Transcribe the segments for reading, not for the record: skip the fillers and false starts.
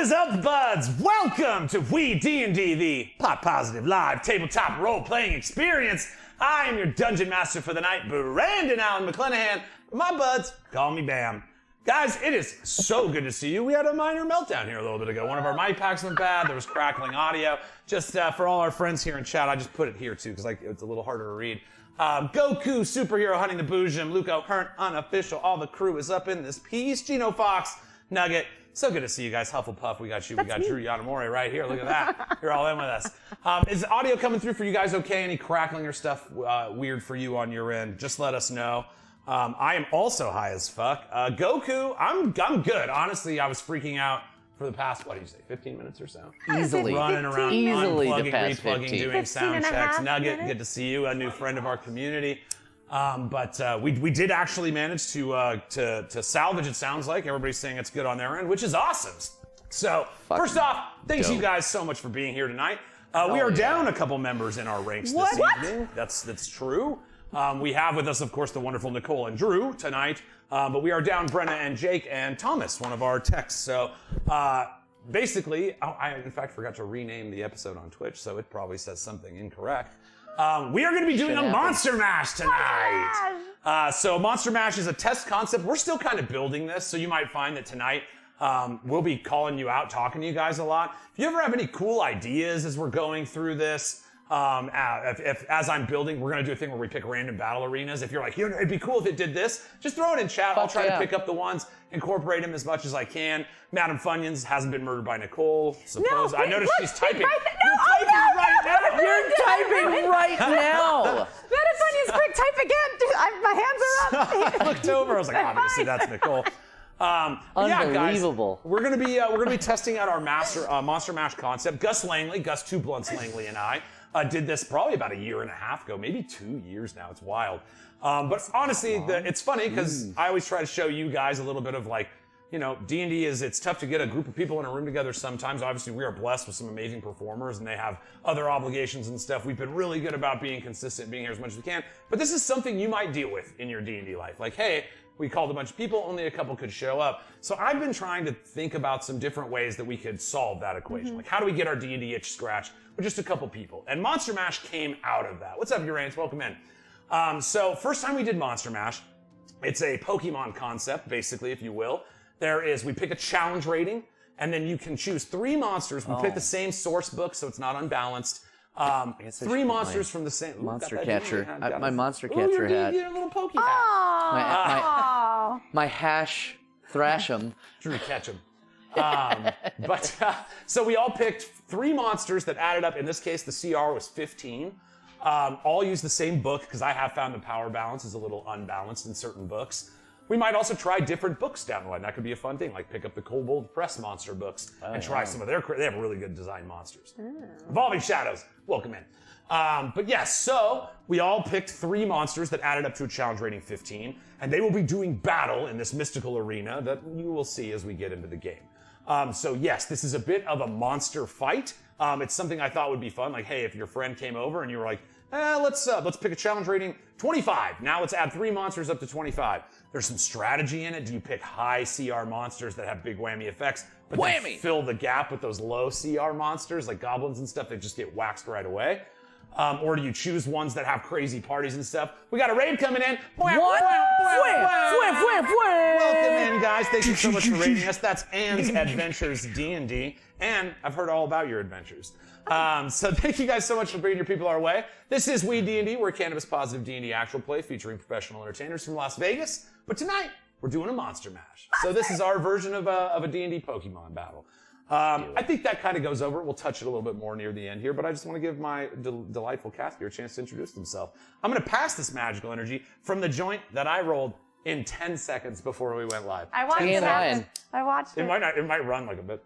is up, buds? Welcome to WeeDnD, the pot-positive live tabletop role-playing experience. I am your dungeon master for the night, Brandon Allen McClenahan. My buds, call me Bam. Guys, it is so good to see you. We had a minor meltdown here a little bit ago. One of our mic packs went bad. There was crackling audio. Just for all our friends here in chat, I just put it here too because it's a little harder to read. Goku, Superhero Hunting the Boojum, Luke O'Hearn, Unofficial, all the crew is up in this piece. Gino Fox, Nugget. So good to see you guys. Hufflepuff, we got you. We got Drew Yonemori right here. Look at that. You're all in with us. Is audio coming through for you guys okay? Any crackling or stuff weird for you on your end? Just let us know. I am also high as fuck. Goku, I'm good. Honestly, I was freaking out for the past, what do you say, 15 minutes or so? Easily. Running around, Easily unplugging, the past replugging, 15. doing sound checks. Nugget, good to see you, a new friend of our community. But we did actually manage to salvage, it sounds like. Everybody's saying it's good on their end, which is awesome. So, first off, thanks you guys so much for being here tonight. We are down a couple members in our ranks this evening. That's true. We have with us, of course, the wonderful Nicole and Drew tonight, but we are down Brenna and Jake and Thomas, one of our techs. So basically, I in fact forgot to rename the episode on Twitch, so it probably says something incorrect. We are going to be doing a Monster Mash tonight. So Monster Mash is a test concept. We're still kind of building this, so you might find that tonight we'll be calling you out, talking to you guys a lot. If you ever have any cool ideas as we're going through this, as I'm building, we're going to do a thing where we pick random battle arenas. If you're like, it'd be cool if it did this, just throw it in chat. I'll try to pick up the ones, incorporate them as much as I can. Madam Funyuns hasn't been murdered by Nicole, suppose. I noticed she's typing. You're typing right now. Madam Funyuns, quick, type again. My hands are up. I looked over, I was like, obviously that's Nicole. Unbelievable. Yeah, guys, we're gonna be testing out our Monster Mash concept. Gus Two Blunts Langley and I did this probably about a year and a half ago, maybe 2 years now. It's wild. But honestly, it's funny because I always try to show you guys a little bit of like, D&D it's tough to get a group of people in a room together sometimes. Obviously, we are blessed with some amazing performers and they have other obligations and stuff. We've been really good about being consistent, being here as much as we can. But this is something you might deal with in your D&D life. Like, hey, we called a bunch of people, only a couple could show up. So I've been trying to think about some different ways that we could solve that equation. Like, how do we get our D&D itch scratched with just a couple people? And Monster Mash came out of that. What's up, Urance? Welcome in. So first time we did Monster Mash, it's a Pokemon concept, basically, if you will. We pick a challenge rating, and then you can choose 3 monsters. We pick the same source book, so it's not unbalanced. 3 monsters from the same monster catcher. My monster catcher hat. Your little Poke hat. My hash Thrash'em. Drew Ketchum. So we all picked 3 monsters that added up. In this case, the CR was 15. All use the same book because I have found the power balance is a little unbalanced in certain books. We might also try different books down the line. That could be a fun thing, like pick up the Kobold Press monster books and try some of their. They have really good design monsters. Evolving Shadows, welcome in. But yes, so we all picked 3 monsters that added up to a challenge rating 15, and they will be doing battle in this mystical arena that you will see as we get into the game. So yes, this is a bit of a monster fight. It's something I thought would be fun. Like, hey, if your friend came over and you were like, let's pick a challenge rating 25. Now let's add 3 monsters up to 25. There's some strategy in it. Do you pick high CR monsters that have big whammy effects, but then fill the gap with those low CR monsters like goblins and stuff that just get waxed right away? Or do you choose ones that have crazy parties and stuff? We got a raid coming in. What? Welcome in, guys. Thank you so much for raiding us. That's Anne's Adventures D&D. And I've heard all about your adventures. So thank you guys so much for bringing your people our way. This is WeeDnD. We're a cannabis positive D&D actual play featuring professional entertainers from Las Vegas. But tonight, we're doing a Monster Mash. So this is our version of a D&D Pokemon battle. I think that kind of goes over. We'll touch it a little bit more near the end here, but I just want to give my delightful cast here a chance to introduce themselves. I'm going to pass this magical energy from the joint that I rolled in 10 seconds before we went live. I watched it happen. I watched it. It might run like a bit.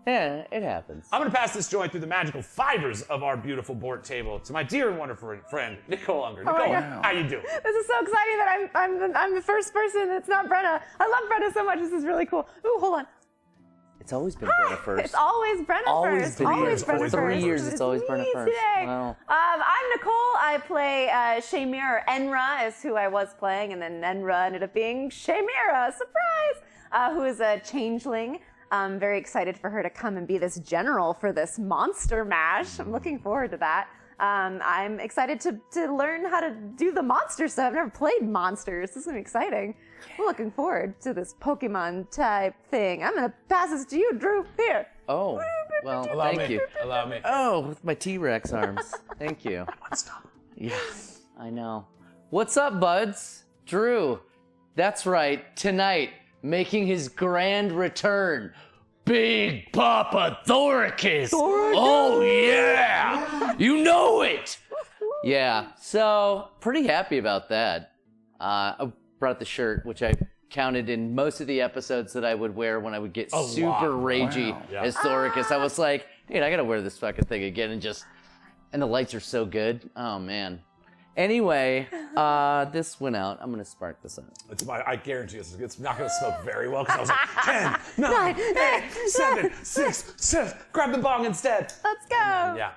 Yeah, it happens. I'm going to pass this joint through the magical fibers of our beautiful board table to my dear and wonderful friend, Nicole Unger. Nicole, how you doing? This is so exciting that I'm the first person that's not Brenna. I love Brenna so much. This is really cool. Ooh, hold on. It's always been Brenna first. It's always Brenna first. Always Brenna first. 3 years, it's always Brenna first. Wow. I'm Nicole. I play Shayemira. Enra is who I was playing, and then Enra ended up being Shayemira. Surprise! Who is a changeling. I'm very excited for her to come and be this general for this monster mash. I'm looking forward to that. I'm excited to learn how to do the monster stuff. I've never played monsters. This is gonna be exciting. I'm looking forward to this Pokemon type thing. I'm gonna pass this to you, Drew. Here. Oh, well, thank you. Allow me. Oh, with my T-Rex arms. Thank you. Stop. Yeah, I know. What's up, buds? Drew. That's right. Tonight, making his grand return, Big Papa Thoricus. Oh, yeah. You know it. Yeah, so pretty happy about that. I brought the shirt, which I counted in most of the episodes that I would wear when I would get super ragey as Thoricus. I was like, dude, I gotta wear this fucking thing again and the lights are so good. Oh, man. Anyway, this went out. I'm gonna spark this up. I guarantee it's not gonna smoke very well because I was like 10, 9, 8, 7, 6, 7. Grab the bong instead. Let's go. Yeah.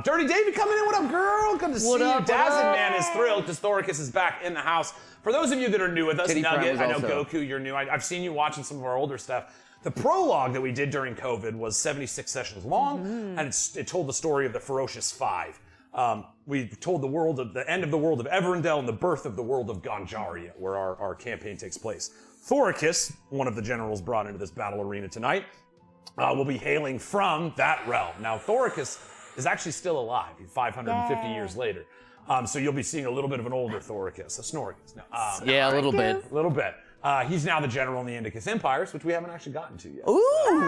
Dirty Davey coming in. What up, girl? Good to see you. Dazzin Man is thrilled because Thoricus is back in the house. For those of you that are new with us, Kitty Nugget, Pram I know also. Goku, you're new. I've seen you watching some of our older stuff. The prologue that we did during COVID was 76 sessions long, and it told the story of the Ferocious Five. We told the end of the world of Everendel and the birth of the world of Ganjaria, where our campaign takes place. Thoricus, one of the generals brought into this battle arena tonight, will be hailing from that realm. Now, Thoricus is actually still alive, 550 years later. So you'll be seeing a little bit of an older Thoricus, a Snoricus. No, Yeah, a little bit. a little bit. He's now the general in the Indicus Empires, which we haven't actually gotten to yet. Ooh!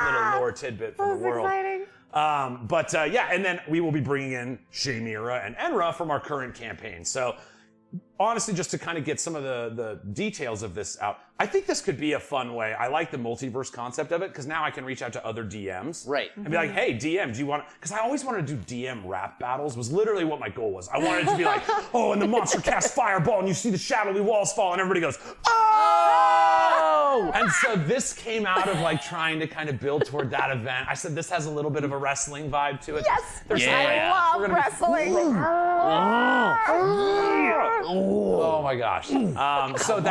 Little lore tidbit from That's the world. exciting. Yeah, and then we will be bringing in Shayemira and Enra from our current campaign. So honestly, just to kind of get some of the details of this out, I think this could be a fun way. I like the multiverse concept of it because now I can reach out to other DMs. Right. And be like, hey, DM, do you want to... Because I always wanted to do DM rap battles was literally what my goal was. I wanted to be like, oh, and the monster casts fireball and you see the shadowy walls fall and everybody goes, oh! And so this came out of like trying to kind of build toward that event. I said this has a little bit of a wrestling vibe to it. Yes. There's I love wrestling. Oh my gosh. So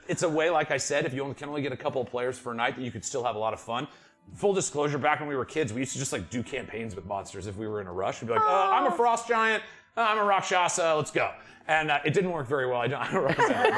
it's a way, like I said, if you can only get a couple of players for a night, that you could still have a lot of fun. Full disclosure, back when we were kids, we used to just like do campaigns with monsters if we were in a rush. We'd be like, I'm a frost giant, I'm a Rakshasa, let's go. And it didn't work very well. I don't represent it,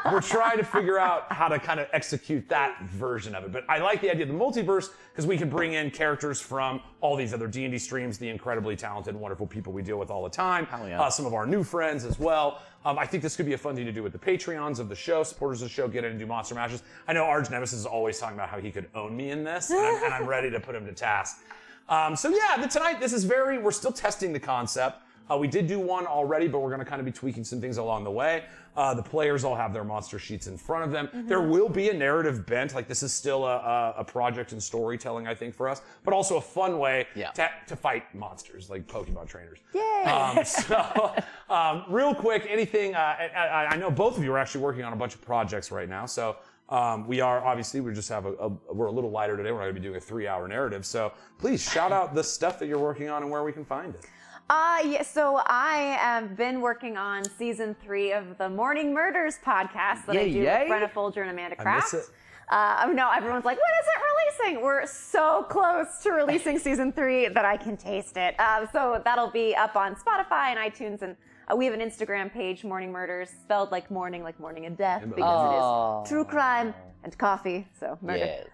but we're trying to figure out how to kind of execute that version of it. But I like the idea of the multiverse because we can bring in characters from all these other D&D streams, the incredibly talented, wonderful people we deal with all the time. Hell yeah. Some of our new friends as well. I think this could be a fun thing to do with the Patreons of the show, supporters of the show, get in and do monster matches. I know Arj Nemesis is always talking about how he could own me in this, and I'm ready to put him to task. So yeah, tonight we're still testing the concept. We did do one already, but we're going to kind of be tweaking some things along the way. The players all have their monster sheets in front of them. There will be a narrative bent. Like this is still a project in storytelling, I think, for us, but also a fun way to fight monsters, like Pokemon trainers. Yay! Real quick, anything, I know both of you are actually working on a bunch of projects right now. So we just have we're a little lighter today. We're not going to be doing a 3-hour narrative. So please shout out the stuff that you're working on and where we can find it. So I have been working on season 3 of the Morning Murders podcast that I do with Brenna Folger and Amanda Kraft. I miss it. No, everyone's like, when is it releasing? We're so close to releasing season 3 that I can taste it. So that'll be up on Spotify and iTunes, and we have an Instagram page, Morning Murders, spelled like morning and death, because it is true crime and coffee, so murder.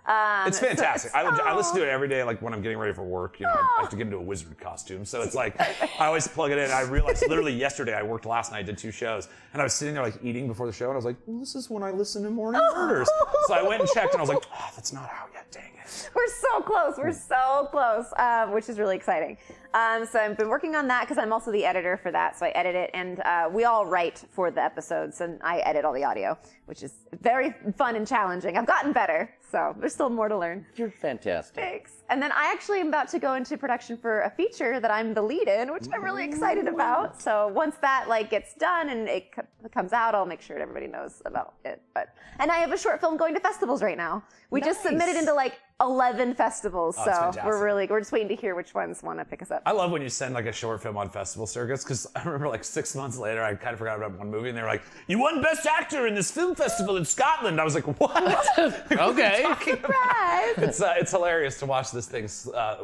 It's fantastic. I listen to it every day, like when I'm getting ready for work. You know, I have to get into a wizard costume, so it's like I always plug it in. I realized literally yesterday, I worked last night, did 2 shows, and I was sitting there like eating before the show, and I was like, well, this is when I listen to Morning Murders. So I went and checked, and I was like, oh, that's not out yet. Dang it. We're so close. We're so close, which is really exciting. So I've been working on that because I'm also the editor for that. So I edit it, and we all write for the episodes, and I edit all the audio, which is very fun and challenging. I've gotten better, so there's still more to learn. You're fantastic. Thanks. And then I actually am about to go into production for a feature that I'm the lead in, which I'm really excited about. So once that gets done and it comes out, I'll make sure everybody knows about it. And I have a short film going to festivals right now. We just submitted into 11 festivals, so fantastic. we're just waiting to hear which ones want to pick us up. up. I love when you send like a short film on festival circuits, because I remember like 6 months later, I kind of forgot about one movie, and they were like, "You won Best Actor in this film festival in Scotland." I was like, "What?" Okay. It's hilarious to watch this thing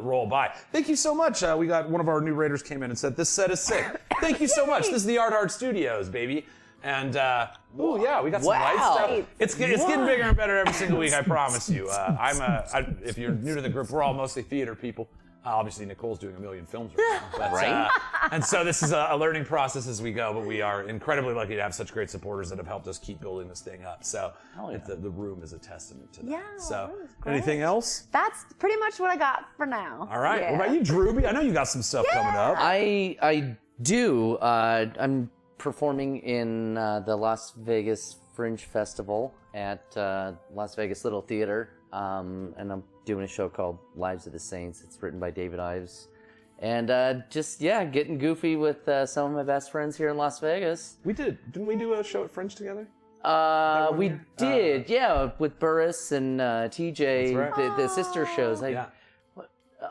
roll by. Thank you so much. We got one of our new raiders came in and said, "This set is sick." Thank you so much. This is the Art Hard Studios, baby. And oh yeah, we got some light stuff. It's getting bigger and better every single week. I promise you. If you're new to the group, we're all mostly theater people. Obviously, Nicole's doing a million films right now. But, Right. And so this is a learning process as we go, but we are incredibly lucky to have such great supporters that have helped us keep building this thing up. So the room is a testament to that. Yeah, So the room is great. anything else? That's pretty much what I got for now. All right. Yeah. What about you, Drewby? I know you got some stuff coming up. I do. I'm performing in the Las Vegas Fringe Festival at Las Vegas Little Theater, and I'm doing a show called Lives of the Saints. It's written by David Ives, and getting goofy with some of my best friends here in Las Vegas. Didn't we do a show at Fringe together? We did, with Burris and TJ, That's right. the sister shows.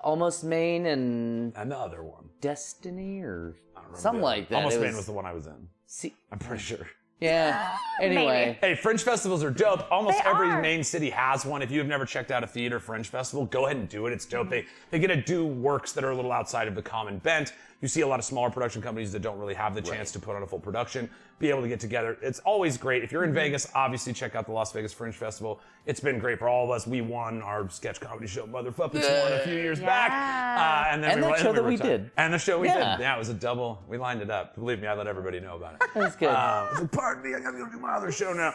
Almost Maine and And the other one. Destiny or I don't remember something the- like that. Almost It Man was the one I was in. See, I'm pretty sure. yeah. Anyway. Hey, Fringe festivals are dope. Almost They every are. main city has one. If you have never checked out a theater Fringe festival, go ahead and do it. It's dope. They get to do works that are a little outside of the common bent. You see a lot of smaller production companies that don't really have the chance to put on a full production, be able to get together. It's always great. If you're in Vegas, obviously check out the Las Vegas Fringe Festival. It's been great for all of us. We won our sketch comedy show, Motherfuckers Won, a few years back. And And that show that we retired. did. And the show we Yeah. did. Yeah, it was a double. We lined it up. Believe me, I let everybody know about it. That's good. I was like, pardon me, I gotta go do my other show now.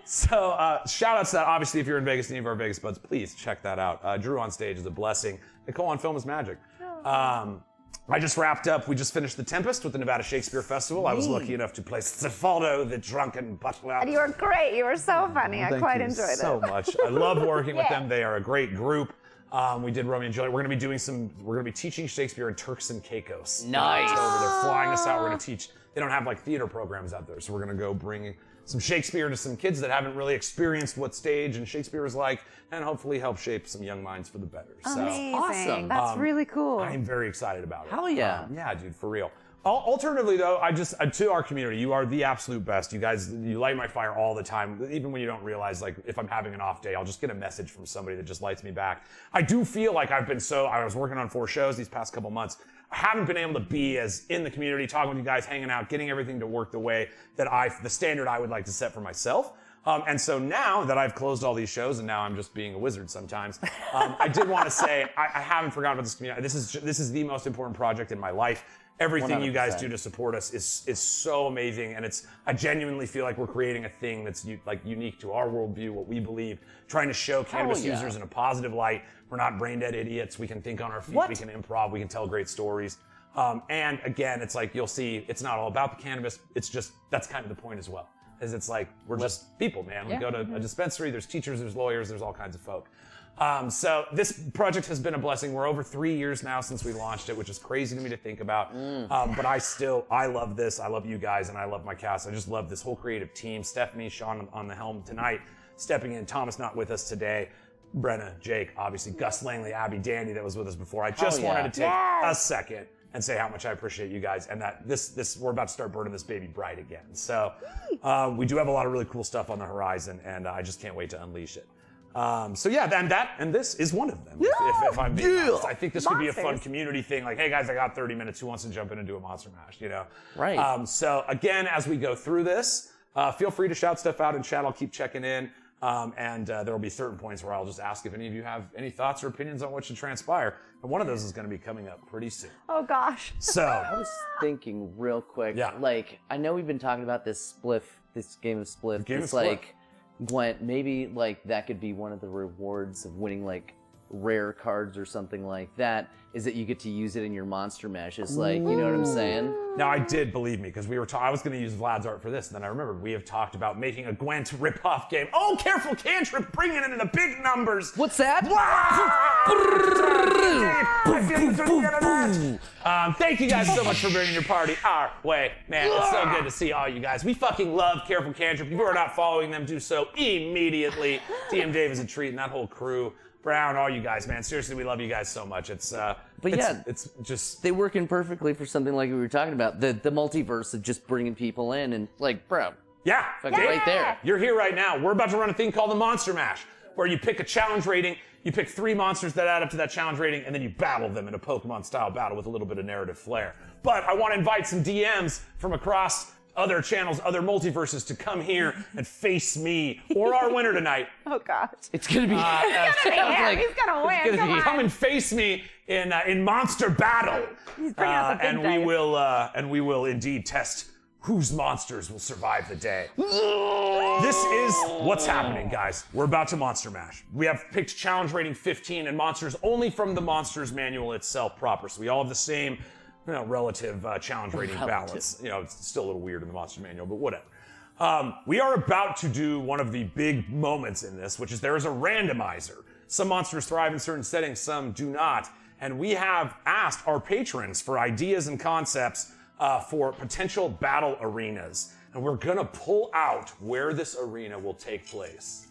So shout outs to that. Obviously, if you're in Vegas, any of our Vegas buds, please check that out. Drew on stage is a blessing. Nicole on film is magic. I just wrapped up. We just finished The Tempest with the Nevada Shakespeare Festival. I was lucky enough to play Sifaldo, the drunken butler. And you were great. You were so funny. I Thank quite you enjoyed so it. much. I love working with Yeah. them. They are a great group. We did Romeo and Juliet. We're going to be teaching Shakespeare in Turks and Caicos. Nice. In October. They're flying us out. We're going to teach. They don't have like theater programs out there, so we're going to go bring some Shakespeare to some kids that haven't really experienced what stage and Shakespeare is like, and hopefully help shape some young minds for the better. Amazing. awesome. That's really cool. I'm very excited about it. Hell yeah. Yeah, dude, for real. Alternatively, though, to our community, you are the absolute best. You guys, you light my fire all the time. Even when you don't realize, like, if I'm having an off day, I'll just get a message from somebody that just lights me back. I do feel like I was working on 4 shows these past couple months. I haven't been able to be as in the community, talking with you guys, hanging out, getting everything to work the way that the standard I would like to set for myself. And so now that I've closed all these shows and now I'm just being a wizard sometimes, I did want to say I haven't forgotten about this community. This is the most important project in my life. Everything you guys 100%. do to support us is so amazing, and I genuinely feel like we're creating a thing that's unique to our worldview, what we believe, trying to show cannabis yeah. users in a positive light. We're not brain dead idiots. We can think on our feet. What? We can improv. We can tell great stories. And again, it's like you'll see, it's not all about the cannabis. It's just that's kind of the point as well. Is it's like we're just people, man. We Yeah. go to a dispensary. There's teachers. There's lawyers. There's all kinds of folk. So this project has been a blessing. We're over 3 years now since we launched it, which is crazy to me to think about. But I love this. I love you guys, and I love my cast. I just love this whole creative team. Stephanie, Sean on the helm tonight, stepping in. Thomas not with us today. Brenna, Jake, obviously, Gus Langley, Abby, Dandy that was with us before. I just yeah. wanted to take Yes. a second and say how much I appreciate you guys, and that this we're about to start burning this baby bright again. So we do have a lot of really cool stuff on the horizon, and I just can't wait to unleash it. So yeah, and this is one of them. If I'm being honest, I think this could be a fun Monsters. community thing. Like, hey guys, I got 30 minutes. Who wants to jump in and do a Monster Mash? You know. Right. So again, as we go through this, feel free to shout stuff out in chat. I'll keep checking in. And there will be certain points where I'll just ask if any of you have any thoughts or opinions on what should transpire. And one of those is going to be coming up pretty soon. Oh gosh. So I was thinking real quick. Yeah. Like, I know we've been talking about this game of spliff. Game of It's Spliff. like, Gwent, maybe like that could be one of the rewards of winning like rare cards or something like that, is that you get to use it in your Monster Mash. It's like, you know what I'm saying? now I did, believe me, because I was going to use Vlad's art for this, and then I remembered we have talked about making a Gwent rip-off game. Oh, careful, cantrip, bringing it in the big numbers. What's that? Thank you guys so much for bringing your party our way, man. It's so good to see all you guys. We fucking love Careful Cantrip. If you are not following them, do so immediately. DM Dave is a treat, and that whole crew. Brown, all you guys, man. Seriously, we love you guys so much. It's it's just they work in perfectly for something like we were talking about, the multiverse of just bringing people in and like, bro. Yeah, right there. You're here right now. We're about to run a thing called the Monster Mash, where you pick a challenge rating, you pick 3 monsters that add up to that challenge rating, and then you battle them in a Pokemon-style battle with a little bit of narrative flair. But I want to invite some DMs from across other channels, other multiverses to come here and face me or our winner tonight. Oh God. It's gonna be. He's gonna win. Come on. Come and face me in monster battle. He's bringing out the big dice. and we will indeed test whose monsters will survive the day. This is what's happening, guys. We're about to Monster Mash. We have picked challenge rating 15 and monsters only from the Monsters Manual itself proper. So we all have the same, relative challenge rating balance. It's still a little weird in the Monster Manual, but whatever. We are about to do one of the big moments in this, which is there is a randomizer. Some monsters thrive in certain settings, some do not. And we have asked our patrons for ideas and concepts for potential battle arenas. And we're gonna pull out where this arena will take place.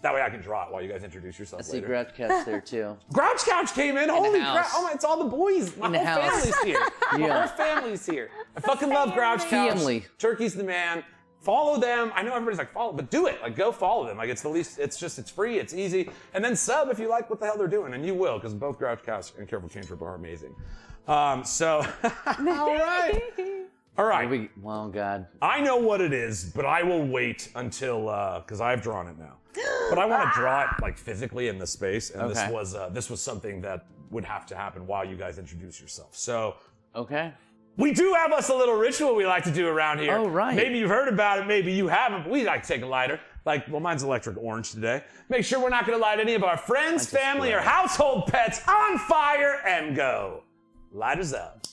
That way I can draw it while you guys introduce I yourselves see later. Grouch Cat's there too. Grouch Couch came in, holy crap. Oh my, it's all the boys. My In the whole house. family's here. My whole family's here. I fucking love Grouch Couch. Family. Turkey's the man. Follow them. I know everybody's like, follow, but do it. Like, go follow them. Like, it's the least, it's free, it's easy. And then sub if you like what the hell they're doing, and you will, because both Grouch Couch and Careful Cane Trip are amazing. All right. All right. Oh God. I know what it is, but I will wait until, because I've drawn it now. But I want to draw it like physically in the space, and Okay. this was something that would have to happen while you guys introduce yourself. So Okay. we do have us a little ritual we like to do around here. Oh, right. Maybe you've heard about it, maybe you haven't, but we like to take a lighter. Mine's electric orange today. Make sure we're not going to light any of our friends, family, or household pets on fire and go. Lighters up.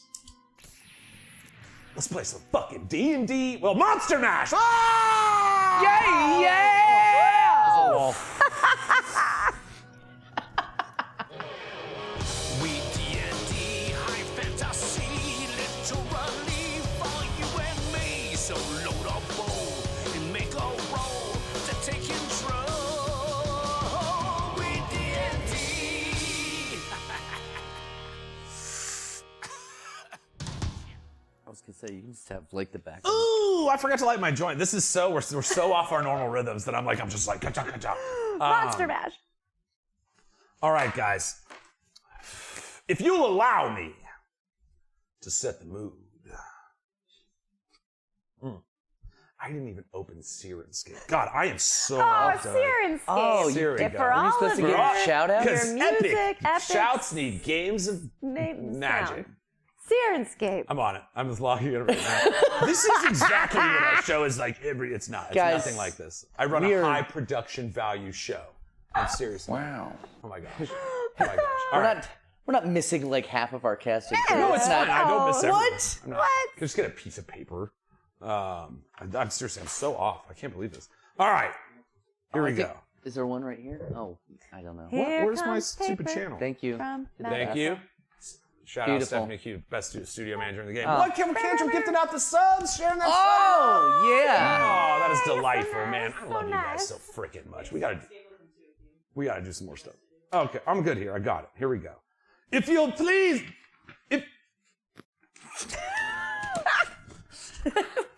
Let's play some fucking D&D. Well, Monster Mash. Ah! Yeah! There's a wall. WeeDnD, high fantasy, literally for you and me. So load up bowl and make a roll to take control. WeeDnD. I was gonna say you can just have like the back. Ooh, I forgot to light my joint. This is we're so off our normal rhythms that I'm just like, ka-cha, ka-cha. Monster Mash. All right, guys. If you'll allow me to set the mood. I didn't even open Sirenscape. God, I am so off tonight. Sirenscape. Oh, Here we If go. for Are you all supposed of to give your, a shout out? your Because music, epic shouts need games of magic. Sirenscape. I'm on it. I'm just logging in right now. This is exactly what our show is like. It's not. It's Guys, nothing like this. I run a high production value show. I'm serious. Wow. Oh my gosh. Oh my gosh. All right. We're not missing like half of our cast. No, it's fine. I don't miss everyone. What? I'm not, Just get a piece of paper. I'm seriously, I'm so off. I can't believe this. All right. Here we go. Is there one right here? Oh, I don't know. Here Where's my comes stupid paper channel? Thank you. from Thank you. Shout Beautiful. out Stephanie Q, best studio manager in the game. Oh. Look, Kevin Cantrip gifted out the subs, sharing that Oh yeah. Oh, that is so delightful, nice, man. I so love you guys nice. so freaking much. We gotta do some more stuff. Okay, I'm good here. I got it. Here we go. If you'll please,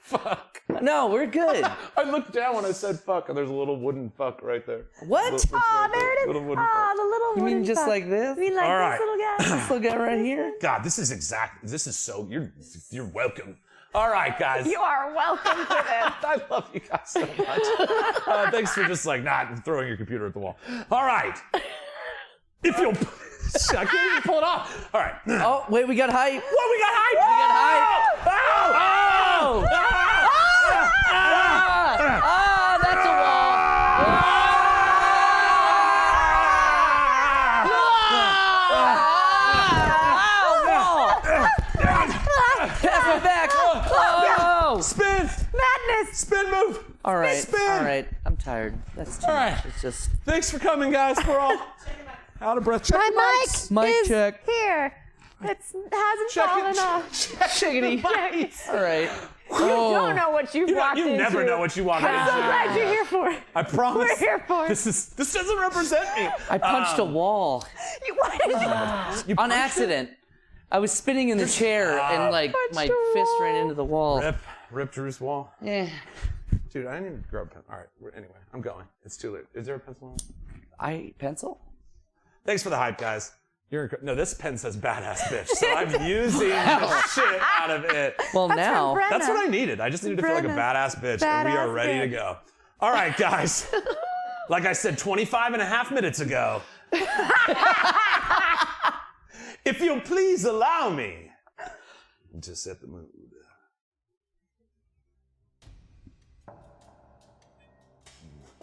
fuck. No, we're good. I looked down when I said fuck, and there's a little wooden fuck right there. What? Oh, there it is. Little wooden Oh, fuck. the little You mean wooden just fuck. like this? You mean like All this right. little guy? This little guy right here. God, this is so, you're welcome. All right, guys. You are welcome to this. I love you guys so much. Thanks for just not throwing your computer at the wall. All right. If you'll, I can't even pull it off. All right. Oh wait, we got hype. What, we got hype? We got hype. Oh! Ah, that's a wall. Pass me back. Oh. Spin! Madness. Spin move! All right. Spin! All right. I'm tired. That's too All much. right. It's just Thanks for coming, guys. We're all out of breath. Check My the mics. mic Mic is check. here. It hasn't fallen off. Chickadee. All right. You don't know what you've walked into. You never know what you walk into. I'm so glad you're here for it. I promise. We're here for it. This doesn't represent me. I punched a wall Why did you? on accident. I was spinning in the chair and like my fist ran into the wall. Rip Drew's wall. Yeah. Dude, I need to grab a pen. All right. Anyway, I'm going. It's too late. Is there a pencil? Pencil? Thanks for the hype, guys. No, this pen says badass bitch, so I'm using the shit out of it. Well, now. That's what I needed. I just needed to feel like a badass bitch, and we are ready to go. All right, guys. Like I said 25 and a half minutes ago, if you'll please allow me to set the mood.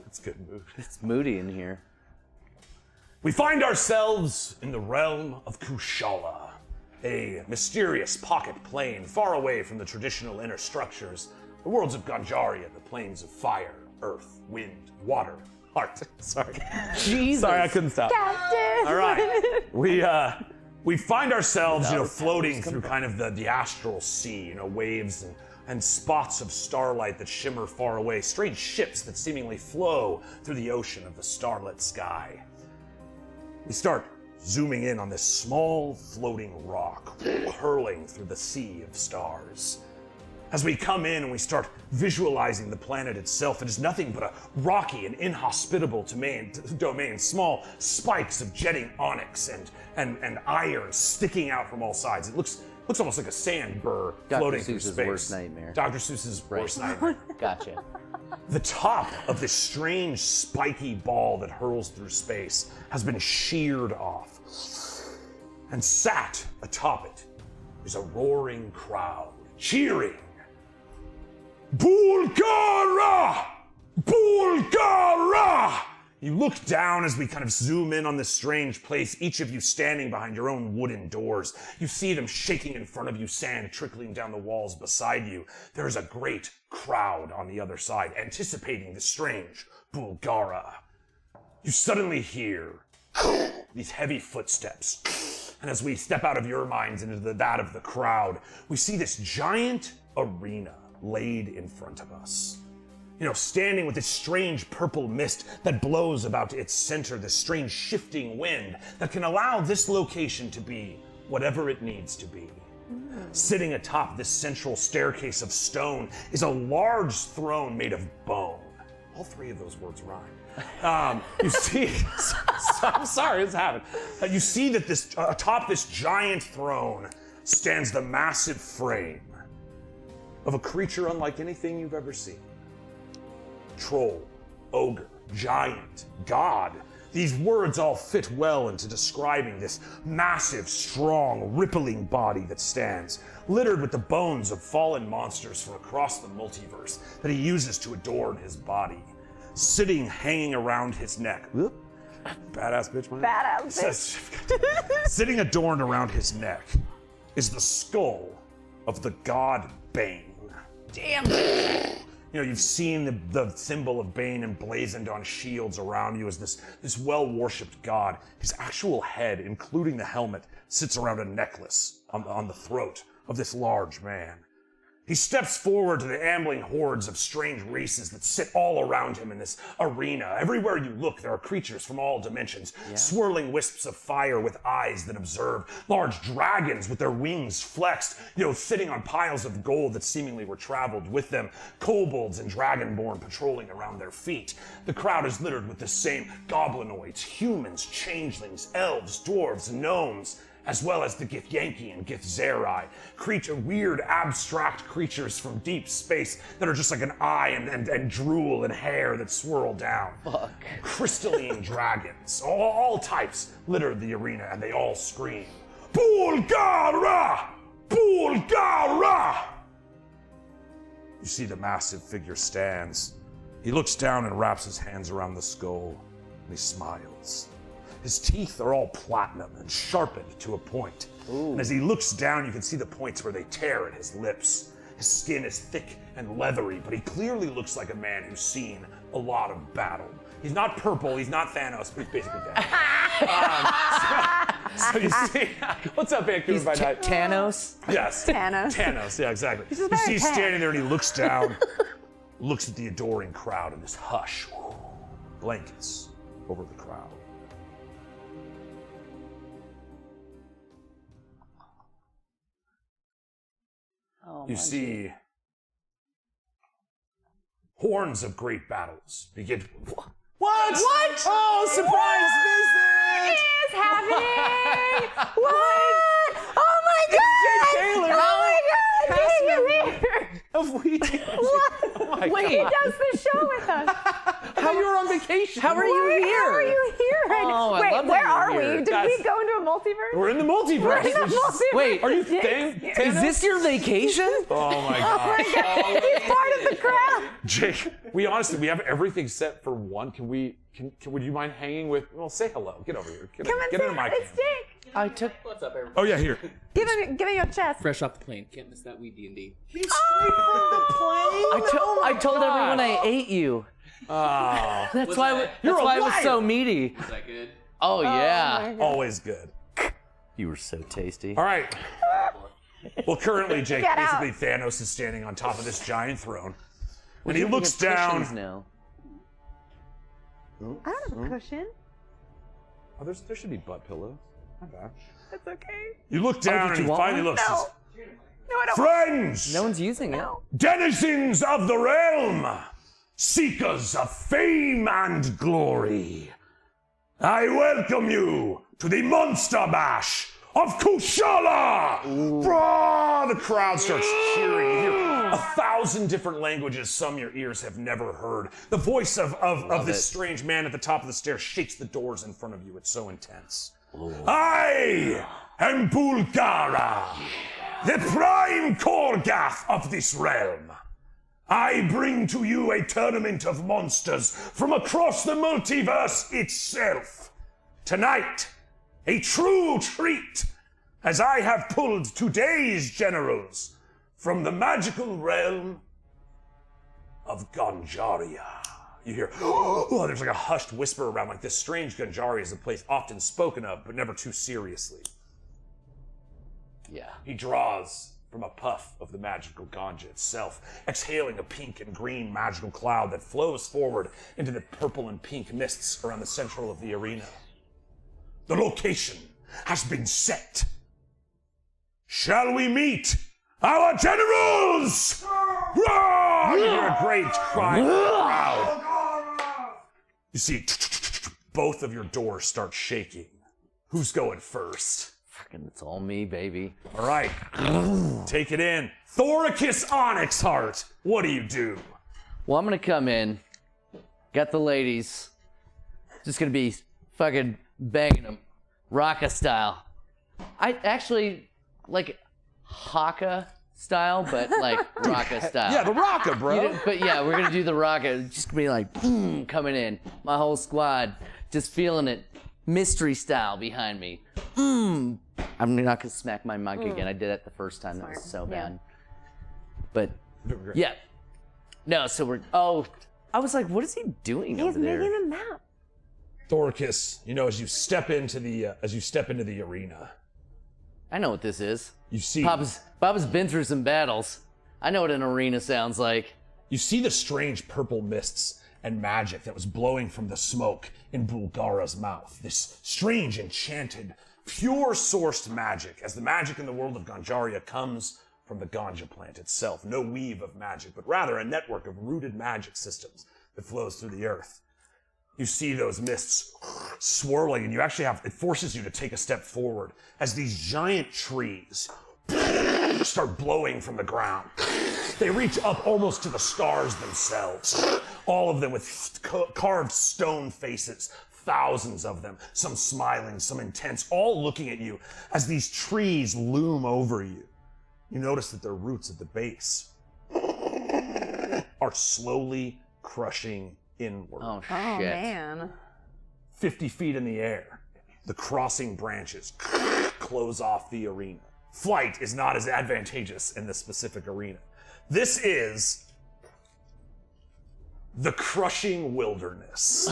It's good mood. It's moody in here. We find ourselves in the realm of Kushala, a mysterious pocket plane far away from the traditional inner structures, the worlds of Ganjaria, the planes of fire, earth, wind, water, heart. Sorry. Jesus. Sorry, I couldn't stop. Captain. All right. We find ourselves, floating through kind of the astral sea, waves and spots of starlight that shimmer far away, strange ships that seemingly flow through the ocean of the starlit sky. We start zooming in on this small floating rock hurling through the sea of stars. As we come in and we start visualizing the planet itself, it is nothing but a rocky and inhospitable domain, small spikes of jetting onyx and iron sticking out from all sides. It looks almost like a sand burr floating through space. Dr. Seuss's worst nightmare. Dr. Seuss's worst nightmare. Gotcha. The top of this strange spiky ball that hurls through space has been sheared off. And sat atop it is a roaring crowd, cheering. Bulgara! Bulgara! You look down as we kind of zoom in on this strange place, each of you standing behind your own wooden doors. You see them shaking in front of you, sand trickling down the walls beside you. There is a great crowd on the other side, anticipating the strange Bulgara. You suddenly hear these heavy footsteps. And as we step out of your minds into that of the crowd, we see this giant arena laid in front of us. Standing with this strange purple mist that blows about its center, this strange shifting wind that can allow this location to be whatever it needs to be. Sitting atop this central staircase of stone is a large throne made of bone. All three of those words rhyme. You see, I'm sorry, it's happened. You see that atop this giant throne stands the massive frame of a creature unlike anything you've ever seen. Troll, ogre, giant, god. These words all fit well into describing this massive, strong, rippling body that stands, littered with the bones of fallen monsters from across the multiverse that he uses to adorn his body. Sitting, hanging around his neck. Whoop. Badass bitch, man. Badass bitch. Sitting adorned around his neck is the skull of the god Bane. Damn it. You've seen the symbol of Bane emblazoned on shields around you as this well-worshipped god. His actual head, including the helmet, sits around a necklace on the throat of this large man. He steps forward to the ambling hordes of strange races that sit all around him in this arena. Everywhere you look, there are creatures from all dimensions, swirling wisps of fire with eyes that observe, large dragons with their wings flexed, sitting on piles of gold that seemingly were traveled with them, kobolds and dragonborn patrolling around their feet. The crowd is littered with the same goblinoids, humans, changelings, elves, dwarves, gnomes, as well as the Githyanki and Githzerai, weird abstract creatures from deep space that are just like an eye and drool and hair that swirl down. Fuck. Crystalline dragons, all types, litter the arena, and they all scream, Bulgara! Bulgara! You see the massive figure stands. He looks down and wraps his hands around the skull, and he smiles. His teeth are all platinum and sharpened to a point. Ooh. And as he looks down, you can see the points where they tear at his lips. His skin is thick and leathery, but he clearly looks like a man who's seen a lot of battle. He's not purple, he's not Thanos, but he's basically dead. So you see, what's up, Vancouver He's by night? Thanos. Yes. Thanos. Yeah, exactly. just You very see he's tan. standing there and he looks down, looks at the adoring crowd, and this hush blankets over the crowd. Oh, You see horns of great battles begin. What? What? Oh, surprise visit! Is happening? What? Oh my god! Jake Taylor. Oh my god! Jake is here! Of Weed&d. What? Oh my Wait. He God. does the show with us. How you were on vacation? How are you here? How are you here right now? Oh, I Wait, love that where you're are here. we? Did That's- we go into a multiverse? We're in the multiverse. We're in the multiverse. Wait, Are you Yes. Is this your vacation? Oh my Oh God. my god! He's part of the crowd. Jake, we have everything set for one. Would you mind hanging with? Well, say hello. Get over here. Get Come and in say the mic. It's Jake. I took. What's up, everyone? Oh yeah, here. Give him your chest. Fresh off the plane. Can't miss that WeeDnD. I told everyone I ate you. Oh, That's why. that? That's why I was liar. so meaty. Is that good? Oh yeah. my God. always good. You were so tasty. All right. Well, currently, Jake, Get out. basically Thanos is standing on top of this giant throne, and he You're looks getting cushions down. now. I don't have a cushion. Oh, there should be butt pillows. Not bad. That's okay. You look down did and you he want finally one? looks. No. No, I don't. Friends, No one's using it. denizens of the realm, seekers of fame and glory, I welcome you to the Monster Bash of Kushala! Brah! The crowd starts cheering. You hear 1,000 different languages some your ears have never heard. The voice of this it. strange man at the top of the stairs shakes the doors in front of you. It's so intense. I am Bulgara, the prime Korgath of this realm. I bring to you a tournament of monsters from across the multiverse itself. Tonight, a true treat, as I have pulled today's generals from the magical realm of Ganjaria. You hear, oh, there's like a hushed whisper around, like this strange Ganjaria is a place often spoken of, but never too seriously. Yeah. He draws from a puff of the magical ganja itself, exhaling a pink and green magical cloud that flows forward into the purple and pink mists around the central of the arena. The location has been set. Shall we meet our generals? Roar! You hear a great cry from the crowd. You see, both of your doors start shaking. Who's going first? Fucking, it's all me, baby. All right, take it in. Thoricus Onyxheart, what do you do? Well, I'm gonna come in. Got the ladies. Just gonna be fucking banging them, Raka style. I actually like Haka style, but like Raka style. Yeah, the Raka, bro. But yeah, we're gonna do the Raka. Just gonna be like coming in. My whole squad just feeling it, mystery style behind me. I'm not gonna smack my mic again. I did that the first time. That was so bad. But yeah, no. So we're. Oh, I was like, what is he doing He's over there? making a map. Thoricus, you know, as you step into the arena, I know what this is. you see Papa's been through some battles. I know what an arena sounds like. you see the strange purple mists and magic that was blowing from the smoke in Bulgara's mouth. This strange, enchanted, pure sourced magic, as the magic in the world of Ganjaria comes from the ganja plant itself. No weave of magic, but rather a network of rooted magic systems that flows through the earth. You see those mists swirling, and it forces you to take a step forward as these giant trees start blowing from the ground. They reach up almost to the stars themselves, all of them with carved stone faces, thousands of them, some smiling, some intense, all looking at you as these trees loom over you. You notice that their roots at the base are slowly crushing inward. Oh shit. Oh man. 50 feet in the air, the crossing branches close off the arena. Flight is not as advantageous in this specific arena. This is the crushing wilderness.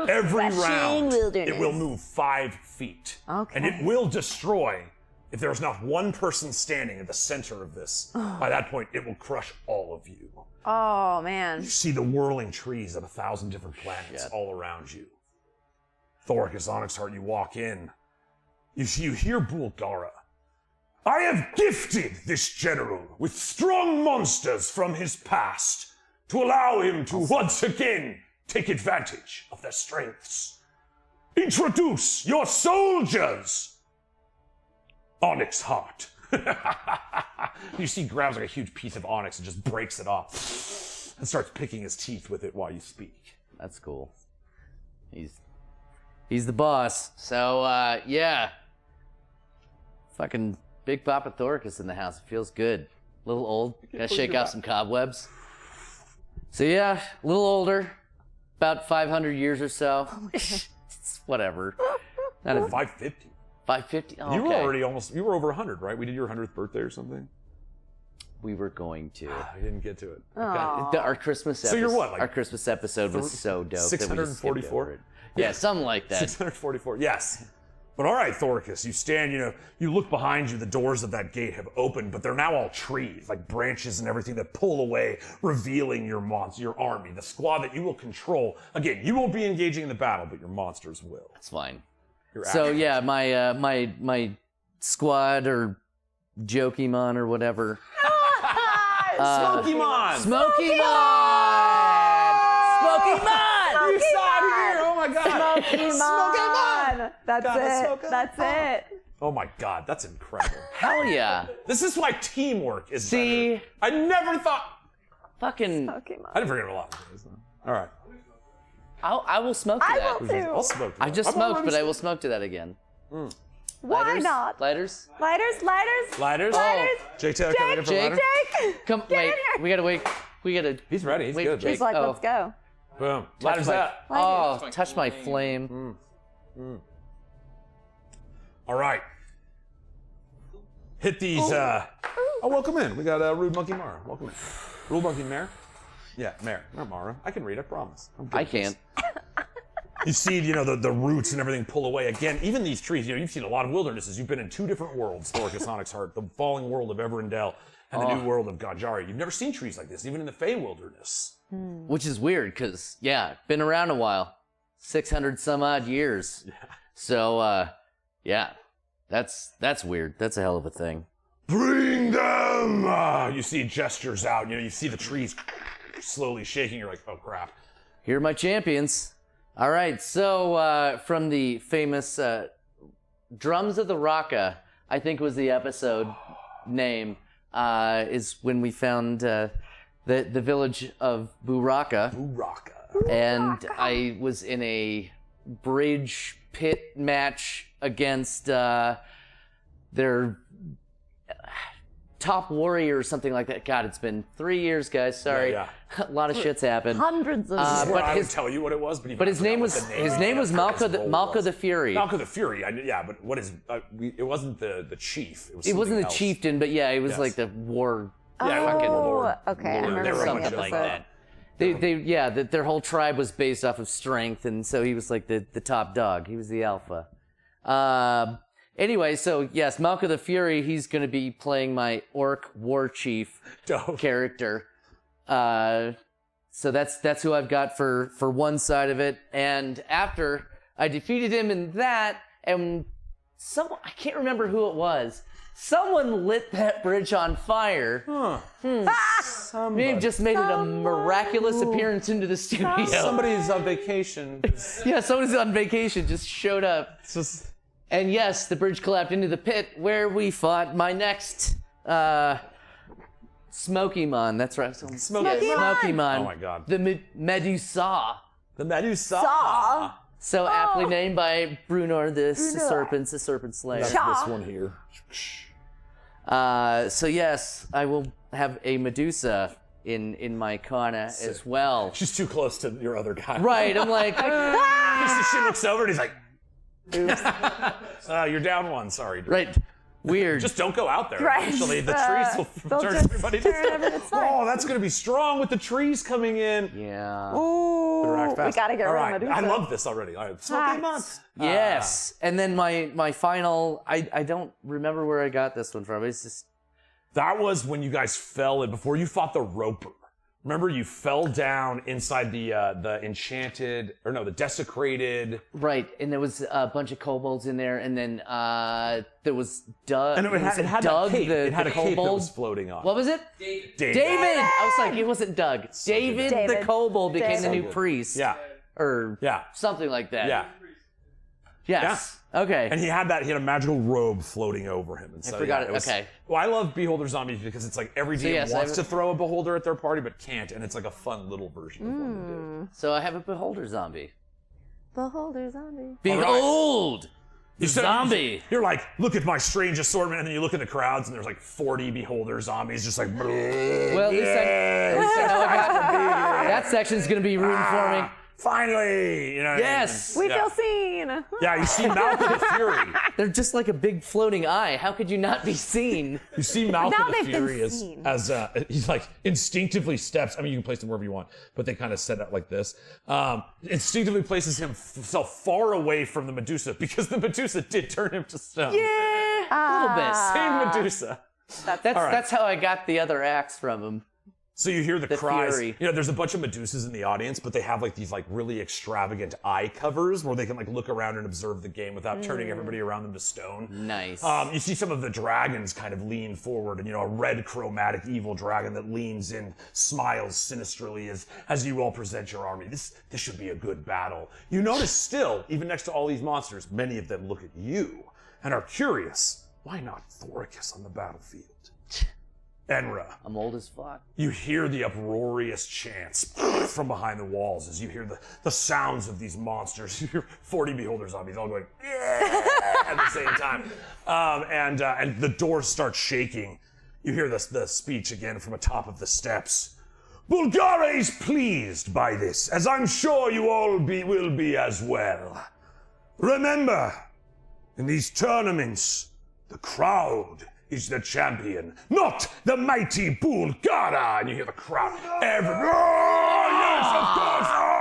Every Rushing round, wilderness. it will move 5 feet. Okay. And it will destroy if there's not one person standing at the center of this. By that point, it will crush all of you. Oh, man. You see the whirling trees of 1,000 different planets all around you. Thoricus Onyxheart, you walk in. You hear Bulgara. I have gifted this general with strong monsters from his past to allow him to once again take advantage of their strengths. Introduce your soldiers! Onyxheart. You see, he grabs like a huge piece of onyx and just breaks it off and starts picking his teeth with it while you speak. That's cool. He's the boss. So, yeah. Fucking Big Papa Thoricus in the house. It feels good. A little old. Gotta shake off some cobwebs. So, yeah, a little older. About 500 years or so. It's whatever. Not a 550. 550? Oh, You were okay. already you were over 100, right? We did your 100th birthday or something? We were going to. I didn't get to it. Our Christmas episode. So you're what, like our Christmas episode was so dope. that we just skipped 644? over it. Yeah, something like that. 644, yes. But all right, Thoricus, you stand, you look behind you, the doors of that gate have opened, but they're now all trees, like branches and everything that pull away, revealing your army, the squad that you will control. Again, you won't be engaging in the battle, but your monsters will. That's fine. Your So actions. yeah, my squad or Jokemon or whatever. Smokemon! Smokemon! You saw it here! Oh my god! Pokemon! That's it. That's it. Oh my god, that's incredible. Hell yeah. This is why teamwork is See? better. I never thought... Fucking, Pokemon. I didn't forget a lot of things. All right. I will smoke to I that. will too. I'll smoke. I just I'm smoked, already but I will smoke to that again. Why Lighters? not? Lighters? Lighters, lighters. Lighters? Lighters. Jake Taylor coming in for Jake? lighter? Jake. Come, Get wait. in here. We gotta wait. We gotta. He's ready. He's wait good. for Jake. He's like, Oh. let's go. Boom. Lighters my- out. Oh, touch my flame. All right. Hit these. Oh, welcome in. We got Rude Monkey Mara. Welcome in. Rude Monkey Mare? Yeah, Mare. Not Mara. I can read, I promise. I'm good I at this. can't. You see, the roots and everything pull away. Again, even these trees, you've seen a lot of wildernesses. You've been in 2 different worlds, Thoricus Onyxheart, the falling world of Everendel and the new world of Ganjaria. You've never seen trees like this, even in the Fey wilderness. Which is weird, because, yeah, been around a while. 600 some odd years. Yeah. So, yeah, that's weird. That's a hell of a thing. Bring them! You see gestures out. You see the trees slowly shaking. You're like, oh, crap. Here are my champions. All right, so from the famous Drums of the Raka, I think was the episode name, is when we found the village of Buraka. Buraka. And I was in a bridge pit match against their top warrior or something like that. God, it's been 3 years, guys. Sorry, Yeah, a lot of shit's happened. Hundreds of But I would his- tell you what it was, But his name was Malka the Fury. Malka the Fury. Yeah, but what is? It wasn't the chief. It wasn't something the else. chieftain, but yeah, it was Yes. like the war. Yeah, fucking Oh, okay. I Lord. remember They were the something much like episode. that. Their whole tribe was based off of strength, and so he was like the top dog. He was the alpha. Anyway, so yes, Malka the Fury, he's going to be playing my orc war chief Dope. character. So that's who I've got for one side of it. And after I defeated him in that, and I can't remember who it was. Someone lit that bridge on fire. May have just made it a miraculous appearance into the studio. Somebody's on vacation. Yeah, someone's on vacation, just showed up. It's just. And yes, the bridge collapsed into the pit where we fought my next Smokemon. That's right. Smokemon. Oh my God. The Medusa. The Medusa. Saw. So aptly named by Brunor the Serpent Slayer. That's this one here. So yes, I will have a Medusa in my Kana as well. She's too close to your other guy. Right, I'm like, She looks over and he's like, oops. You're down one. Sorry. Drew. right. Weird. Just don't go out there. Right. Eventually, the trees will they'll turn just everybody turn to everything stone. aside. Oh, that's going to be strong with the trees coming in. Yeah. Ooh, Better act we fast. gotta get All rid right. of Medusa. I love this already. All right. Smoky Hot. months. Yes. And then my final, I don't remember where I got this one from. It's just, That was when you guys fell in, before you fought the Roper. Remember, you fell down inside the enchanted, or no, the desecrated. right. And there was a bunch of kobolds in there. And then there was Doug. And it had Doug, that cape. the It had a cape that kobold. was floating on. What was it? David. David! I was like, it wasn't Doug. David, the David. kobold became the David. new priest. Yeah. Or Yeah. something like that. Yeah. Yes. Okay. And he had a magical robe floating over him. And so, forgot it. was, Okay. Well, I love Beholder Zombies because it's like every DM yes, wants I- to throw a Beholder at their party but can't, and it's like a fun little version of one to do. So I have a beholder zombie. Beholder zombie. Behold! The said- zombie! You're like, look at my strange assortment, and then you look at the crowds, and there's like 40 Beholder Zombies just like. Well, at least I know I got that section's gonna be rooting for me. Finally, you know. Yes! We yeah. feel seen. Yeah, you see Mouth of the Fury. They're just like a big floating eye. How could you not be seen? You see Mouth Now of the they've been Fury as seen. he's like instinctively steps. I mean, you can place them wherever you want, but they kind of set up like this. Instinctively places himself far away from the Medusa because the Medusa did turn him to stone. Yeah, a little bit. Same Medusa. That's how I got the other axe from him. So you hear the cries. Fury. You know, there's a bunch of Medusas in the audience, but they have like these like really extravagant eye covers where they can like look around and observe the game without turning everybody around them to stone. Nice. You see some of the dragons kind of lean forward, and you know, a red chromatic evil dragon that leans in, smiles sinisterly as you all present your army. This should be a good battle. You notice still, even next to all these monsters, many of them look at you and are curious. Why not Thoricus on the battlefield? Enra. I'm old as fuck. You hear the uproarious chants from behind the walls as you hear the sounds of these monsters. You hear 40 Beholder Zombies all going yeah at the same time. And the doors start shaking. You hear the speech again from atop of the steps. Bulgara is pleased by this, as I'm sure you all will be as well. Remember, in these tournaments, the crowd is the champion, not the mighty Bulgara. And you hear the crowd. Oh, yes, of course. Oh.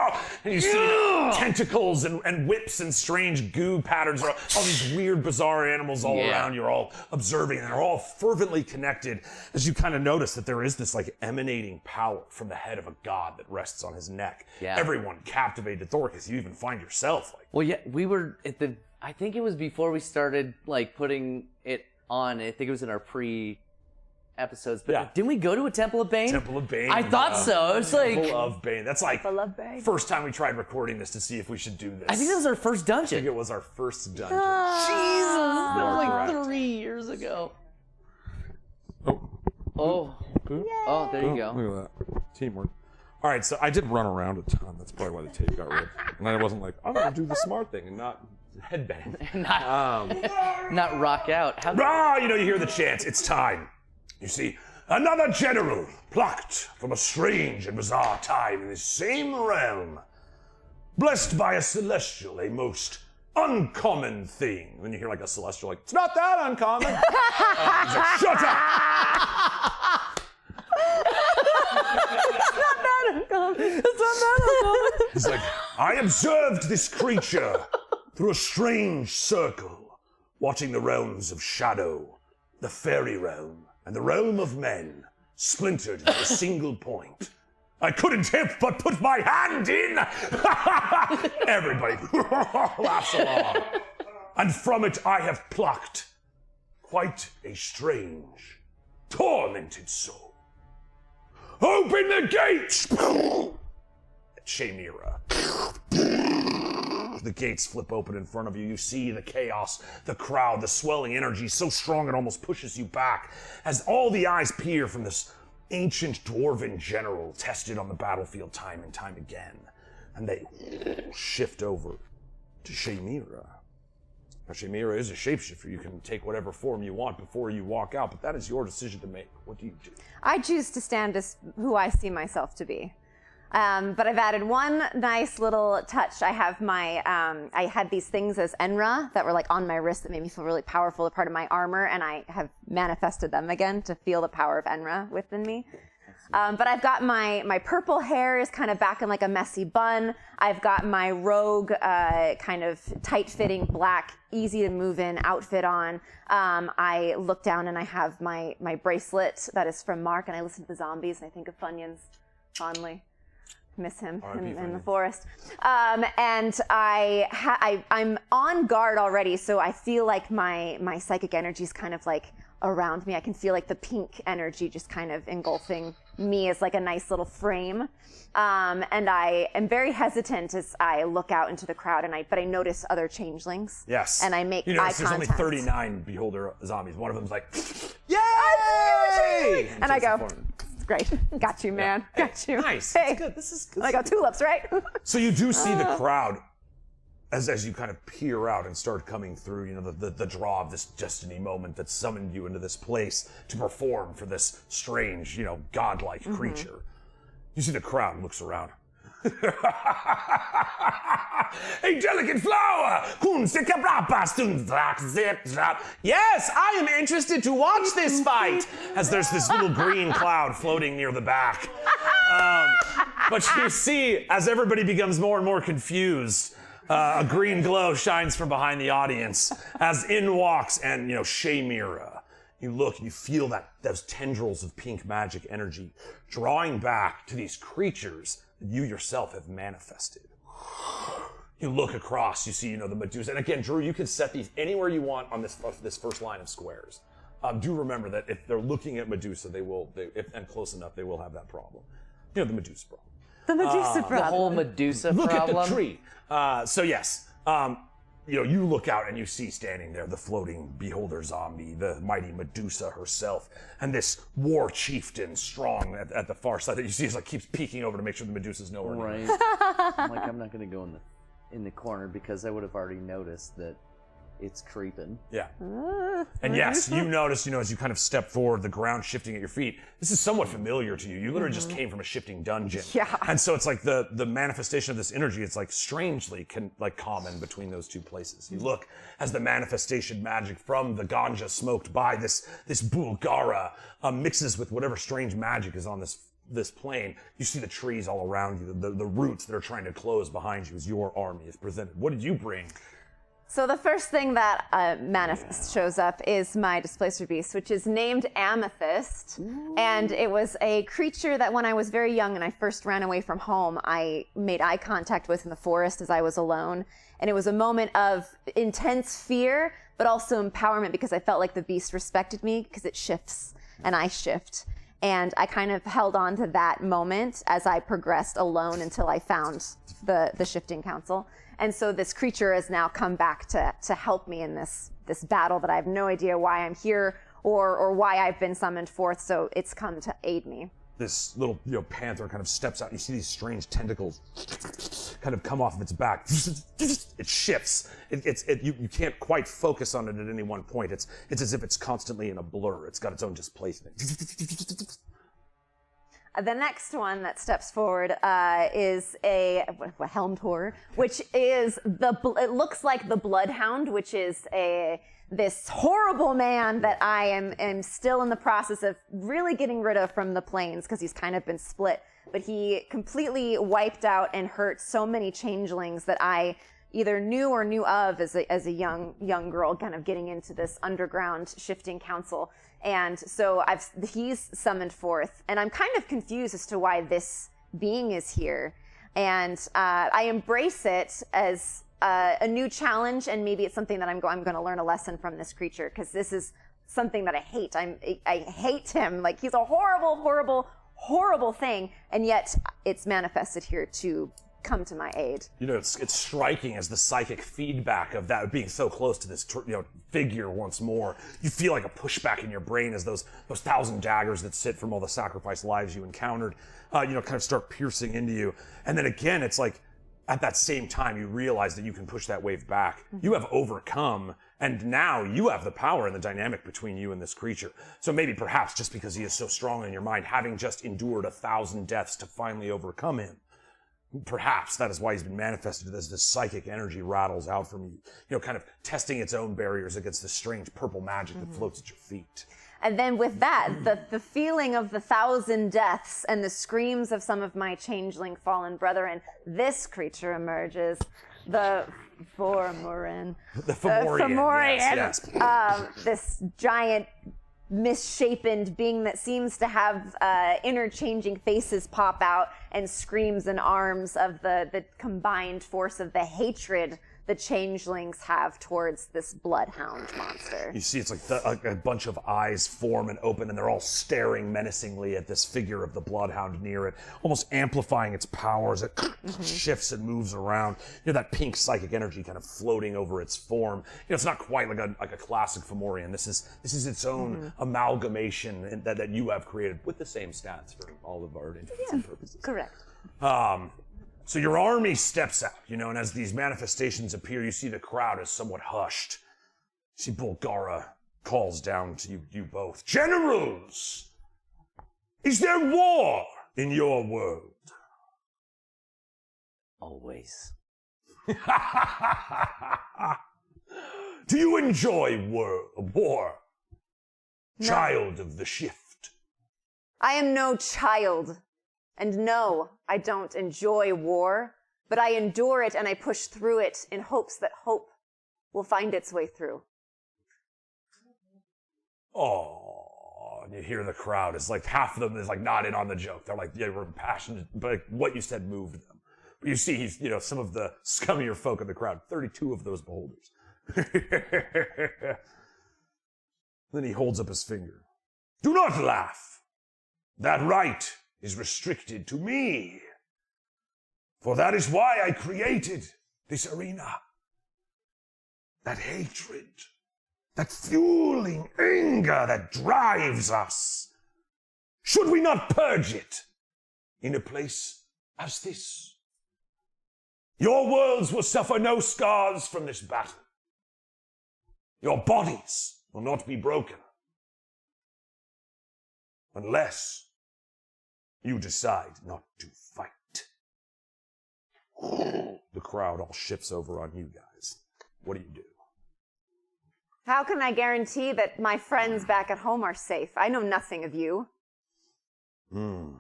And you see tentacles and whips and strange goo patterns. All these weird, bizarre animals all around. You're all observing, and they're all fervently connected as you kind of notice that there is this like emanating power from the head of a god that rests on his neck. Yeah. Everyone captivated Thoricus. You even find yourself like. Well, yeah, we were at I think it was before we started like putting it on. I think it was in our pre-episodes. But Yeah. didn't we go to a Temple of Bane? Temple of Bane. I thought so. It's like Temple of Bane. That's like Temple of Bane. first time we tried recording this to see if we should do this. I think that was our first I think dungeon. it was our first dungeon. Jesus, that was like correct. 3 years ago. Oh. Oh, oh, there you go. Look at that. Teamwork. All right, so I did run around a ton. That's probably why the tape got ripped. And I wasn't like, I'm going to do the smart thing and not headbang. Not rock out. How? You know, you hear the chants. It's time. You see, another general plucked from a strange and bizarre time in this same realm. Blessed by a celestial, a most uncommon thing. And then you hear like a celestial like, it's not that uncommon. He's like, shut up. He's like, I observed this creature through a strange circle, watching the realms of shadow, the fairy realm, and the realm of men, splintered to a single point. I couldn't help but put my hand in! Everybody laughs along. And from it I have plucked quite a strange, tormented soul. Open the gates! Shayemira. The gates flip open in front of you. You see the chaos, the crowd, the swelling energy so strong it almost pushes you back as all the eyes peer from this ancient dwarven general tested on the battlefield time and time again. And they shift over to Shayemira. Now, Shayemira is a shapeshifter. You can take whatever form you want before you walk out, but that is your decision to make. What do you do? I choose to stand as who I see myself to be. But I've added one nice little touch. I have my, I had these things as Enra that were like on my wrist that made me feel really powerful, a part of my armor, and I have manifested them again to feel the power of Enra within me. But I've got my purple hair is kind of back in like a messy bun. I've got my rogue kind of tight-fitting black, easy to move in outfit on. I look down and I have my bracelet that is from Mark, and I listen to the zombies and I think of Funyuns fondly. Miss him in the forest. And I'm on guard already, so I feel like my psychic energy is kind of like around me. I can feel like the pink energy just kind of engulfing me as like a nice little frame. And I am very hesitant as I look out into the crowd, but I notice other changelings. Yes. And I make eye there's contact. only 39 beholder zombies. One of them's like, yay! And I go, great. Got you, man. Got you. Nice. Hey. This is good. This is good. I go, tulips, right? So you do see the crowd as you kind of peer out and start coming through, the draw of this destiny moment that summoned you into this place to perform for this strange, godlike creature. You see the crowd looks around. A delicate flower! Yes, I am interested to watch this fight! As there's this little green cloud floating near the back. But you see, as everybody becomes more and more confused, a green glow shines from behind the audience as in walks Shayemira. You look and you feel those tendrils of pink magic energy drawing back to these creatures that you yourself have manifested. You look across, you see, the Medusa. And again, Drew, you can set these anywhere you want on this first line of squares. Do remember that if they're looking at Medusa, and close enough, they will have that problem. The Medusa problem. The Medusa problem. The whole Medusa Look problem. at the tree. So yes, you look out and you see standing there the floating beholder zombie, the mighty Medusa herself, and this war chieftain strong at the far side that you see is keeps peeking over to make sure the Medusa's nowhere near. Right. I'm not going to go in the corner because I would have already noticed that it's creeping. Yeah. And yes, you notice, as you kind of step forward, the ground shifting at your feet. This is somewhat familiar to you. You literally just came from a shifting dungeon. Yeah. And so it's like the manifestation of this energy, it's like strangely common between those two places. You look as the manifestation magic from the ganja smoked by this Bulgara mixes with whatever strange magic is on this plane. You see the trees all around you, the roots that are trying to close behind you as your army is presented. What did you bring? So the first thing that manifest shows up is my displacer beast, which is named Amethyst. Ooh. And it was a creature that when I was very young and I first ran away from home, I made eye contact with in the forest as I was alone. And it was a moment of intense fear, but also empowerment because I felt like the beast respected me because it shifts and I shift. And I kind of held on to that moment as I progressed alone until I found the shifting council. And so this creature has now come back to help me in this battle that I have no idea why I'm here or why I've been summoned forth. So it's come to aid me. This little panther kind of steps out. You see these strange tentacles kind of come off of its back. It shifts. You can't quite focus on it at any one point. It's as if it's constantly in a blur. It's got its own displacement. The next one that steps forward is a helmed horror, which is it looks like the Bloodhound, which is this horrible man that I am still in the process of really getting rid of from the plains because he's kind of been split. But he completely wiped out and hurt so many changelings that I either knew or knew of as a young girl, kind of getting into this underground shifting council. And so he's summoned forth, and I'm kind of confused as to why this being is here. And I embrace it as a new challenge, and maybe it's something that I'm going to learn a lesson from this creature, because this is something that I hate. I hate him. Like, he's a horrible, horrible, horrible thing, and yet it's manifested here to come to my aid. It's striking as the psychic feedback of that being so close to this figure once more. You feel like a pushback in your brain as those 1,000 daggers that sit from all the sacrificed lives you encountered kind of start piercing into you. And then again, it's like at that same time you realize that you can push that wave back. You have overcome And now you have the power and the dynamic between you and this creature. So maybe perhaps just because he is so strong in your mind, having just endured 1,000 deaths to finally overcome him, perhaps that is why he's been manifested as this psychic energy rattles out from you. You know, kind of testing its own barriers against the strange purple magic that floats at your feet. And then with that, the feeling of the 1,000 deaths and the screams of some of my changeling fallen brethren, this creature emerges. The Fomorian. The Fomorian, yes. This giant, misshapen being that seems to have interchanging faces pop out and screams and arms of the combined force of the hatred the changelings have towards this bloodhound monster. You see it's like a bunch of eyes form and open, and they're all staring menacingly at this figure of the bloodhound near it, almost amplifying its power as it shifts and moves around. You know, that pink psychic energy kind of floating over its form. You know, it's not quite like a classic Fomorian. This is its own amalgamation that you have created with the same stats for all of our intents and purposes. Correct. So your army steps out, you know, and as these manifestations appear, you see the crowd is somewhat hushed. You see Bulgara calls down to you both. Generals! Is there war in your world? Always. Do you enjoy war? No. Child of the shift. I am no child. And no, I don't enjoy war, but I endure it and I push through it in hopes that hope will find its way through. Oh, and you hear the crowd. It's like half of them is like not in on the joke. They're like, yeah, we're passionate, but like, what you said moved them. But you see, he's, you know, some of the scummier folk in the crowd, 32 of those beholders. Then he holds up his finger. Do not laugh. That right is restricted to me. For that is why I created this arena. That hatred, that fueling anger that drives us. Should we not purge it in a place as this? Your worlds will suffer no scars from this battle. Your bodies will not be broken. Unless you decide not to fight. The crowd all shifts over on you guys. What do you do? How can I guarantee that my friends back at home are safe? I know nothing of you. You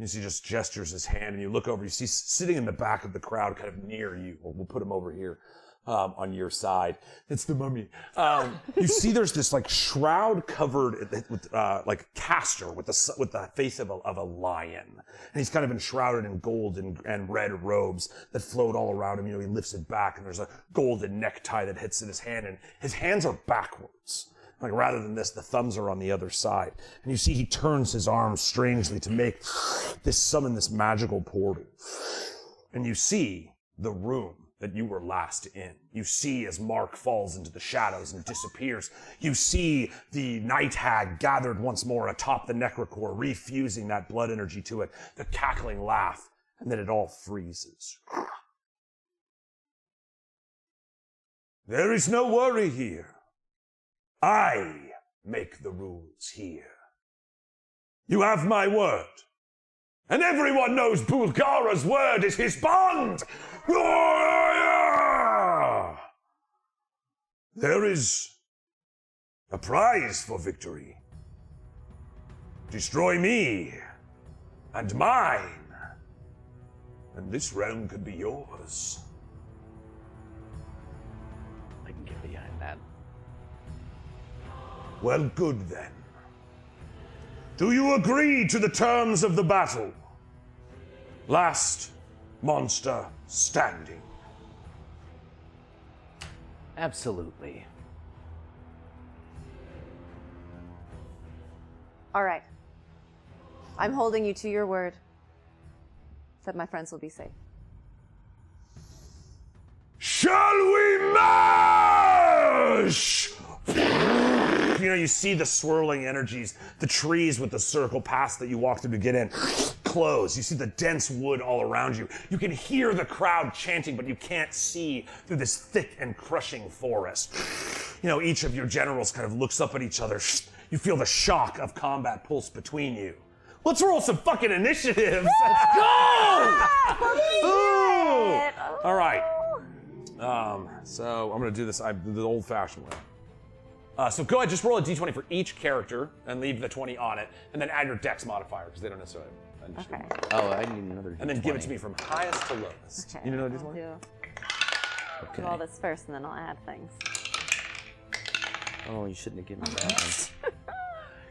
see, just gestures his hand, and you look over, you see sitting in the back of the crowd, kind of near you. We'll put him over here. On your side. It's the mummy. You see there's this like shroud covered with like castor with the face of a lion. And he's kind of enshrouded in gold and red robes that float all around him. You know, he lifts it back and there's a golden necktie that hits in his hand, and his hands are backwards. Like rather than this, the thumbs are on the other side. And you see he turns his arms strangely to make summon this magical portal. And you see the room that you were last in. You see as Mark falls into the shadows and disappears. You see the night hag gathered once more atop the necrocore, refusing that blood energy to it, the cackling laugh, and then it all freezes. There is no worry here. I make the rules here. You have my word. And everyone knows Bulgara's word is his bond! There is a prize for victory. Destroy me and mine, and this realm could be yours. I can get behind that. Well, good then. Do you agree to the terms of the battle? Last monster standing. Absolutely. All right. I'm holding you to your word that my friends will be safe. Shall we mash? You know, you see the swirling energies, the trees with the circle past that you walk through to get in, close. You see the dense wood all around you. You can hear the crowd chanting, but you can't see through this thick and crushing forest. You know, each of your generals kind of looks up at each other. You feel the shock of combat pulse between you. Let's roll some fucking initiatives. Let's go! Ooh. All right. So I'm gonna do this the old-fashioned way. So go ahead, just roll a d20 for each character and leave the 20 on it, and then add your dex modifier because they don't necessarily have initiative. Okay. Oh, I need another. And then give it to me from highest to lowest. Okay. You know another I'll d20? do all this first, and then I'll add things. Oh, you shouldn't have given me that one.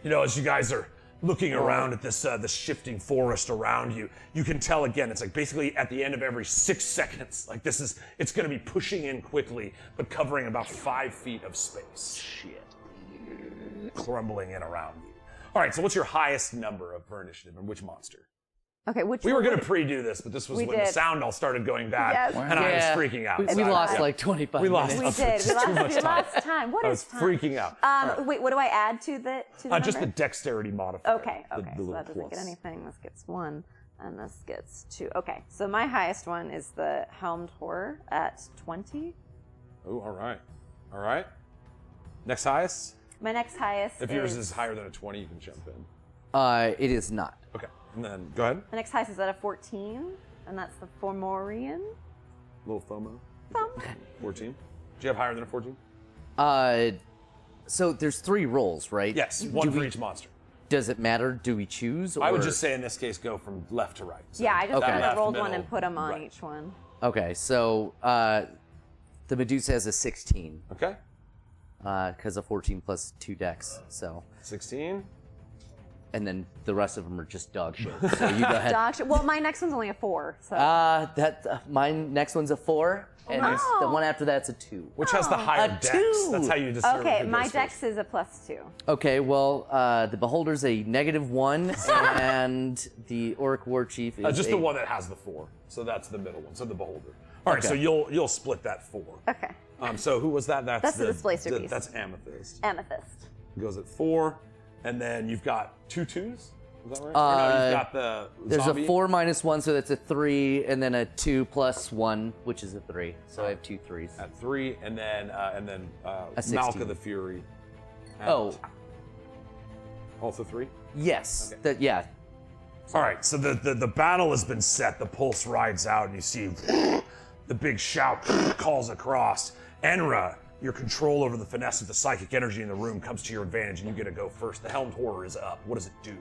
You know, as you guys are looking around at this the shifting forest around you, you can tell again, it's like basically at the end of every 6 seconds, like it's gonna be pushing in quickly, but covering about 5 feet of space. Shit. Crumbling in around you. All right, so what's your highest number for initiative and which monster? Okay, which We were one gonna would- pre-do this, but this was We when the did. sound all started going bad, Yes. and I was freaking out. We So I- lost yeah. like 25 We lost minutes. We did. It's We too much lost time. time. What I is was time? freaking out. All right. Wait, what do I add to the Just the number? dexterity modifier. Okay, the okay. So little that doesn't get plus. anything. This gets 1, and this gets 2. Okay, so my highest one is the Helmed Horror at 20. Oh, all right. All right. Next highest? My next highest If yours is higher than a 20, you can jump in. It is not. Okay. And then go ahead. My next highest is at a 14, and that's the Formorian. Little FOMO. 14. Do you have higher than a 14? So there's 3 rolls, right? Yes, one for each monster. Does it matter? Do we choose? Or... I would just say in this case, go from left to right. So Yeah, I just Okay. kind of left, rolled middle, one and put them on right. each one. Okay, so the Medusa has a 16 Okay. because of 14 plus 2 dex. So, 16. and then the rest of them are just dog shit. So you go ahead. Dog shit. Well, my next one's only a 4. So. My next one's a 4, and nice. the one after that's a 2. Which has the higher A dex? 2. That's how you discern Okay, who my goes dex first. is a +2. Okay, well, the Beholder's a -1, and the Orc War Chief is Just a... the one that has the 4. So that's the middle one. So the beholder. All right, Okay. so you'll split that 4. Okay. So who was that? That's the displacer piece. That's amethyst. Amethyst. Goes at 4, and then you've got 2 2s. Is that right? Or no, you've got the There's zombie. a 4 -1, so that's a 3, and then a 2 plus 1, which is a 3. So I have 2 3s. At 3, and then A 16. Malka the Fury. at Oh, also 3. yes. Okay. That yeah. All right, so the battle has been set. The pulse rides out, and you see the big shout calls across. Enra, your control over the finesse of the psychic energy in the room comes to your advantage, and you get to go first. The Helmed Horror is up. What does it do?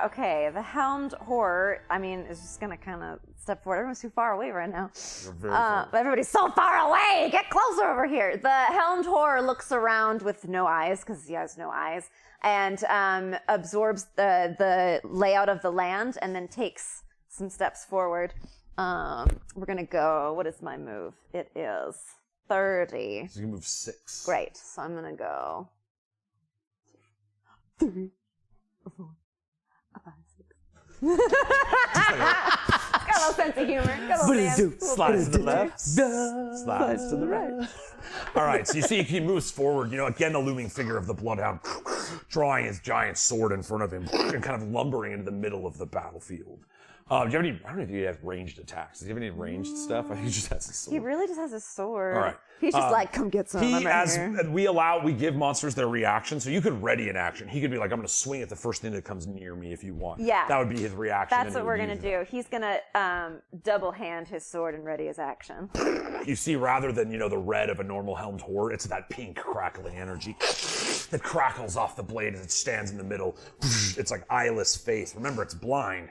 Okay, the Helmed Horror, I mean, is just gonna kind of step forward. Everyone's too far away right now. You're very far. But everybody's so far away! Get closer over here! The Helmed Horror looks around with no eyes, because he has no eyes, and absorbs the layout of the land, and then takes some steps forward. We're gonna go, what is my move? It is 30. So you can move 6. Great, so I'm gonna go 3, 4, 5, 6. Got a little sense of humor. Got a little dance. Slides to the left, slides to the right. All right, so you see he moves forward. You know, again, the looming figure of the Bloodhound drawing his giant sword in front of him and kind of lumbering into the middle of the battlefield. Do you have any, I don't know if he has ranged attacks. Does he have any ranged stuff? I think he just has a sword. He really just has a sword. All right. He's just like, come get some. I'm right here. We give monsters their reaction, so you could ready an action. He could be like, I'm gonna swing at the first thing that comes near me if you want. Yeah. That would be his reaction. That's and what he we're would gonna use do. He's gonna double hand his sword and ready his action. it. You see, rather than, the red of a normal helmed horror, it's that pink crackling energy that crackles off the blade as it stands in the middle. It's like eyeless face. Remember, it's blind.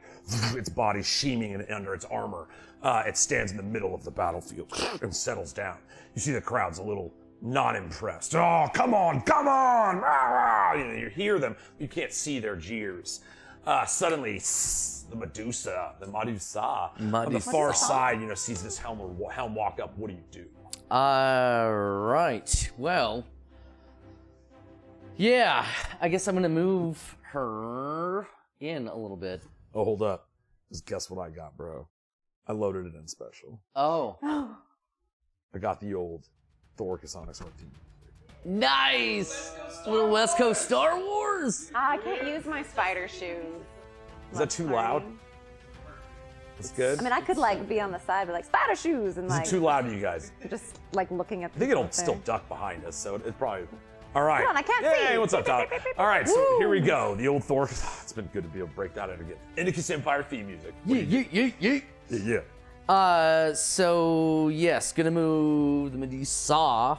Its body sheaming under its armor. It stands in the middle of the battlefield and settles down. You see the crowd's a little not impressed. Oh, come on, come on! Rah, rah. You hear them, you can't see their jeers. Suddenly, the Medusa on the far side, sees this helm walk up. What do you do? Right. Well, yeah. I guess I'm gonna move her in a little bit. Oh, hold up. Just guess what I got, bro. I loaded it in special. Oh, I got the old Thoricus Onyxheart team. nice! Little West Coast Star Wars. I can't use my spider shoes. Is that too loud? That's good. I mean, I could like be on the side, but like spider shoes, and Is like it too loud to you guys? just like looking at. I think it'll still duck behind us, so it's probably. All right. Come on, I can't Yay, see. What's up, Todd? All right, so here we go. The old Thor. It's been good to be able to break that out again. Indicus Empire theme music. Yeah. So yes, gonna move the Medusa.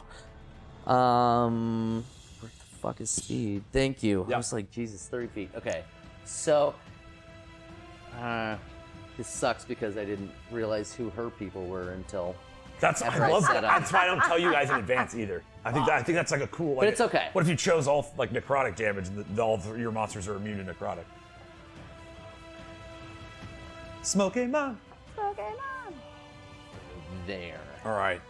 Where the fuck is speed? Thank you. Yep. I was like, Jesus, 30 feet. Okay, so this sucks because I didn't realize who her people were until. That's After I I love set that. up. That's why I don't tell you guys in advance either. I think that's like a cool. Like, But it's okay. What if you chose all like necrotic damage and all of your monsters are immune to necrotic? Smoky Man. Okay, Mom. There. All right.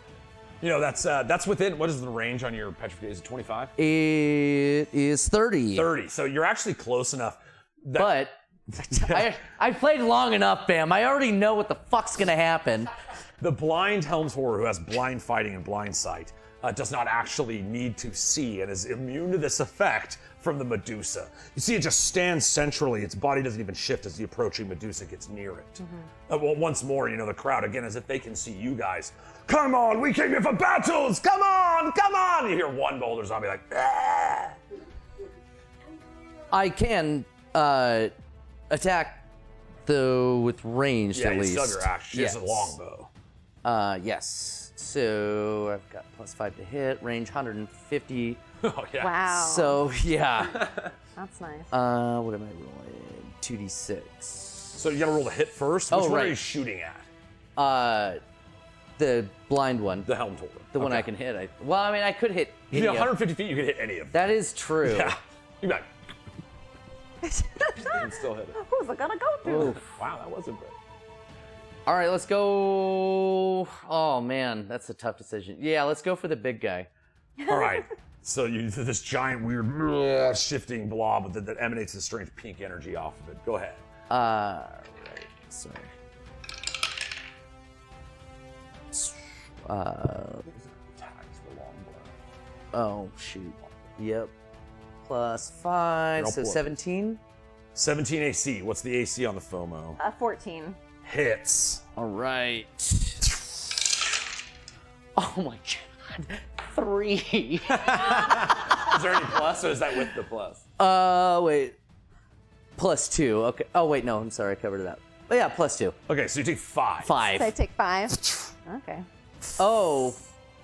You know that's within. What is the range on your petrification? Is it 25? It is 30. 30. So you're actually close enough. That, But I played long enough, fam. I already know what the fuck's gonna happen. the blind Helm's Horror, who has blind fighting and blind sight, does not actually need to see and is immune to this effect from the Medusa. You see, it just stands centrally. Its body doesn't even shift as the approaching Medusa gets near it. Well, once more, you know, the crowd, again, as if they can see you guys. Come on, we came here for battles! Come on, come on! You hear one boulder zombie like, ah! I can attack with range Yeah, at you least. still have your axe. She has a longbow. Yes. So I've got +5 to hit, range 150. Oh, yeah. Wow. So yeah. That's nice. What am I rolling? 2d6. So you gotta roll the hit first. Which Oh, one are right. you shooting at? The blind one. The Helm's Horror. The one Okay. I can hit. Well, I mean, I could hit. If you any get of- 150 feet, you can hit any of them. That is true. Yeah. You got. You can still hit it. Who's it gonna go to? Oof. Wow, that wasn't bad. All right, let's go. Oh man, that's a tough decision. Yeah, let's go for the big guy. All right. So you this giant weird shifting blob that emanates this strange pink energy off of it. Go ahead. Right. Sorry. Attacks the longbow. Oh shoot. Yep. +5, I'll so pull it. 17. 17 AC. What's the AC on the FOMO? 14. Hits. All right. Oh my god. 3. Is there any plus, or is that with the plus? Wait. +2. Okay. Oh wait, no, I'm sorry, I covered it up. Oh yeah, +2. Okay, so you take 5. 5. So I take 5. Okay. Oh,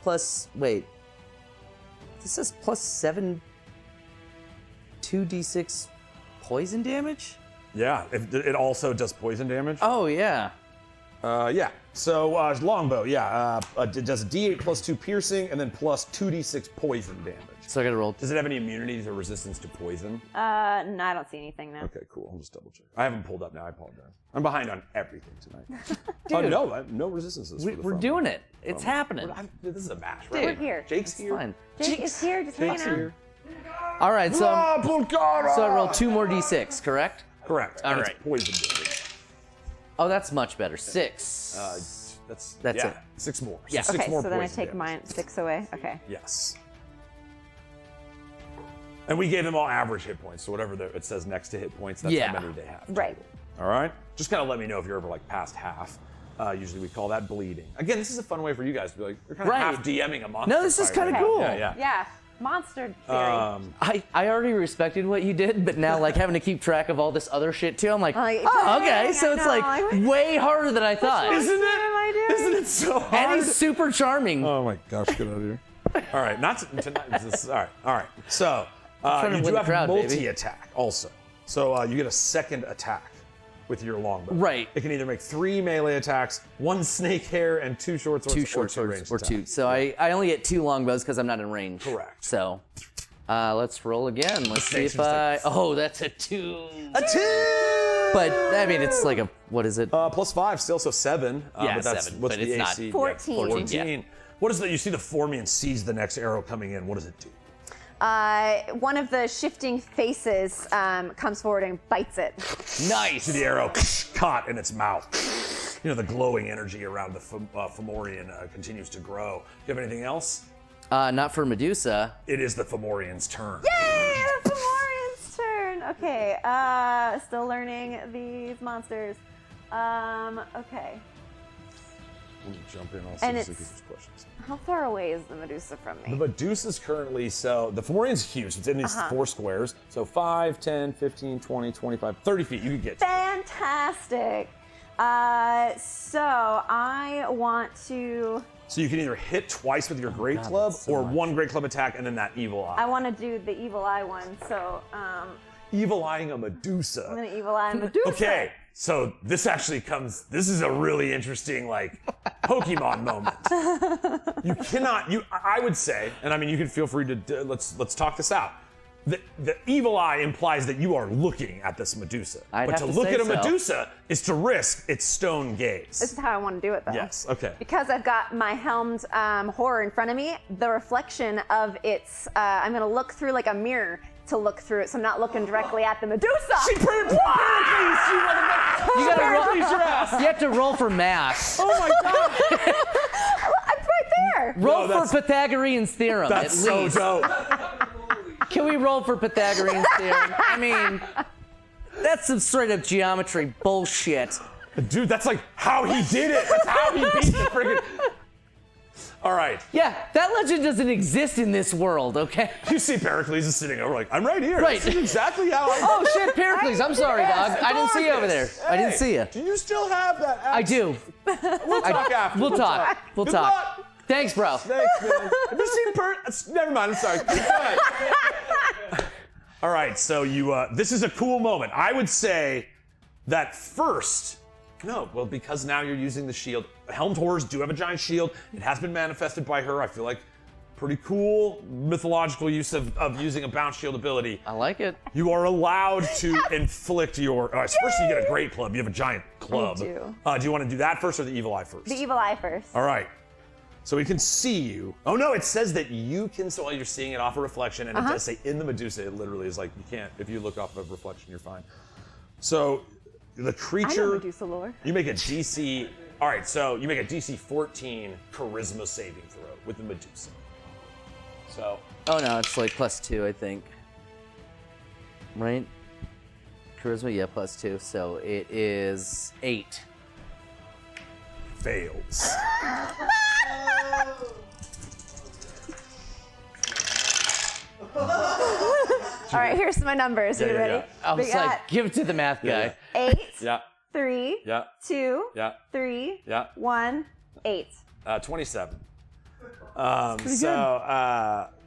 plus, wait. This says +7, 2d6 poison damage? Yeah. It also does poison damage. Oh, yeah. Yeah. So longbow. Yeah. It does a D8 +2 piercing, and then +2d6 poison damage. So I gotta roll. Does it have any immunities or resistance to poison? No, I don't see anything now. Okay, cool. I'll just double check. I haven't pulled up now. I apologize. I'm behind on everything tonight. Dude. No, I have no resistances. for the We're phone. doing it. It's happening. This is a match, Dude. right? We're here. Jake's It's here. fine. Jake is here, just Jake's hanging out. here. All right, so Ah, Pulkara! so I roll 2 more d6, correct? Correct. All and right. It's poison damage. Oh, that's much better. 6. That's That's yeah, it. 6 more. Yeah. So 6 Okay, more so then I poison take damage. mine 6 away. Okay. Yes. And we gave them all average hit points, so whatever it says next to hit points, that's Yeah. how many they have. Right. All right? Just kind of let me know if you're ever like past half. Usually we call that bleeding. Again, this is a fun way for you guys to be like, you're kind of Right. half DMing a monster. No, this is fight, kinda right? cool. Yeah. Yeah. Monster theory. I already respected what you did, but now like having to keep track of all this other shit too, I'm like, Like, oh, okay, dang, so I it's know. like I- way harder than I thought. Isn't What am I it? doing? Isn't it so hard? And he's super charming. Oh my gosh, get out of here. All right, not tonight. All right. So trying to you win do the have crowd, baby. multi-attack also. So you get a second attack with your longbow. Right. It can either make 3 melee attacks, 1 snake hair, and 2 short swords. 2 short or 2 swords ranged or attacks. 2. So I only get 2 longbows because I'm not in range. Correct. So let's roll again. Let's see snakes if are I. Oh, that's a 2. A 2! But I mean, it's like a what is it? +5 still, so 7. Yeah, but that's 7, what's but the it's not. AC? 14. 14. What is that? You see the Formian sees the next arrow coming in. What does it do? One of the shifting faces comes forward and bites it. Nice. The arrow caught in its mouth. You know, the glowing energy around the Fomorian continues to grow. Do you have anything else? Not for Medusa. It is the Fomorian's turn. Yay! The Fomorian's turn. Okay, still learning these monsters. Okay. Let me jump in also And to see it's- these questions. How far away is the Medusa from The me? Medusa's currently, so the Fomorian's huge. It's in these 4 squares. So 5, 10, 15, 20, 25, 30 feet you can get to. Fantastic. So I want to. So you can either hit twice with your Great God, Club that's so or much. 1 Great Club attack and then that Evil Eye. I want to do the evil eye one. So Evil Eyeing a Medusa. I'm gonna evil eye Medusa. Okay, so this actually this is a really interesting, like, Pokemon moment. You cannot, I would say, and I mean, you can feel free to, let's talk this out. The evil eye implies that you are looking at this Medusa. I'd but have to to look say at a so. Medusa is to risk its stone gaze. This is how I want to do it, though. Yes, okay. Because I've got my helmed horror in front of me, the reflection of its, I'm gonna look through like a mirror to look through it, so I'm not looking directly at the Medusa. She Pericles, You gotta roll. You have to roll for math. Oh my god! I'm right there. Roll No, for Pythagorean's theorem That's at so least. dope. Can we roll for Pythagorean's theorem? I mean, that's some straight up geometry bullshit. Dude, that's like how he did it. That's how he beat the friggin'. All right. Yeah, that legend doesn't exist in this world, okay? You see Pericles is sitting over like, I'm right here. Right. This is exactly how I Oh shit, Pericles, I'm sorry, dog. I didn't see you over there. I didn't see you. Do you still have that axe? I do. We'll talk after. We'll talk. We'll Good talk. luck. Thanks, bro. Thanks, man. Have you seen Never mind, I'm sorry. Go ahead. All right, so this is a cool moment. I would say that first, no, well, because now you're using the shield. Helmed Horrors do have a giant shield. It has been manifested by her. I feel like pretty cool mythological use of using a bounce shield ability. I like it. You are allowed to inflict your. First, you get a great club. You have a giant club. I do. Do you want to do that first or the evil eye first? The evil eye first. All right. So we can see you. Oh no, it says that you can. So while you're seeing it off a reflection, and it does say in the Medusa, it literally is like you can't. If you look off of reflection, you're fine. So the I creature. know Medusa lore. You make a DC. All right, so you make a DC 14 Charisma saving throw with the Medusa. So. Oh no, it's like +2, I think. Right? Charisma, yeah, +2. So it is 8. Fails. All right, here's my numbers. Are you Yeah, ready? yeah. I was We got like, give it to the math guy. 8, Yeah. 3, Yeah. 2, Yeah. 3, Yeah. 1, 8. 27.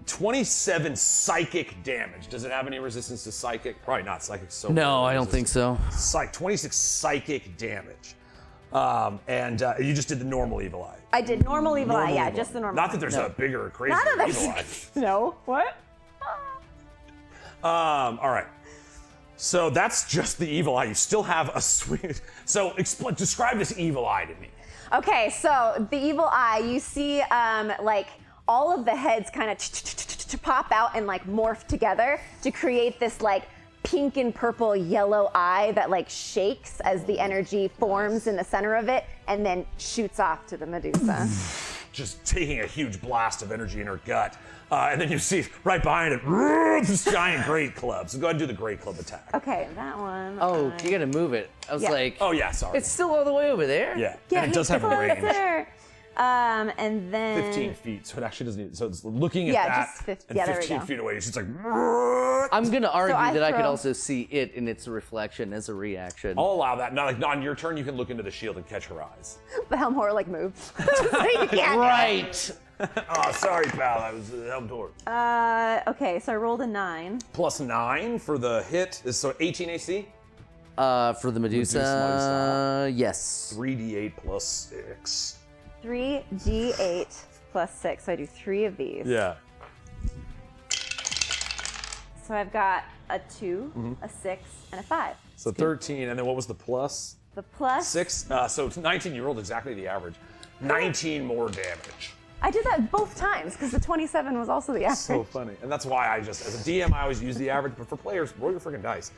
27 psychic damage. Does it have any resistance to psychic? Probably not. Psychic's so. No, I don't think so. 26 psychic damage. And you just did the normal evil eye. I did normal evil eye, Normal yeah, evil just eye. the normal. Not that there's a bigger or crazier None of evil eye. this. No. What? All right. So that's just the evil eye. You still have a sweet. So describe this evil eye to me. Okay, so the evil eye, you see like all of the heads kind of pop out and like morph together to create this like pink and purple yellow eye that like shakes as the energy forms in the center of it and then shoots off to the Medusa. Just taking a huge blast of energy in her gut. And then you see right behind it, this giant great club. So go ahead and do the great club attack. Okay, that one. Oh, you gotta move it. I was Yeah. like, Oh, yeah, sorry. it's still all the way over there? Yeah, Get and it does me have a range. closer. And then 15 feet, so it actually doesn't need. So it's looking at Yeah, that, just 50 and yeah, there we 15 go. feet away, it's just like. I'm gonna argue I that I could throw- also see it in its reflection as a reaction. I'll allow that. Not like on your turn, you can look into the shield and catch her eyes. the helm horror like moved. So you can't. Right! Oh, sorry, pal. I was helmed toward. Okay, so I rolled a 9. Plus 9 for the hit is so 18 AC. For the Medusa, lifestyle. yes. 3d8 plus 6. 3d8 plus 6. So I do 3 of these. Yeah. So I've got a 2, a 6, and a 5. So 13, and then what was the plus? The plus 6. So it's 19. You rolled exactly the average. 19 more damage. I did that both times because the 27 was also the average. So funny. And that's why I just, as a DM, I always use the average, but for players, roll your freaking dice.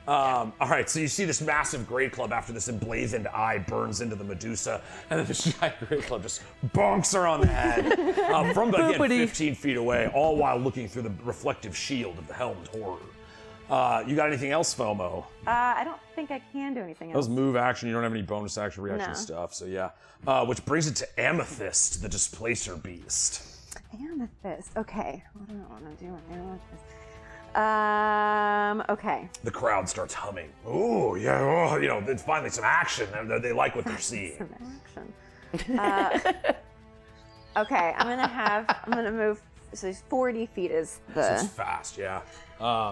All right, so you see this massive Great Club after this emblazoned eye burns into the Medusa, and then this giant Great Club just bonks her on the head from, again, Boopity. 15 feet away, all while looking through the reflective shield of the helmed horror. You got anything else, FOMO? I don't think I can do anything That else. was move action. You don't have any bonus action reaction No. stuff. So yeah. Which brings it to Amethyst, the Displacer Beast. Amethyst. Okay. What do I want to do with Amethyst? Okay. The crowd starts humming. Ooh, yeah. Oh, you know, it's finally some action. They like what they're seeing. Some action. Okay, I'm gonna move. So 40 feet is So it's the. fast, yeah.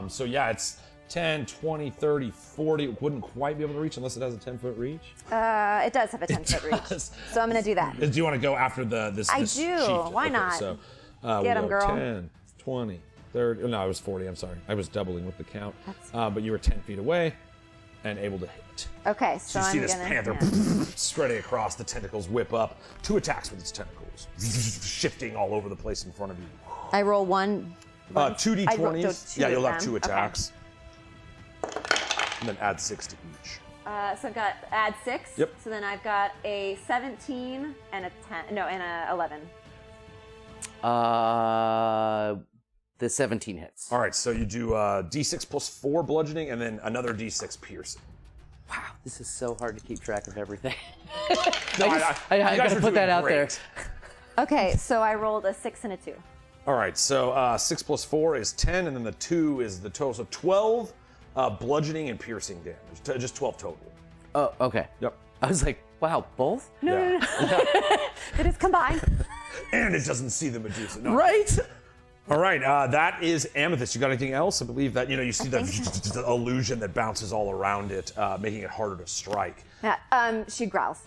So yeah, it's 10, 20, 30, 40. It wouldn't quite be able to reach unless it has a 10-foot reach. It does have a 10-foot reach. does. So I'm gonna do that. Do you want to go after this I this do. sheaf? Why not? So Get we'll 'em, go girl. 10, 20, 30. No, it was 40. I'm sorry. I was doubling with the count. That's But you were 10 feet away and able to hit. Okay, so So you see I'm this gonna. panther yeah. spreading across, the tentacles whip up. 2 attacks with its tentacles, shifting all over the place in front of you. I roll one. 2d20s. I rolled two Yeah, of you'll have them. 2 Okay. attacks. And then add 6 to each. So I've got add 6. Yep. So then I've got a 17 and a 10. No, and a 11. The 17 hits. All right, so you do d6 plus 4 bludgeoning, and then another d6 piercing. Wow, this is so hard to keep track of everything. No, I you guys gotta are put that doing out there. great. Okay, so I rolled a 6 and a 2. All right, so 6 plus 4 is 10, and then the 2 is the total. So 12 bludgeoning and piercing damage. Just 12 total. Oh, okay. Yep. I was like, wow, both? No. It is combined. And it doesn't see the Medusa. No. Right? All right, that is Amethyst. You got anything else? I believe that, you see the illusion that bounces all around it, making it harder to strike. Yeah, she growls.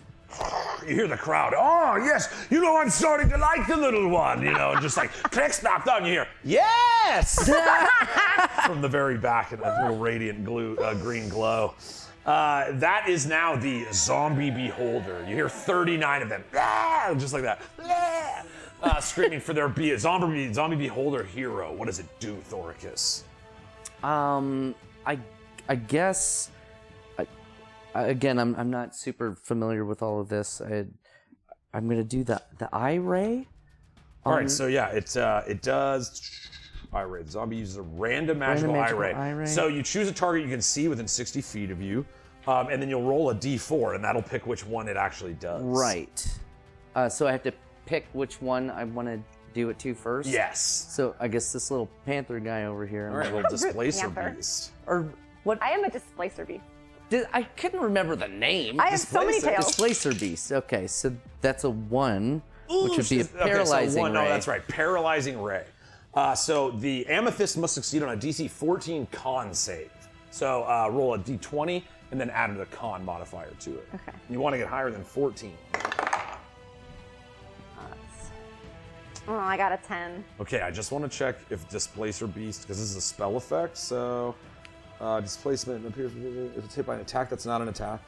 You hear the crowd, oh, yes, I'm starting to like the little one, and just like, click, snap, down, you hear, yes! From the very back in that little radiant green glow. That is now the zombie beholder. You hear 39 of them, just like that, screaming for their zombie beholder hero. What does it do, Thoricus? I guess. Again, I'm not super familiar with all of this. I'm gonna do the eye ray. All right, so yeah, it does eye ray. The zombie uses a random magical eye ray. So you choose a target you can see within 60 feet of you, and then you'll roll a d4, and that'll pick which one it actually does. Right. So I have to pick which one I want to do it to first. Yes. So I guess this little panther guy over here. All right, little displacer Panther. beast. Or what? I am a displacer beast. I couldn't remember the name. I have so many Displacer. tails. Displacer beast. Okay, so that's a 1, which would be a Okay, so paralyzing ray. No, that's right, paralyzing ray. So the Amethyst must succeed on a DC 14 con save. So roll a d20 and then add the con modifier to it. Okay. You want to get higher than 14. Oh, I got a 10. Okay, I just want to check if Displacer Beast, because this is a spell effect, so displacement appears if it's hit by an attack, that's not an attack.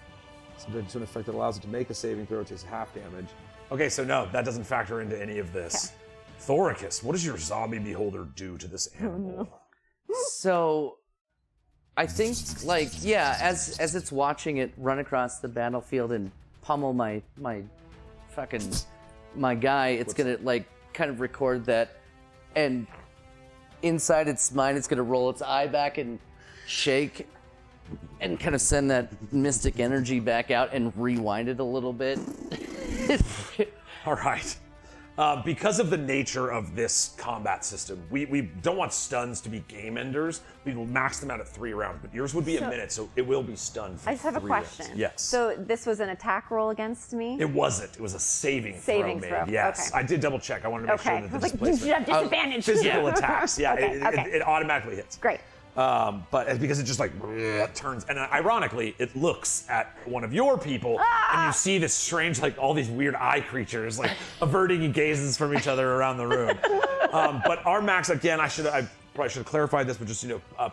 Subject to an effect that allows it to make a saving throw, it takes half damage. Okay, so no, that doesn't factor into any of this. Thoricus, what does your zombie beholder do to this animal? So, I think, as it's watching it run across the battlefield and pummel my guy, it's gonna kind of record that, and inside its mind, it's gonna roll its eye back and shake, and kind of send that mystic energy back out and rewind it a little bit. All right. Because of the nature of this combat system, we don't want stuns to be game enders. We will max them out at 3 rounds, but yours would be a minute, so it will be stunned for I just have a 3 question. rounds. Yes. So this was an attack roll against me? It wasn't. It was a saving Saving throw throw, made. Yes. okay. I did double check. I wanted to make Okay. sure that I the was like, you should displacement... have disadvantage. Physical attacks, yeah. Okay. It automatically hits. Great. But because it just turns, and ironically, it looks at one of your people, and you see this strange, all these weird eye creatures, averting gazes from each other around the room. But our max, again, I probably should have clarified this, but just,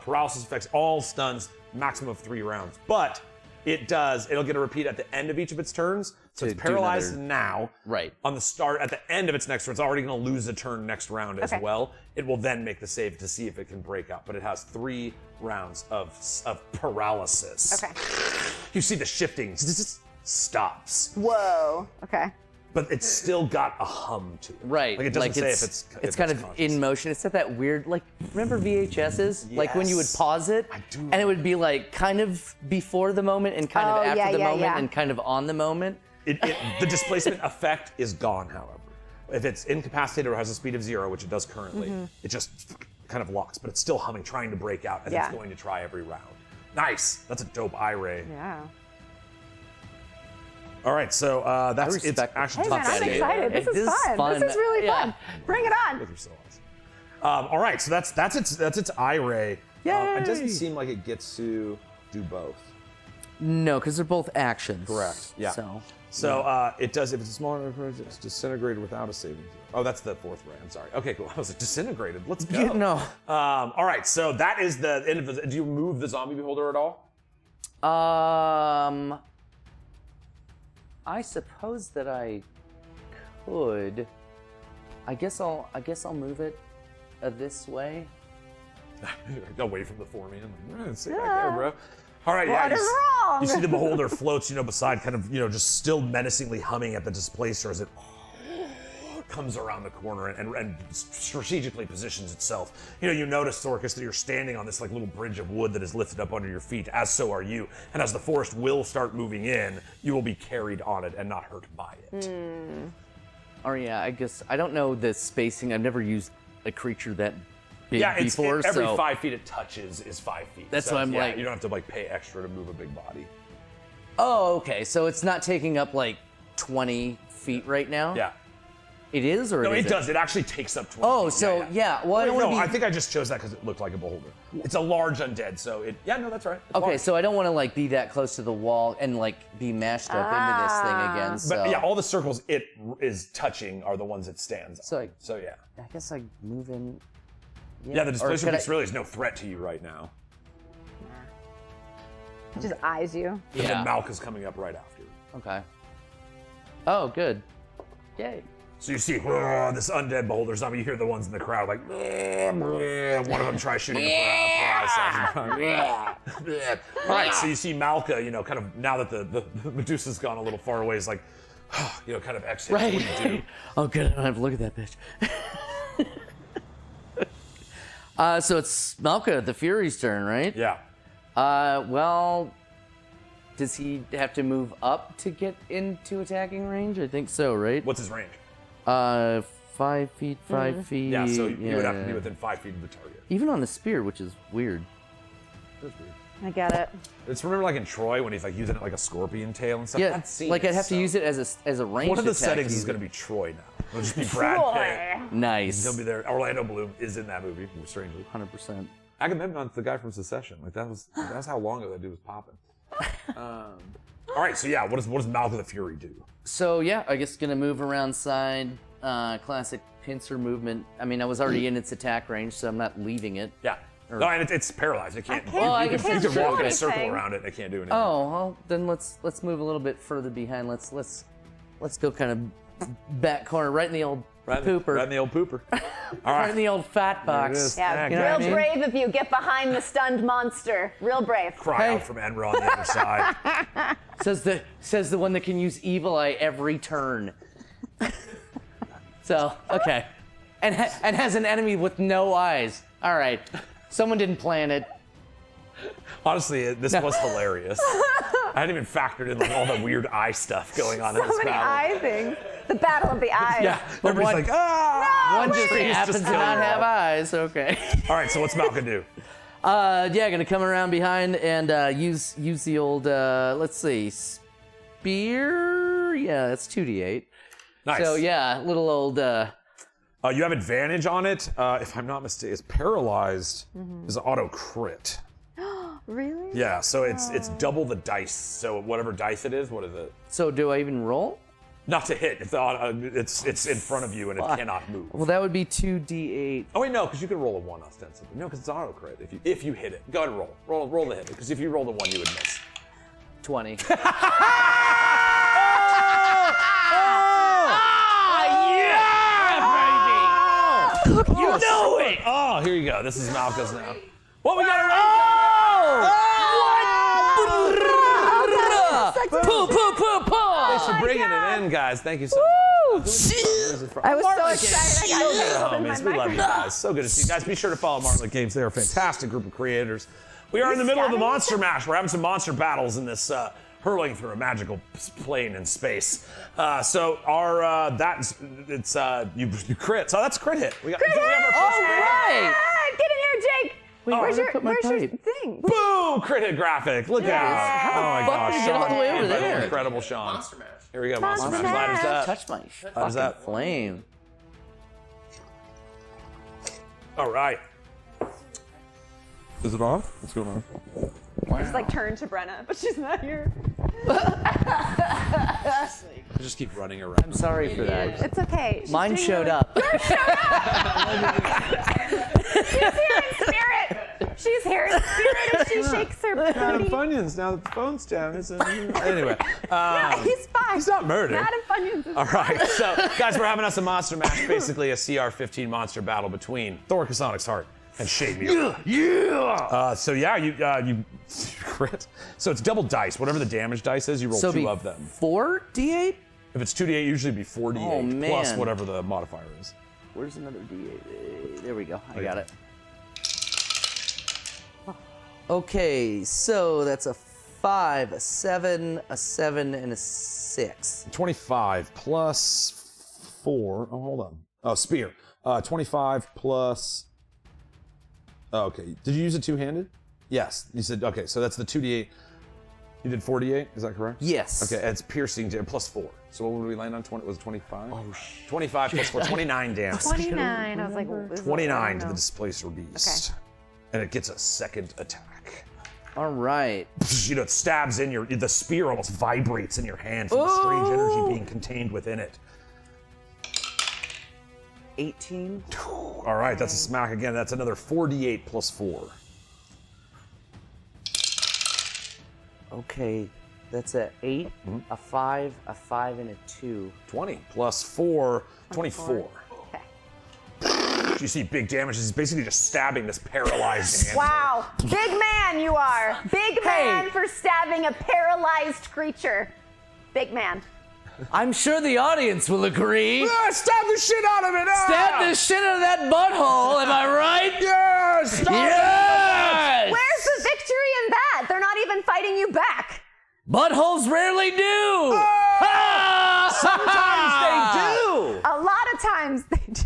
paralysis affects all stuns, maximum of 3 rounds. But it'll get a repeat at the end of each of its turns. So To it's do paralyzed another- now. Right. On the start, at the end of its next turn, it's already going to lose a turn next round as Okay. well. It will then make the save to see if it can break out. But it has 3 rounds of paralysis. Okay. You see the shifting stops. Whoa. Okay. but it's still got a hum to it. Right. Like it doesn't say if it's kind of conscious. in motion. It's got that weird, like, remember VHSs? Like when you would Yes. pause it, I do. and it would be like kind of before the moment and kind of Oh, after yeah, the yeah, moment yeah. and kind of on the moment. The displacement effect is gone, however. If it's incapacitated or has a speed of 0, which it does currently, it just kind of locks, but it's still humming, trying to break out, and Yeah. it's going to try every round. Nice. That's a dope eye ray. Yeah. All right, so that's it's respect actually Hey man, Fuck I'm that, excited. dude. This is fun. This is really Yeah. fun. Bring it on. Those are so awesome. All right, so that's its eye ray. It doesn't Yay. seem like it gets to do both. No, because they're both actions. Correct, yeah. So It does, if it's smaller, it's disintegrated without a saving throw. Oh, that's the 4th ray. I'm sorry. Okay, cool. I was like, disintegrated. Let's go. Yeah, no. All right, so that is the end of the. Do you move the zombie beholder at all? I suppose that I could. I guess I'll move it this way. Away from the 4-man. Stay back there, bro. All right, What is wrong? You see the beholder floats, beside, kind of, just still menacingly humming at the displacer as it comes around the corner and strategically positions itself. You notice, Thoricus, that you're standing on this like little bridge of wood that is lifted up under your feet, as so are you. And as the forest will start moving in, you will be carried on it and not hurt by it. Or yeah, I guess I don't know the spacing. I've never used a creature that big Yeah, before. every so 5 feet it touches is 5 feet. That's why I'm yeah, like- you don't have to pay extra to move a big body. Oh, okay. So it's not taking up like 20 feet right now. Yeah. It is, or No, it it does. It actually takes up 20 Oh, feet. so yeah. Well, I don't want to be. I think I just chose that because it looked like a beholder. It's a large undead, so it. Yeah, no, that's right. It's Okay, large. so I don't want to be that close to the wall and be mashed up into this thing again. So But yeah, all the circles it is touching are the ones it stands on. So, yeah. I guess I move in. Yeah, the Or displacement could piece really is no threat to you right now. It just eyes you. And Yeah. then Malka's coming up right after. Okay. Oh, good. Yay. So you see this undead beholder zombie. You hear the ones in the crowd like, one of them tries shooting the prize. All right, so you see Malka, kind of now that the Medusa's gone a little far away, is like, kind of exhale. Right. What do you do? Oh, good. I don't have to look at that bitch. So it's Malka, the Fury's turn, right? Yeah. Well, does he have to move up to get into attacking range? I think so, right? What's his range? 5 feet, 5 feet. Yeah, so you would have to be within 5 feet of the target. Even on the spear, which is weird. That's weird. I get it. It's remember like in Troy when he's using it like a scorpion tail and stuff. Yeah, That scene I'd is have to so- use it as a range One of the attack settings is user. going to be Troy now. It'll just be Brad Pitt. Nice. He'll be there. Orlando Bloom is in that movie, strangely. 100%. Agamemnon's the guy from Secession. That's how long ago that dude was popping. All right, so yeah, what does Malka the Fury do? So yeah, I guess gonna move around side. Classic pincer movement. I mean, I was already in its attack range, so I'm not leaving it. Yeah. No, and it's paralyzed. It can't. Well, I you guess can it can't walk do in a circle anything. around it, and it can't do anything. Oh, well, then let's move a little bit further behind. Let's go kind of back corner, right in the old pooper. Right in the old pooper. All Right right. in the old fat box. is. Yeah, You know what I real mean? brave of you. Get behind the stunned monster. Real brave. Cry Hey. out from Enra on the other side. Says the one that can use evil eye every turn. So okay, and has an enemy with no eyes. All right, someone didn't plan it. Honestly, this was hilarious. I hadn't even factored in all the weird eye stuff going on in So this many battle. eye things. The battle of the eyes. Yeah, but Everybody's one, like, ah! one just Trees happens just to not killing have them. eyes. Okay. All right, so what's Malka do? Yeah, gonna come around behind and use the old let's see, spear. Yeah, that's 2d8. Nice. So yeah, little old. You have advantage on it. If I'm not mistaken, it's paralyzed. Is an auto crit. Really? Yeah, so it's double the dice. So whatever dice it is, what is it? So do I even roll? Not to hit. It's in front of you and it cannot move. Well, that would be 2d8. Oh wait, no, because you can roll a 1 ostensibly. No, because it's auto crit. If you hit it, go ahead and roll the hit. Because if you roll the 1, you would miss. 20. You know it! Oh, here you go. This is Malka's now. Well, we got a Poo, poo, poo, poo! Thanks for bringing it in, guys. Thank you so much. I was so excited. I got Oh, homies, we love you guys. So good to see you guys. Be sure to follow Marlin Games. They're a fantastic group of creators. We are in the middle of the Monster Mash. We're having some monster battles in this hurling through a magical plane in space. So our you crit. So that's a crit hit. We have our first crit. Right. Get in here, Jake. Wait, where's your pipe? thing? Boom! Crit hit graphic. Look out. Oh my gosh. did you get all the way over there? Incredible, Sean. Monster Mash. Here we go. Monster Monster Mash. Ladders Mash. up. Touch my How's fucking that? flame. All right. Is it off? What's going on? I just like turned to Brenna, but she's not here. Just keep running around. I'm sorry for that. It's okay. She's Mine doing showed really- up. She's here in spirit. She's here in spirit and she shakes her Madam booty. Funyuns, now that the phone's down, anyway. He's fine. He's not murdered. Madam Funyuns is All right, so guys, we're having us a monster match, basically a CR15 monster battle between Thoricus Onyxheart and Shayemira. So yeah, you crit. So it's double dice. Whatever the damage dice is, you roll So two be of them. 4d8? If it's 2d8, usually it'd be 4d8 Oh, plus man. whatever the modifier is. Where's another d8? There we go. I got it. Okay, so that's a 5, a 7, a 7, and a 6. 25 plus 4. Oh, hold on. Oh, spear. 25 plus. Oh, okay. Did you use it two-handed? Yes. You said okay. So that's the 2d8. You did 48. Is that correct? Yes. Okay. It's piercing plus 4. So what would we land on? 20? Was it 25? Oh shit. 25 plus 4. 29 damage. 29. I was like, this is 29 what to I the displacer beast. Okay. And it gets a second attack. All right. You know, it stabs in the spear almost vibrates in your hand from the strange energy being contained within it. 18. All right, that's a smack again. That's another 4d8 plus 4. Okay, that's a 8, a 5, a 5, and a 2. 20 plus 4, 24. Okay. You see big damage. He's basically just stabbing this paralyzed animal. Wow. Big man you are. Big man for stabbing a paralyzed creature. Big man. I'm sure the audience will agree. Stab the shit out of it! Stab the shit out of that butthole, am I right? Yes! Yes! Where's the victory in that? They're not even fighting you back. Buttholes rarely do! Sometimes they do! A lot of times they do.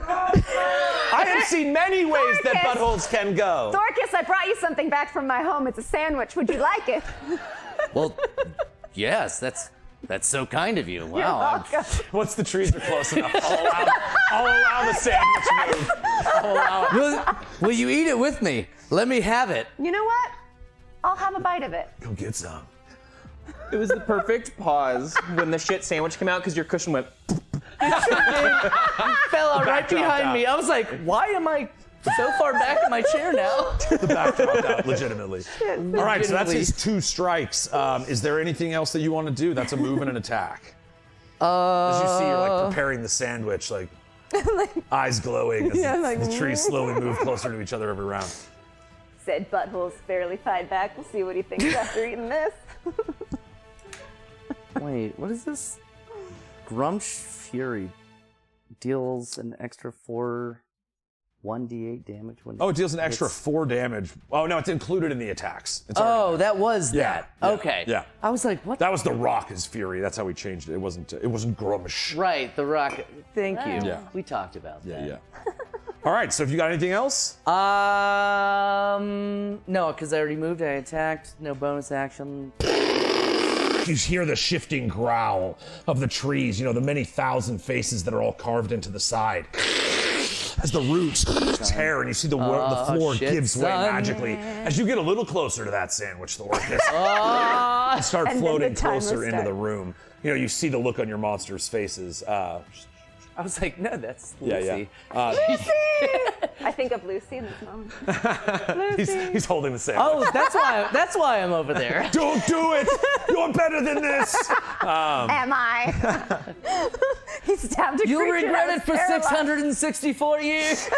I have seen many ways that Thoricus. buttholes can go. Thoricus, I brought you something back from my home. It's a sandwich. Would you like it? Well, yes, that's so kind of you. You're Wow. welcome. Once the trees are close enough, I'll allow the sandwich move. Will you eat it with me? Let me have it. You know what? I'll have a bite of it. Go get some. It was the perfect pause when the shit sandwich came out because your cushion went. Fell out right behind me. I was like, why am I so far back in my chair now? The back dropped out, legitimately. All right, so that's his 2 strikes. Is there anything else that you want to do? That's a move and an attack. As you see, you're like preparing the sandwich, like eyes glowing as the trees slowly move closer to each other every round. Said buttholes barely fight back. We'll see what he thinks after eating this. Wait, what is this? Grumsh Fury deals an extra 1d8 damage when. Oh, it deals an extra 4 damage. Oh no, it's included in the attacks. It's already- Oh, that was that. yeah, Okay. yeah. I was like, what? That was the Rock is Fury. That's how we changed it. It wasn't Grumsh. Right, the rocket. Thank you. Yeah. We talked about that. Yeah. All right, so if you got anything else? No, because I already moved. I attacked. No bonus action. You hear the shifting growl of the trees, the many thousand faces that are all carved into the side. As the roots tear and you see the floor shit, gives way son. magically. As you get a little closer to that sandwich, Thoricus, and start And then floating the timer closer into starts. the room. You see the look on your monsters' faces. I was like, no, that's Yeah, Lucy. yeah. I think of Lucy in this moment. He's holding the sandwich. Oh, that's why I'm over there. Don't do it! You're better than this! Am I? He stabbed a You'll creature regret that it for was paralyzed. 664 years.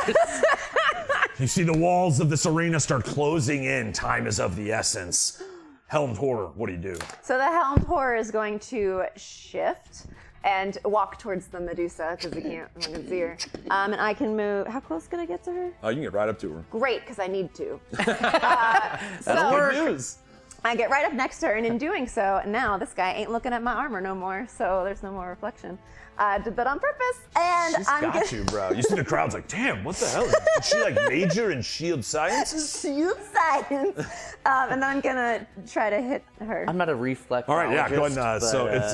You see the walls of this arena start closing in. Time is of the essence. Helmed Horror, what do you do? So the helmed horror is going to shift and walk towards the Medusa because we can't. I'm not gonna see her. And I can move. How close can I get to her? You can get right up to her. Great, because I need to. That's good news. I get right up next to her, and in doing so, now this guy ain't looking at my armor no more, so there's no more reflection. I did that on purpose, and She's I'm got you, bro. You see the crowd's like, damn, what the hell? Is she like major in shield sciences? Shield science. And then I'm gonna try to hit her. I'm not a reflexologist. All right, yeah, go ahead. but, So it's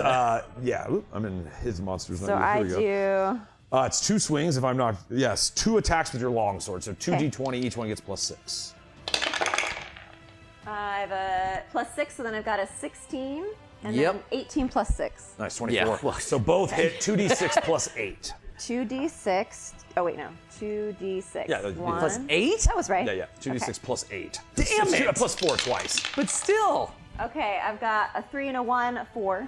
yeah. Oop, I'm in his monster's. So I do. It's 2 swings if I'm not. Yes, 2 attacks with your longsword. So 2d20, each one gets +6. I have a +6, so then I've got a 16, and Yep. then 18 +6. Nice, 24. Yeah, well- So both hit 2d6 +8. 2d6. Oh wait, no. 2d6. Yeah, that'd be One. +8? That was right. Yeah, yeah. 2d6 +8. Damn it! +4 twice. But still. Okay, I've got a 3 and a 1, a 4.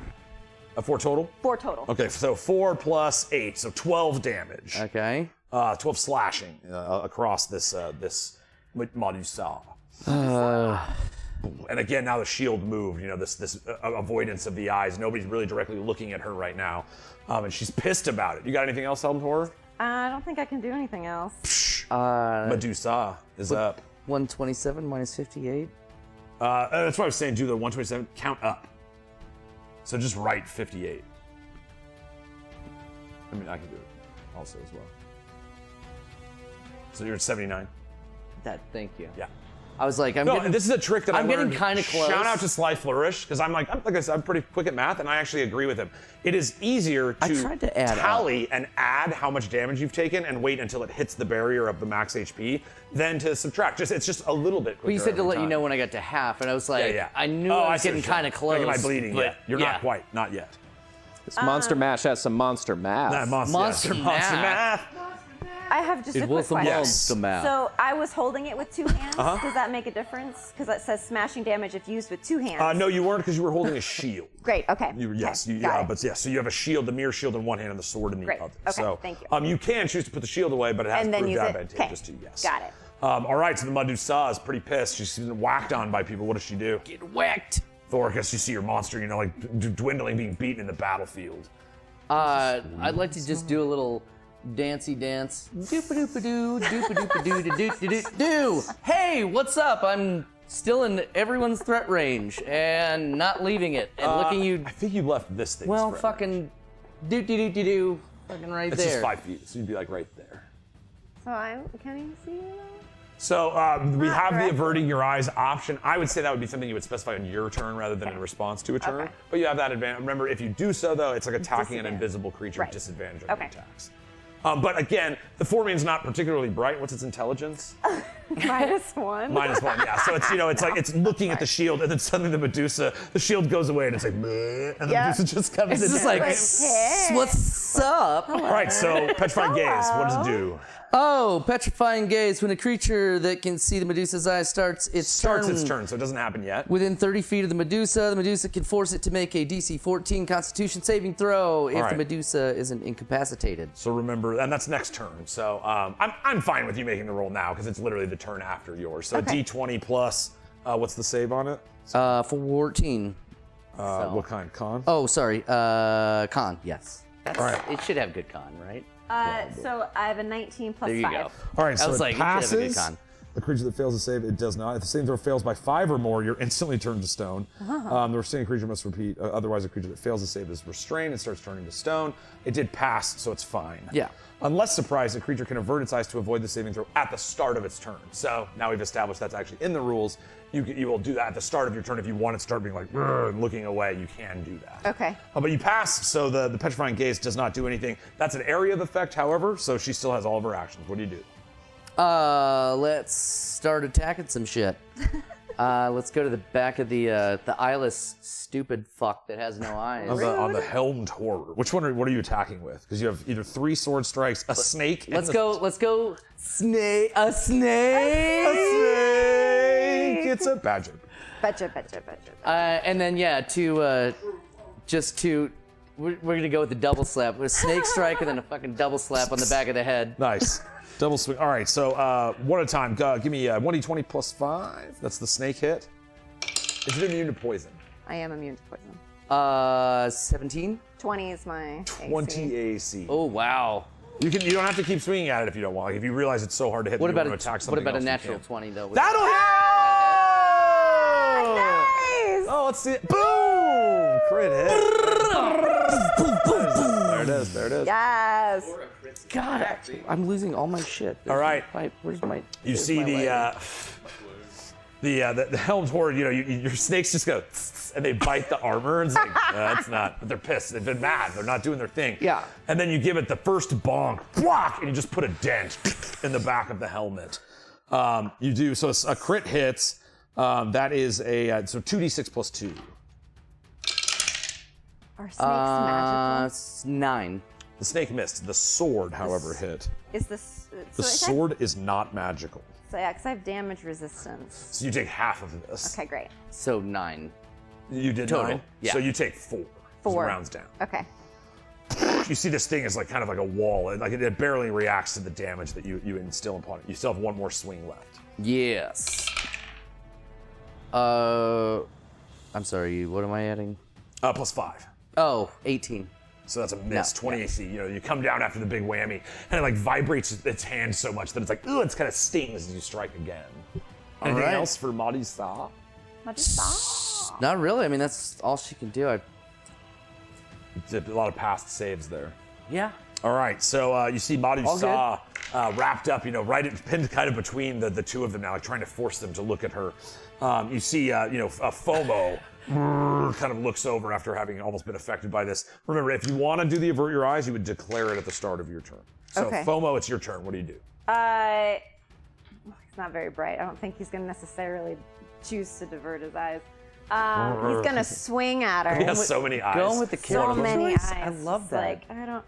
A 4 total? 4 total. Okay, so 4 + 8, so 12 damage. Okay. 12 slashing across this Medusa. And again, now the shield moved. You know, this avoidance of the eyes. Nobody's really directly looking at her right now, and she's pissed about it. You got anything else, Helmed Horror? I don't think I can do anything else. Medusa is up. 127 minus 58. That's what I was saying. Do the 127. Count up. So just write 58. I mean, I can do it also as well. So you're at 79. Thank you. Yeah. I was like, No, this is a trick that I'm I learned. getting kinda close. Shout out to Sly Flourish, because like I said, I'm pretty quick at math, and I actually agree with him. It is easier I to tried to add tally and add how much damage you've taken and wait until it hits the barrier of the max HP than to subtract. It's just a little bit quicker. But you said to every let you time. know when I got to half, and I was like, Yeah, yeah. I knew Oh, I was see getting what you're kind of saying. close. Like, am I bleeding but yet? You're yeah. not quite. Not yet. This Monster Mash has some monster math. Monster math. I have just It a was quick the question. monster math. So I was holding it with 2 hands. Does that make a difference? Because it says smashing damage if used with 2 hands. No, you weren't, because you were holding a shield. Great. Okay. Yes, Okay, you, got it. but yes, so you have a shield, the mirror shield in one hand and the sword in the Great. other. Okay, So, thank you. You can choose to put the shield away, but it has And then proved use it? advantageous Okay, to you. Yes. got it. All right, so the Medusa is pretty pissed. She's been whacked on by people. What does she do? Get whacked. Thoricus, you see your monster, like dwindling, being beaten in the battlefield. I'd like to just do a little dancey dance. Doopa-doopa-doo, doopa-doopa-doo-doo-doo-doo. Hey, what's up? I'm still in everyone's threat range and not leaving it and looking you. I think you left this thing. Well, fucking doo-doo-doo-doo-doo. Fucking right It's there. just 5 feet, so you'd be like right there. So I can you see it? So we have the directly. averting your eyes option. I would say that would be something you would specify on your turn rather than in response to a turn. Okay. But you have that advantage. Remember, if you do so, though, it's like attacking an Disadvantage. invisible creature with Right. disadvantage on your Okay. attacks. But again, the Formian's not particularly bright. What's its intelligence? -1. -1, yeah. So it's it's like it's looking at the shield, and then suddenly the Medusa, the shield goes away, and it's like, "Meh," and the Yeah. Medusa just comes It's in. just like, Hey. what's up? All right, so Petrifying Gaze, what does it do? Oh, petrifying gaze. When a creature that can see the Medusa's eyes starts its turn Its turn, so it doesn't happen yet. within 30 feet of the Medusa can force it to make a DC 14 Constitution saving throw if right. the Medusa isn't incapacitated. So remember, and that's next turn. So I'm fine with you making the roll now because it's literally the turn after yours. So Okay. a D20 plus, what's the save on it? 14. What kind? Con? Oh, sorry. Con, yes. That's, All right. It should have good con, right? So I have a 19 plus There you 5. go. All right, so I was it like, it should have a good passes. con. The creature that fails to save, it does not. If the saving throw fails by 5 or more, you're instantly turned to stone. The restraining creature must repeat. Otherwise, a creature that fails to save is restrained and starts turning to stone. It did pass, so it's fine. Yeah. Unless surprised, a creature can avert its eyes to avoid the saving throw at the start of its turn. So now we've established that's actually in the rules. You will do that at the start of your turn. If you want to start being like, "Rrr," and looking away, you can do that. Okay. But you pass, so the Petrifying Gaze does not do anything. That's an area of effect, however, so she still has all of her actions. What do you do? Let's start attacking some shit. Let's go to the back of the eyeless stupid fuck that has no eyes. On the Helmed Horror. What are you attacking with? Because you have either 3 sword strikes, a snake, Let's and go. Snake. A snake. a snake. It's a badger. Betcha. And then we're gonna go with the double slap. With a snake strike and then a fucking double slap on the back of the head. Nice. Double swing. All right, so one at a time. Give me 1d20 plus 5. That's the snake hit. Is it immune to poison? I am immune to poison. 17. 20 is my 20 AC. Oh wow. You don't have to keep swinging at it if you don't want. Like, if you realize it's so hard to hit, What that you about want to attack what something about a else, you natural can. 20 though? That'll hit! Nice! Oh, let's see it. Boom! Crit hit. There it is. There it is. Yes. God, I'm losing all my shit. All right. Where's my? You see the helmed horde. You know, your snakes just go and they bite the armor, and it's like that's not. But they're pissed. They've been mad. They're not doing their thing. Yeah. And then you give it the first bonk, whack, and you just put a dent in the back of the helmet. You do so. A crit hits. That is a so 2d6 plus 2. Are snakes magical? 9. The snake missed. The sword, however, hit. Is this The sword is not magical. So yeah, because I have damage resistance. So you take half of this. Okay, great. So 9. You did Total, 9? yeah. So you take 4. 4 rounds down. Okay. You see this thing is like kind of like a wall. It barely reacts to the damage that you instill upon it. You still have one more swing left. Yes. I'm sorry. What am I adding? Plus 5. Oh, 18. So that's a miss. No, 20 AC. You know, you come down after the big whammy, and it like vibrates its hand so much that it's like, ooh, it's kind of stings as you strike again. Anything right. else for Madi Sa? Not really. I mean, that's all she can do. Did a lot of past saves there. Yeah. All right, so you see Madi All Sa wrapped up, pinned kind of between the two of them now, like trying to force them to look at her. You see, FOMO kind of looks over after having almost been affected by this. Remember, if you want to do the avert your eyes, you would declare it at the start of your turn. So Okay. FOMO, it's your turn. What do you do? He's not very bright. I don't think he's going to necessarily choose to divert his eyes. He's going to swing at her. He has so many eyes. Going with the So character many choice. eyes. I love that. Like, I don't.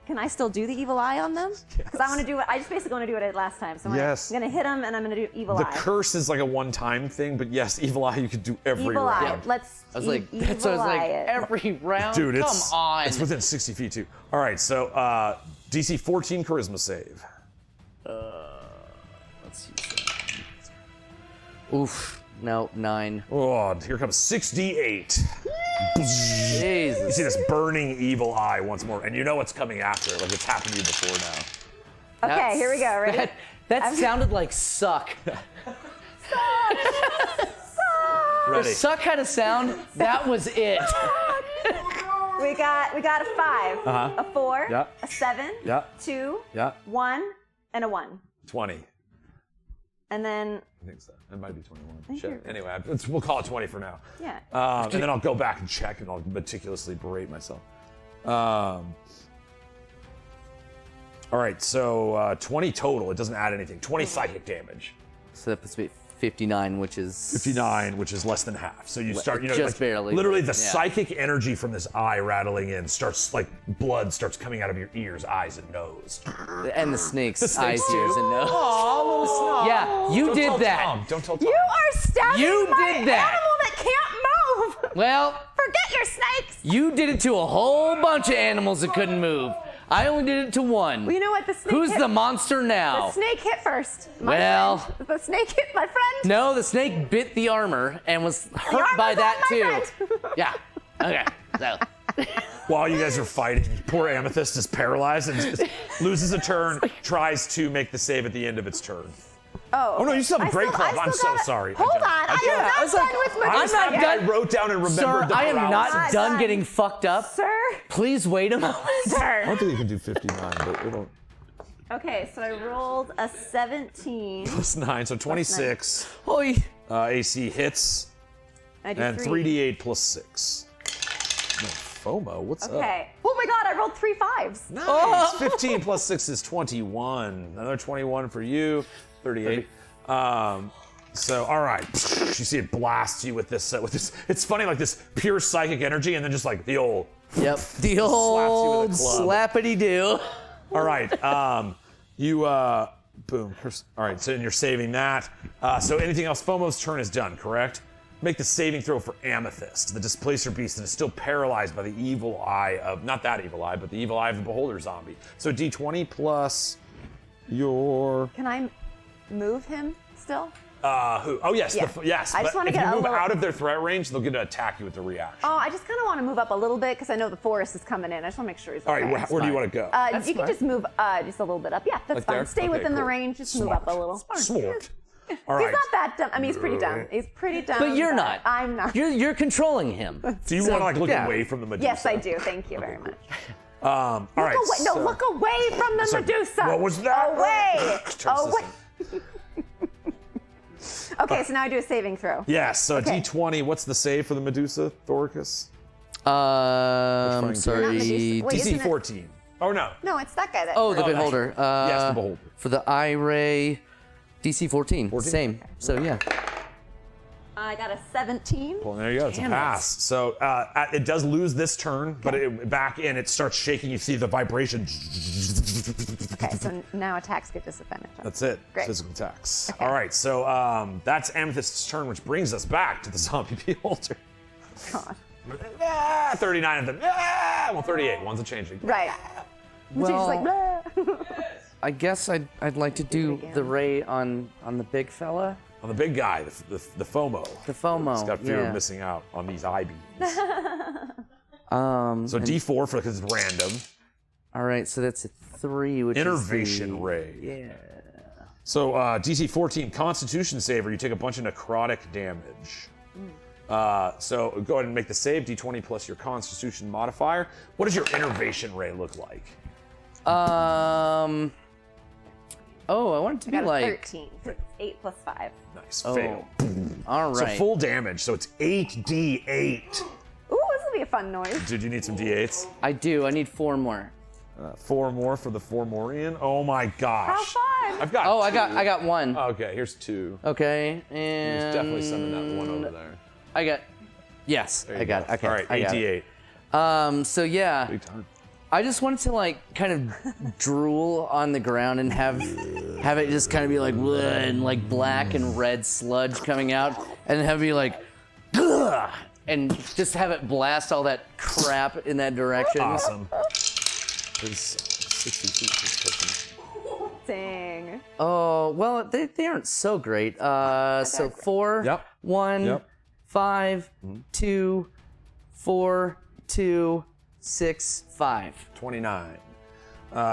Can I still do the evil eye on them? Because I want to do it. I just basically want to do what I did last time. So I'm gonna hit him, and I'm gonna do evil The eye. curse is like a one-time thing, but yes, evil eye you could do every Evil eye. round. Let's. I was like, evil that's what I was like. eye it. Every round. Dude, come on. it's within 60 feet too. All right, so DC 14 charisma save. Let's use that. Oof. No, 9. Oh, here comes 6d8. You Jesus. see this burning evil eye once more, and you know what's coming after. Like it's happened to you before now. Okay, here we go. Ready? That sounded like suck. Ready? If suck had a sound, that was it. We got a 5, a 4, Yeah. a 7, Yeah. 2, Yeah. 1, and a 1. 20. And then I think so. It might be 21. Thank Shit. you. Anyway, we'll call it 20 for now. yeah. And then I'll go back and check, and I'll meticulously berate myself. All right, so 20 total. It doesn't add anything. 20 psychic damage. So that puts me at 59, which is 59, which is less than half. So you start, just like, barely. Literally, the Yeah. psychic energy from this eye rattling in starts, like, blood starts coming out of your ears, eyes, and nose. And the snake's snakes eyes, too. ears, and nose. Aw, little snob. Yeah, you Don't did tell that. Tom. Don't tell Tom. You are stabbing You my did that. animal that can't move. Well, Forget your snakes. you did it to a whole bunch of animals that couldn't move. I only did it to one. Well, you know what? The snake. Who's hit, the monster The now? snake hit first. My Well- friend. The snake hit my friend. No, the snake bit the armor and was hurt armor's by on that my too. friend. Yeah. Okay. So. While you guys are fighting, poor Amethyst is paralyzed and just loses a turn, tries to make the save at the end of its turn. Oh. no, you still have a great club. I'm so gotta- sorry. Hold on. I Yeah, am I not was done like, with my. I was I'm not happy I done. wrote down and remembered Sir, the I am paralysis. not done getting fucked up. Sir. Please wait a moment. I Sir. don't think you can do 59, but it'll... Okay, so I rolled a 17. Plus 9, so 26. Oi. AC hits, I do and 3. 3d8 plus 6. No, FOMO, what's up? Okay. Oh my God! I rolled 3 5s. Nice. 15 plus 6 is 21. Another 21 for you. 38. So, all right. You see it blasts you with this. It's funny, like this pure psychic energy, and then just like the old. Yep. The you with a old club. slappity do. All right. Boom. All right. So you're saving that. So anything else? FOMO's turn is done. Correct. Make the saving throw for Amethyst, the displacer beast that is still paralyzed by the evil eye of, not that evil eye, but the evil eye of the beholder zombie. So D20 plus your... Can I move him still? Who? Oh, yes. Yeah. Yes. I just but wanna if get you a move little- out of their threat range, they'll get to attack you with the reaction. Oh, I just kind of want to move up a little bit because I know the forest is coming in. I just want to make sure he's All okay. right, where do you want to go? You can just move just a little bit up. Yeah, that's Like fine. there? Stay Okay, within the cool. range. Just move up a little. Smart. All He's right. not that dumb. I mean, he's pretty dumb. He's pretty dumb. But you're not. I'm not. You're controlling him. Do you So, want to like look yeah. away from the Medusa? Yes, I do. Thank you very much. All right. Look away. No, so- look away from the Sorry, Medusa. what was that? Away. Turn Away. system. Okay, so now I do a saving throw. Yes. So Okay. D20. What's the save for the Medusa, Thoricus? I'm Which sorry. Not Medusa. Wait, isn't DC it- 14. Oh no. No, it's that guy. That. Oh, the Oh, beholder. yes, the beholder. For the eye ray, DC 14. 14? Same. So yeah. I got a 17. Well, there you go. It's a Damn it. pass. So it does lose this turn, but back in, it starts shaking. You see the vibration. Okay, so now attacks get disadvantage. That's it. Great. Physical attacks. Okay. All right. So that's Amethyst's turn, which brings us back to the zombie beholder. God. 39 of them. Well, 38. One's a changeling. Right. Well, Just like, blah. I guess I'd like to do again. the ray on the big fella, On the big guy, the FOMO. the FOMO. He's got fear yeah. of missing out on these eye beams. So and- D4 because it's random. All right, so that's a 3, which Innervation is the, ray. Yeah. So DC 14 Constitution saver, you take a bunch of necrotic damage. So go ahead and make the save, D20 plus your Constitution modifier. What does your Innervation ray look like? Oh, I want it to I be got a like. 13. So it's 8 plus 5. Nice, Oh, fail. all So right. full damage, so it's 8d8. Ooh, this will be a fun noise. Did you need some d8s? I do. I need 4 more. 4 more for the Formorian. Oh my gosh. How fun. I've got Oh, I two. got 1. Okay, here's 2. Okay, and There's definitely some in that one over there. I got. Yes, There I you got. go. It. Okay, All right, I got it. 8d8. So yeah, Big time. I just wanted to like kind of drool on the ground and have it just kind of be like bleh, and like black and red sludge coming out, and have it be like, "Ugh," and just have it blast all that crap in that direction. Awesome. It's 60 feet. Just pushing. Dang. Oh well, they aren't so great. So 4, Yep. 1, Yep. 5, 2, 4, 2, 6, 5. 29.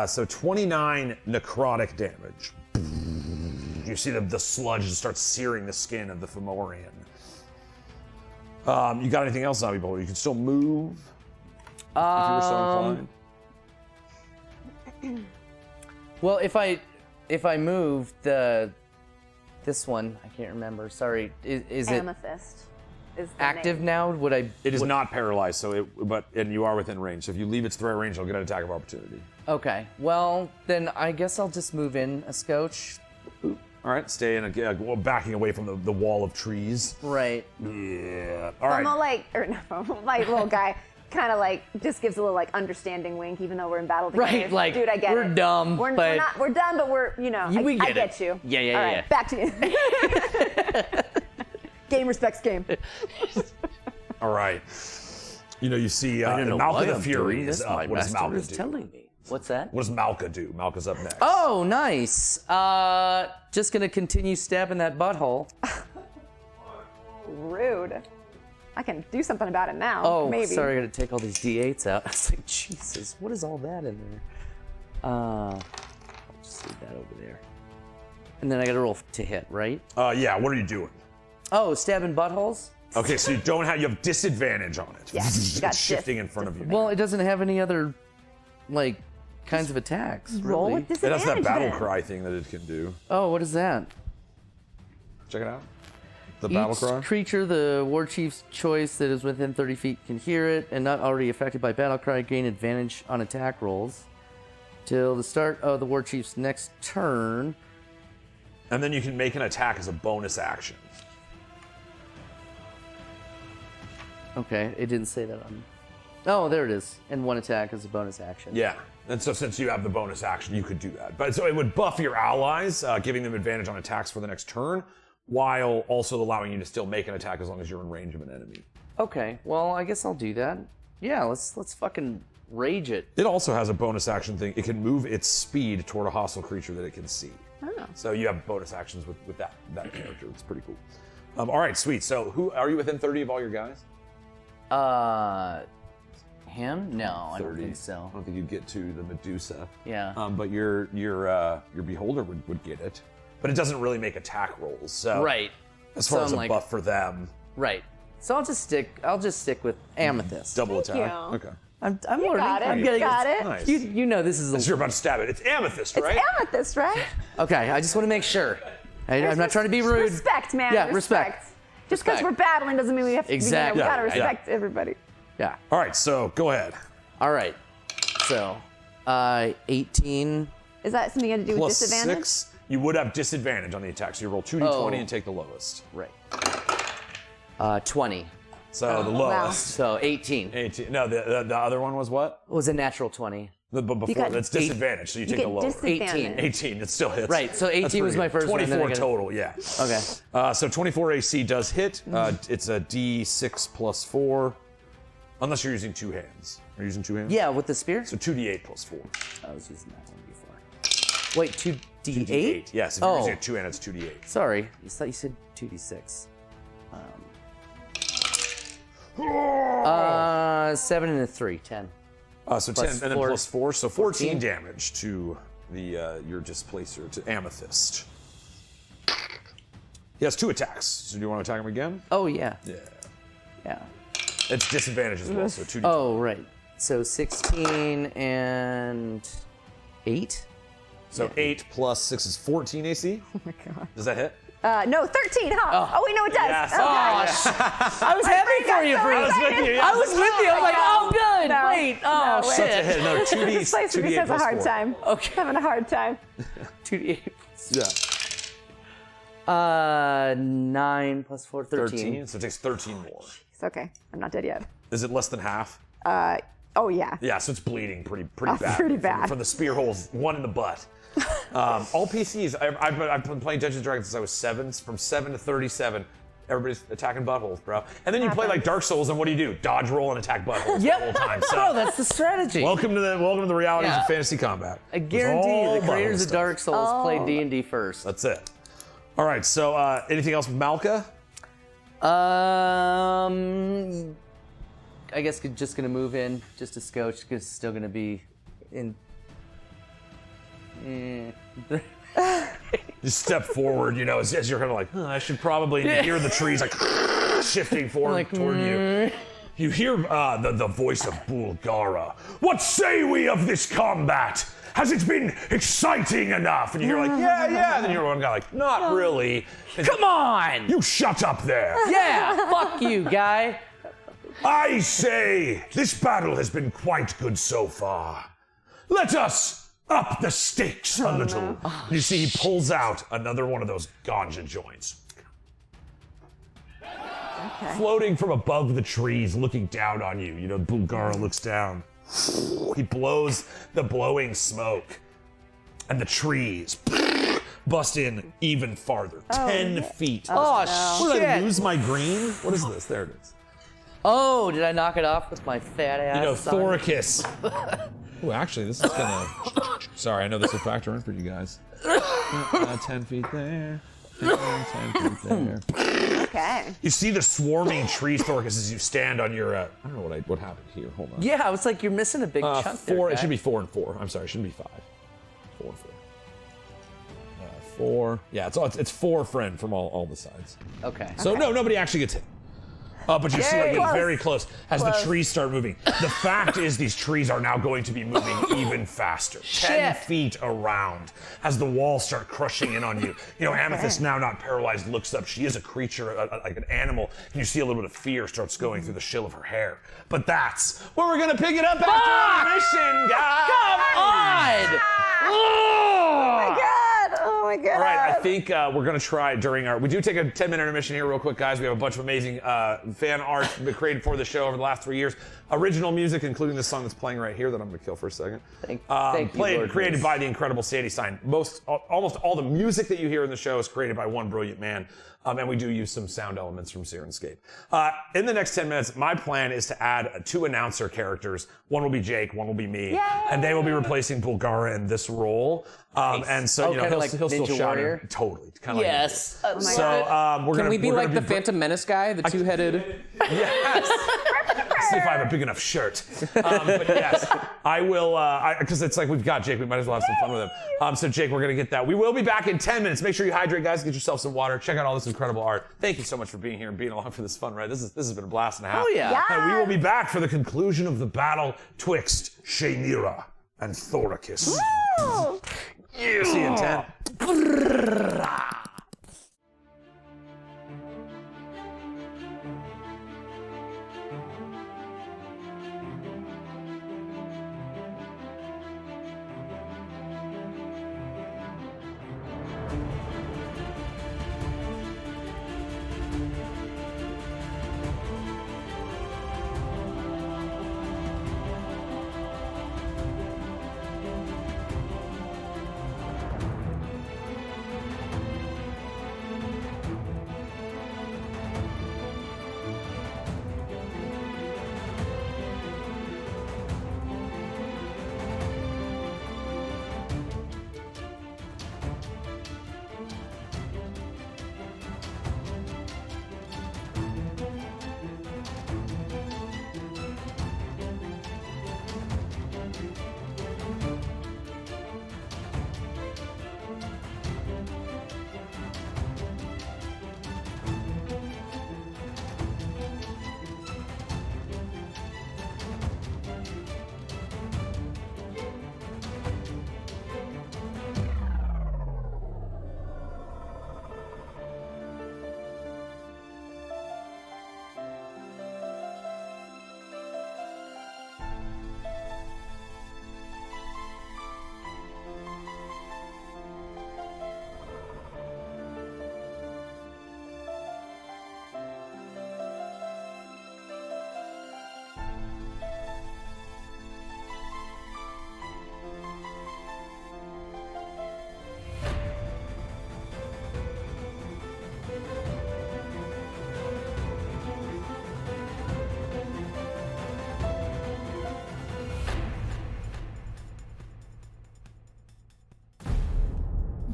So 29 necrotic damage. You see the sludge just starts searing the skin of the Fomorian. You got anything else, Zombie Beholder? You can still move if you were so inclined. Well, if I move this one, I can't remember. Sorry, is it Amethyst is the active name. now? Would I? It is not paralyzed, and you are within range. So if you leave its threat range, it'll get an attack of opportunity. Okay. Well, then I guess I'll just move in a scotch. All right, stay in backing away from the wall of trees. Right. Yeah. All right. Fomo, my little guy, kind of like just gives a little like understanding wink, even though we're in battle together. Right, like, dude, I get we're it. dumb, We're but- not. We're done, but we're We I get get it. you. Yeah, yeah, All yeah. right, back to you. Game respects game. All right. You see I don't know Malka why the I'm Fury doing is this. up. My What does master Malka is do? telling me. What's that? What does Malka do? Malka's up next. Oh, nice. Just gonna continue stabbing that butthole. Rude. I can do something about it now. Oh, maybe. sorry, I gotta take all these D8s out. I was like, Jesus, what is all that in there? I'll just leave that over there. And then I gotta roll to hit, right? Yeah. What are you doing? Oh, stabbing buttholes? Okay, so you have disadvantage on it. Yes, you got It's shifting in front of you. Well, it doesn't have any other, like, kinds of attacks, Roll really. with It has disadvantage. that battle then. cry thing that it can do. Oh, what is that? Check it out. The battle cry. Each creature the war chief's choice that is within 30 feet can hear it and not already affected by battle cry gain advantage on attack rolls till the start of the war chief's next turn. And then you can make an attack as a bonus action. Okay, it didn't say that on. Oh, there it is. And one attack as a bonus action. Yeah. And so since you have the bonus action, you could do that. But so it would buff your allies, giving them advantage on attacks for the next turn, while also allowing you to still make an attack as long as you're in range of an enemy. Okay, well, I guess I'll do that. Yeah, let's fucking rage it. It also has a bonus action thing. It can move its speed toward a hostile creature that it can see. Oh. So you have bonus actions with that character. It's pretty cool. All right, sweet. So who are you within 30 of all your guys? Him? No, I don't 30. think so. I don't think you'd get to the Medusa. Yeah. But your beholder would get it. But it doesn't really make attack rolls. So Right. as far So as a I'm like- buff for them, Right. So I'll just stick with Amethyst. double Thank attack. you. Okay. I'm You learning. got it. I'm You getting got it. Nice. You know this is As you're about to stab it, it's amethyst, It's right? amethyst, right? Okay, I just want to make sure. I'm not trying to be rude. Respect, man. Yeah, respect. Just because Respect. we're battling doesn't mean we have to. Exactly. We gotta Yeah. respect everybody. Yeah. All right, so go ahead. All right. So, 18. Is that something you had to do Plus with disadvantage? 6, you would have disadvantage on the attack. So you roll 2d20 and take the lowest. Right. 20. So the wow. lowest. So 18. 18. No, the other one was what? It was a natural 20. But before got that's disadvantage, so you take get the lower. disadvantage. 18, it still hits. Right, so 18 That's was pretty my good. first one, and then I 24 got a- total, yeah. Okay. So 24 AC does hit. It's a D6 plus 4. Unless you're using two hands. Are you using two hands? Yeah, with the spear? So 2d8 plus 4. I was using that one before. Wait, 2d8? Yes, if you're Oh. using a two hand, it's 2d8. Sorry, I thought you said 2d6. 7 and a 3, 10. So Plus 10 and then 4. plus 4, so 14 14. damage to the your displacer, to Amethyst. He has 2 attacks. So do you want to attack him again? Oh, yeah. Yeah. Yeah. It's disadvantage as well, so 2d8. Oh, right. So 16 and 8? So 8 plus 6 is 14 AC. Oh my god. Does that hit? No, 13, huh? Oh, wait, no, it does. Yes. Okay. I was happy for you, so Bree. excited. I was with you. I'm like, oh, good. No. Wait. Oh, No, wait. shit. That's a hit. No, 2d, This place 2d8 has a plus hard 4. time. Okay. Having a hard time. 2d8. Yeah. 9 plus 4, 13. So it takes 13 more. It's okay. I'm not dead yet. Is it less than half? Oh, yeah. Yeah, so it's bleeding pretty Oh, bad. pretty bad. From the spear holes, one in the butt. All PCs, I've been playing Dungeons & Dragons since I was 7. From 7 to 37, everybody's attacking buttholes, bro. And then you play like Dark Souls, and what do? Dodge roll and attack buttholes the whole time. So Bro, that's the strategy. welcome to the realities Yeah. of fantasy combat. I It's guarantee all you the creators butthole of stuff. Dark Souls played D&D first. That's it. All right, so anything else with Malka? I guess just gonna move in just a scotch. Cause still gonna be in. Just step forward, as you're kind of like, I should probably, and you hear the trees like shifting forward toward you. You hear the voice of Bulgara. What say we of this combat? Has it been exciting enough? And you hear like, yeah. And then you hear one guy like, not really. And Come on! you shut up there. Yeah, fuck you, guy. I say, this battle has been quite good so far. Let us up the stakes a little. You see, he pulls out another one of those ganja joints. Okay. Floating from above the trees, looking down on you. Bulgara looks down. He blows the blowing smoke, and the trees bust in even farther, 10 feet. Oh, What, did I shit. lose my green? What is this? There it is. Oh, did I knock it off with my fat ass? son? Thoricus. Oh, actually, this is gonna. Sorry, I know this will factor in for you guys. 10 feet there. 10 feet there. Okay. You see the swarming trees, Thoricus, as you stand on your. I don't know what happened here. Hold on. Yeah, I was like, you're missing a big chunk 4. there, It guy. should be 4 and 4. I'm sorry, it shouldn't be 5. 4 and 4. 4. Yeah, it's 4 friend from all the sides. Okay. So no, nobody actually gets hit. But you see, like, it's very close as the trees start moving. The fact is, these trees are now going to be moving even faster, 10 Shit. feet around, as the walls start crushing in on you. Amethyst, now not paralyzed, looks up. She is a creature, like an animal, and you see a little bit of fear starts going through the shill of her hair. But that's where we're gonna pick it up after our mission, guys. Come on! Oh my god. All right, I think we're going to try during we do take a 10-minute intermission here real quick, guys. We have a bunch of amazing fan art created for the show over the last 3 years. Original music, including this song that's playing right here that I'm going to kill for a second. Thank you, Lord created Grace. by the incredible Sadie Stein. Almost all the music that you hear in the show is created by one brilliant man. And we do use some sound elements from Sirenscape. In the next 10 minutes, my plan is to add 2 announcer characters. One will be Jake, one will be me. Yay! And they will be replacing Bulgara in this role. And so, Oh, kinda he'll like still be Angel Ninja Shouting. Warrior? Totally. Kind of Yes. Oh my So God. we're Can gonna we be we're like gonna the Phantom Menace guy, the two-headed? Yes. See if I have a big enough shirt. But yes, I will, because it's like we've got Jake, we might as well have some fun with him. So Jake, we're gonna get that. We will be back in 10 minutes. Make sure you hydrate, guys. Get yourself some water. Check out all this incredible art. Thank you so much for being here and being along for this fun ride. This has been a blast and a half. Oh, yeah. And we will be back for the conclusion of the battle twixt Shayemira and Thoricus. Woo! See you in 10.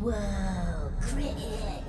Whoa, cricket.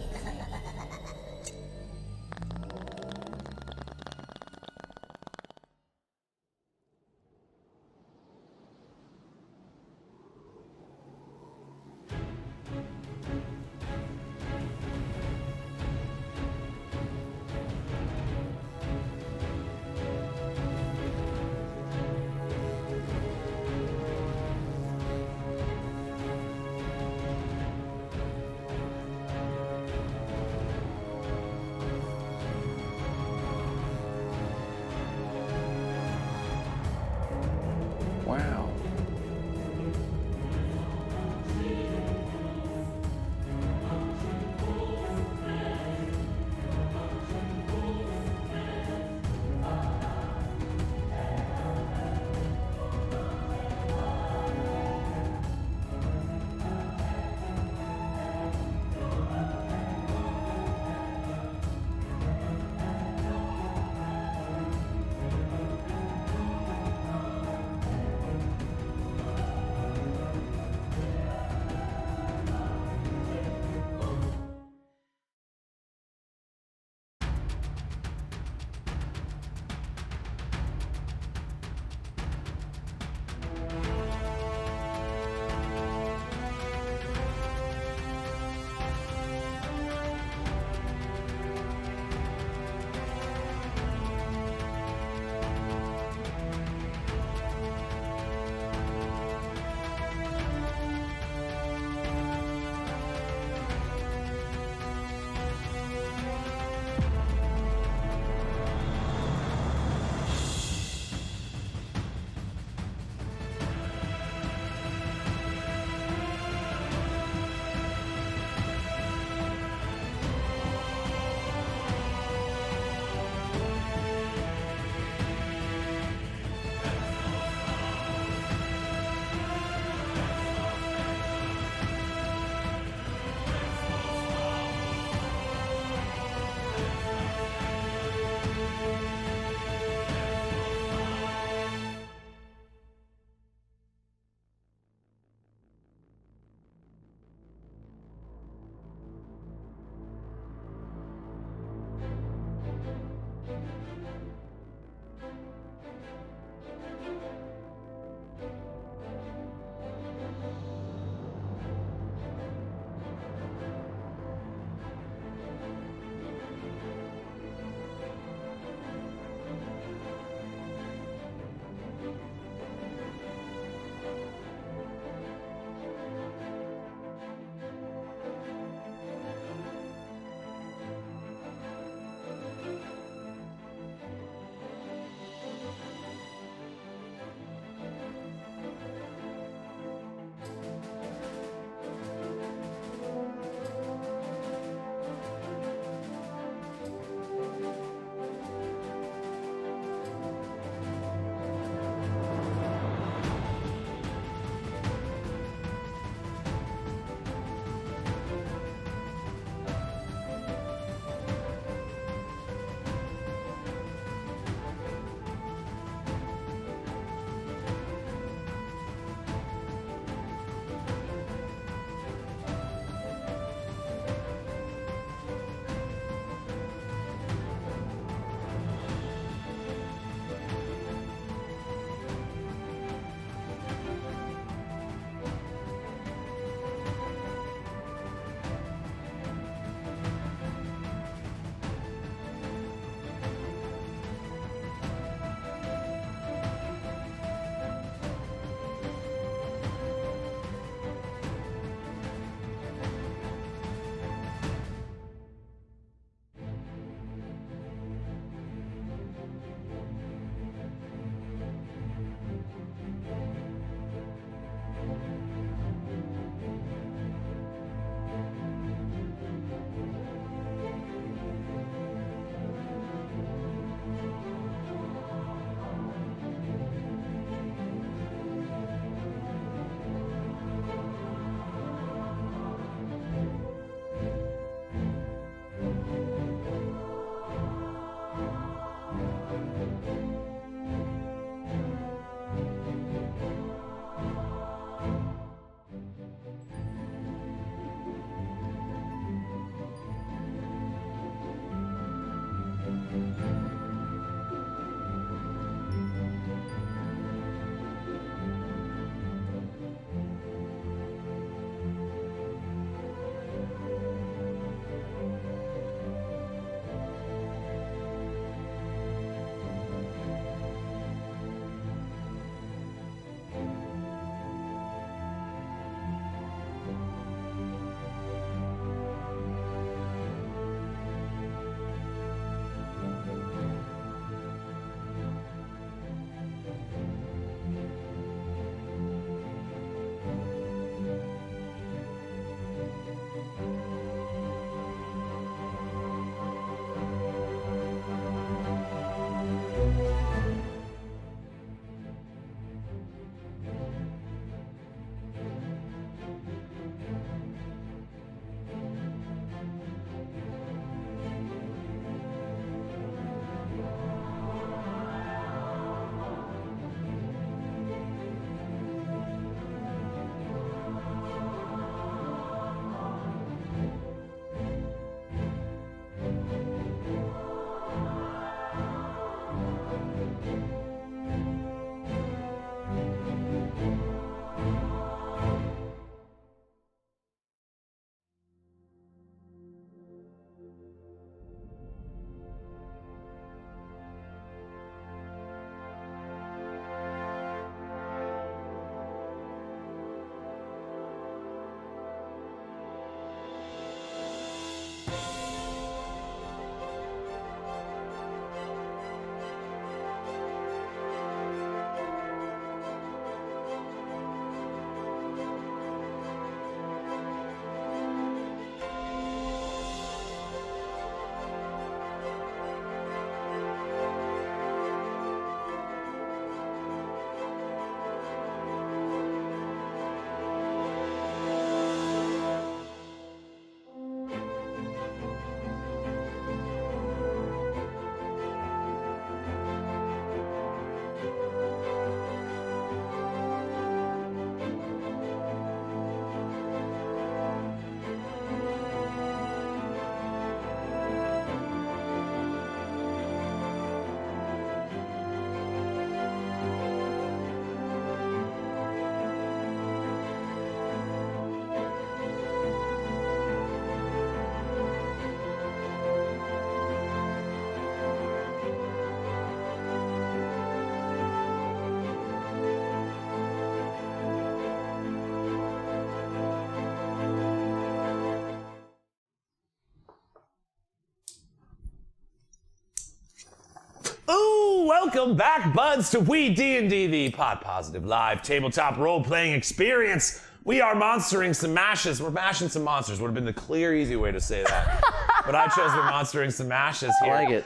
welcome back, buds, to Weed&d, the pod positive live tabletop role-playing experience. We are monstering some mashes. We're mashing some monsters. Would have been the clear, easy way to say that. But I chose we're monstering some mashes here. I like it.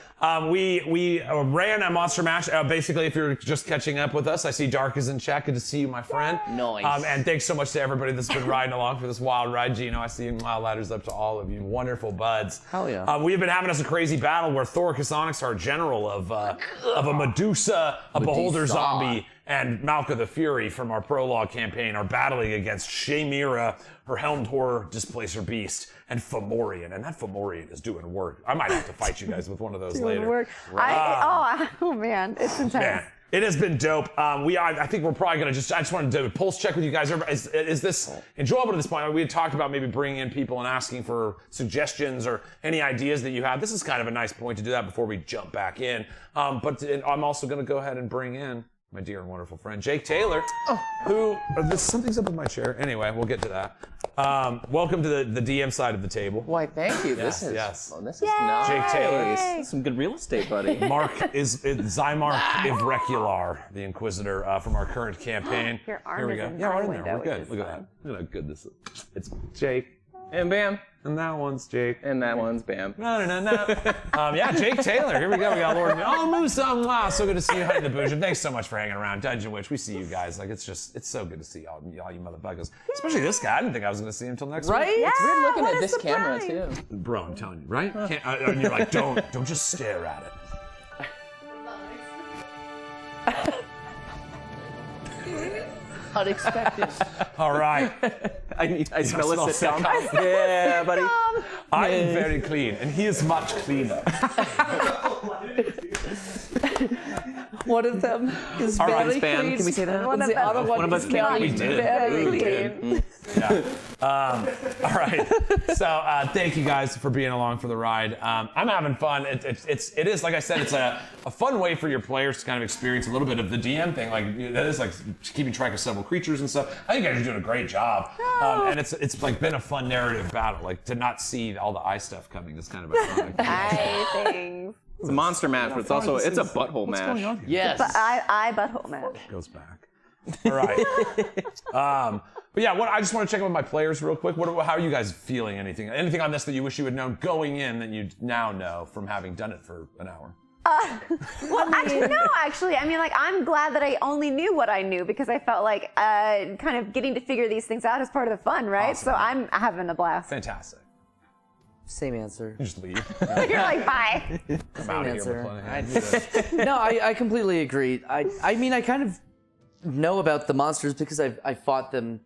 We ran a monster mash. Basically, if you're just catching up with us, I see Dark is in chat. Good to see you, my friend. Nice. And thanks so much to everybody that's been riding along for this wild ride. Gino, I see you. Wild ladders up to all of you. Wonderful buds. Hell yeah. We have been having us a crazy battle where Thoricus Onyxheart, general of a Medusa, a Beholder zombie, and Malka the Fury from our Prologue campaign are battling against Shayemira, her helmed horror displacer beast, and Fomorian. And that Fomorian is doing work. I might have to fight you guys with one of those later. Work. Oh man, it's intense. Man, it has been dope. I think we're probably gonna I just wanted to pulse check with you guys. Is this enjoyable to this point? We had talked about maybe bringing in people and asking for suggestions or any ideas that you have. This is kind of a nice point to do that before we jump back in. But I'm also gonna go ahead and bring in my dear and wonderful friend, Jake Taylor, who, something's up with my chair. Anyway, we'll get to that. Welcome to the DM side of the table. Why, thank you. Yes, This is yes. fun. This is nice. Jake Taylor. Yay. Some good real estate, buddy. Mark is Zymark Ivrecular, the Inquisitor from our current campaign. Your arm Here we is go. in Yeah, my right in there. window, We're good. which is Look at fun. that. Look at how good this is. It's Jake. And bam. And that one's Jake. And that one's bam. No. Yeah, Jake Taylor. Here we go. We got Lord. Oh, Moose. Wow, so good to see you, Honey the Bougie. Thanks so much for hanging around. Dungeon Witch, we see you guys. Like, it's so good to see all you motherfuckers. Especially this guy. I didn't think I was going to see him until next Right? week. It's weird looking what at a this camera, surprise. too. Bro, I'm telling you, right? And you're like, don't just stare at it. Unexpected. All right. I smell a sit down. sitcom. Yeah, buddy. I am very clean, and he is much cleaner. One of them is All right, very spam. clean. Can we say that? One of The them. other one One of us is can't. very, We did. very We clean. did. Yeah. All right. So thank you guys for being along for the ride. I'm having fun. It is like I said, it's a fun way for your players to kind of experience a little bit of the DM thing. Like that is like keeping track of several creatures and stuff. I think you guys are doing a great job. And it's like been a fun narrative battle. Like to not see all the eye stuff coming is kind of ironic. Eye things. It's a monster mash, but it's also a butthole What's mash. going on here? Yes. But I butthole match. Goes back. All right. But yeah, I just want to check in with my players real quick. How are you guys feeling? Anything on this that you wish you had known going in that you now know from having done it for an hour? Well, actually, I mean, like, I'm glad that I only knew what I knew because I felt like kind of getting to figure these things out is part of the fun, right? Awesome. So I'm having a blast. Fantastic. Same answer. You just leave. You're like, bye. I'm out of answer. here. No, I completely agree. I mean, I kind of know about the monsters because I fought them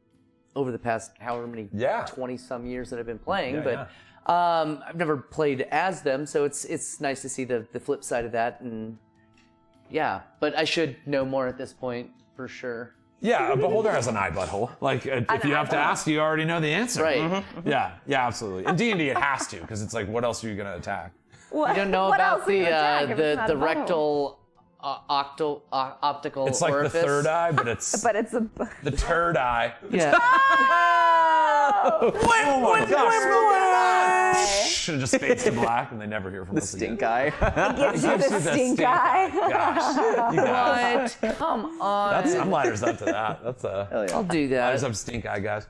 over the past however many 20-some years that I've been playing, Yeah, but I've never played as them, so it's nice to see the flip side of that, and yeah, but I should know more at this point for sure. Yeah, a beholder has an eye butthole. Like, if you have to ask, you already know the answer. Right. Yeah, absolutely. In D&D, it has to, because it's like, what else are you going to attack? What, You don't know what about else are you gonna attack if it's not the a butthole? rectal optical It's like orifice. the third eye, but it's But it's a. the turd eye. Yeah. Oh my gosh! Should have just fades to black, and they never hear from The us stink again. eye. Gives you the The stink eye. Gosh, you guys. What? Come on. I'm ladders up to that. That's Hell yeah. I'll do ladders that. up stink eye, guys.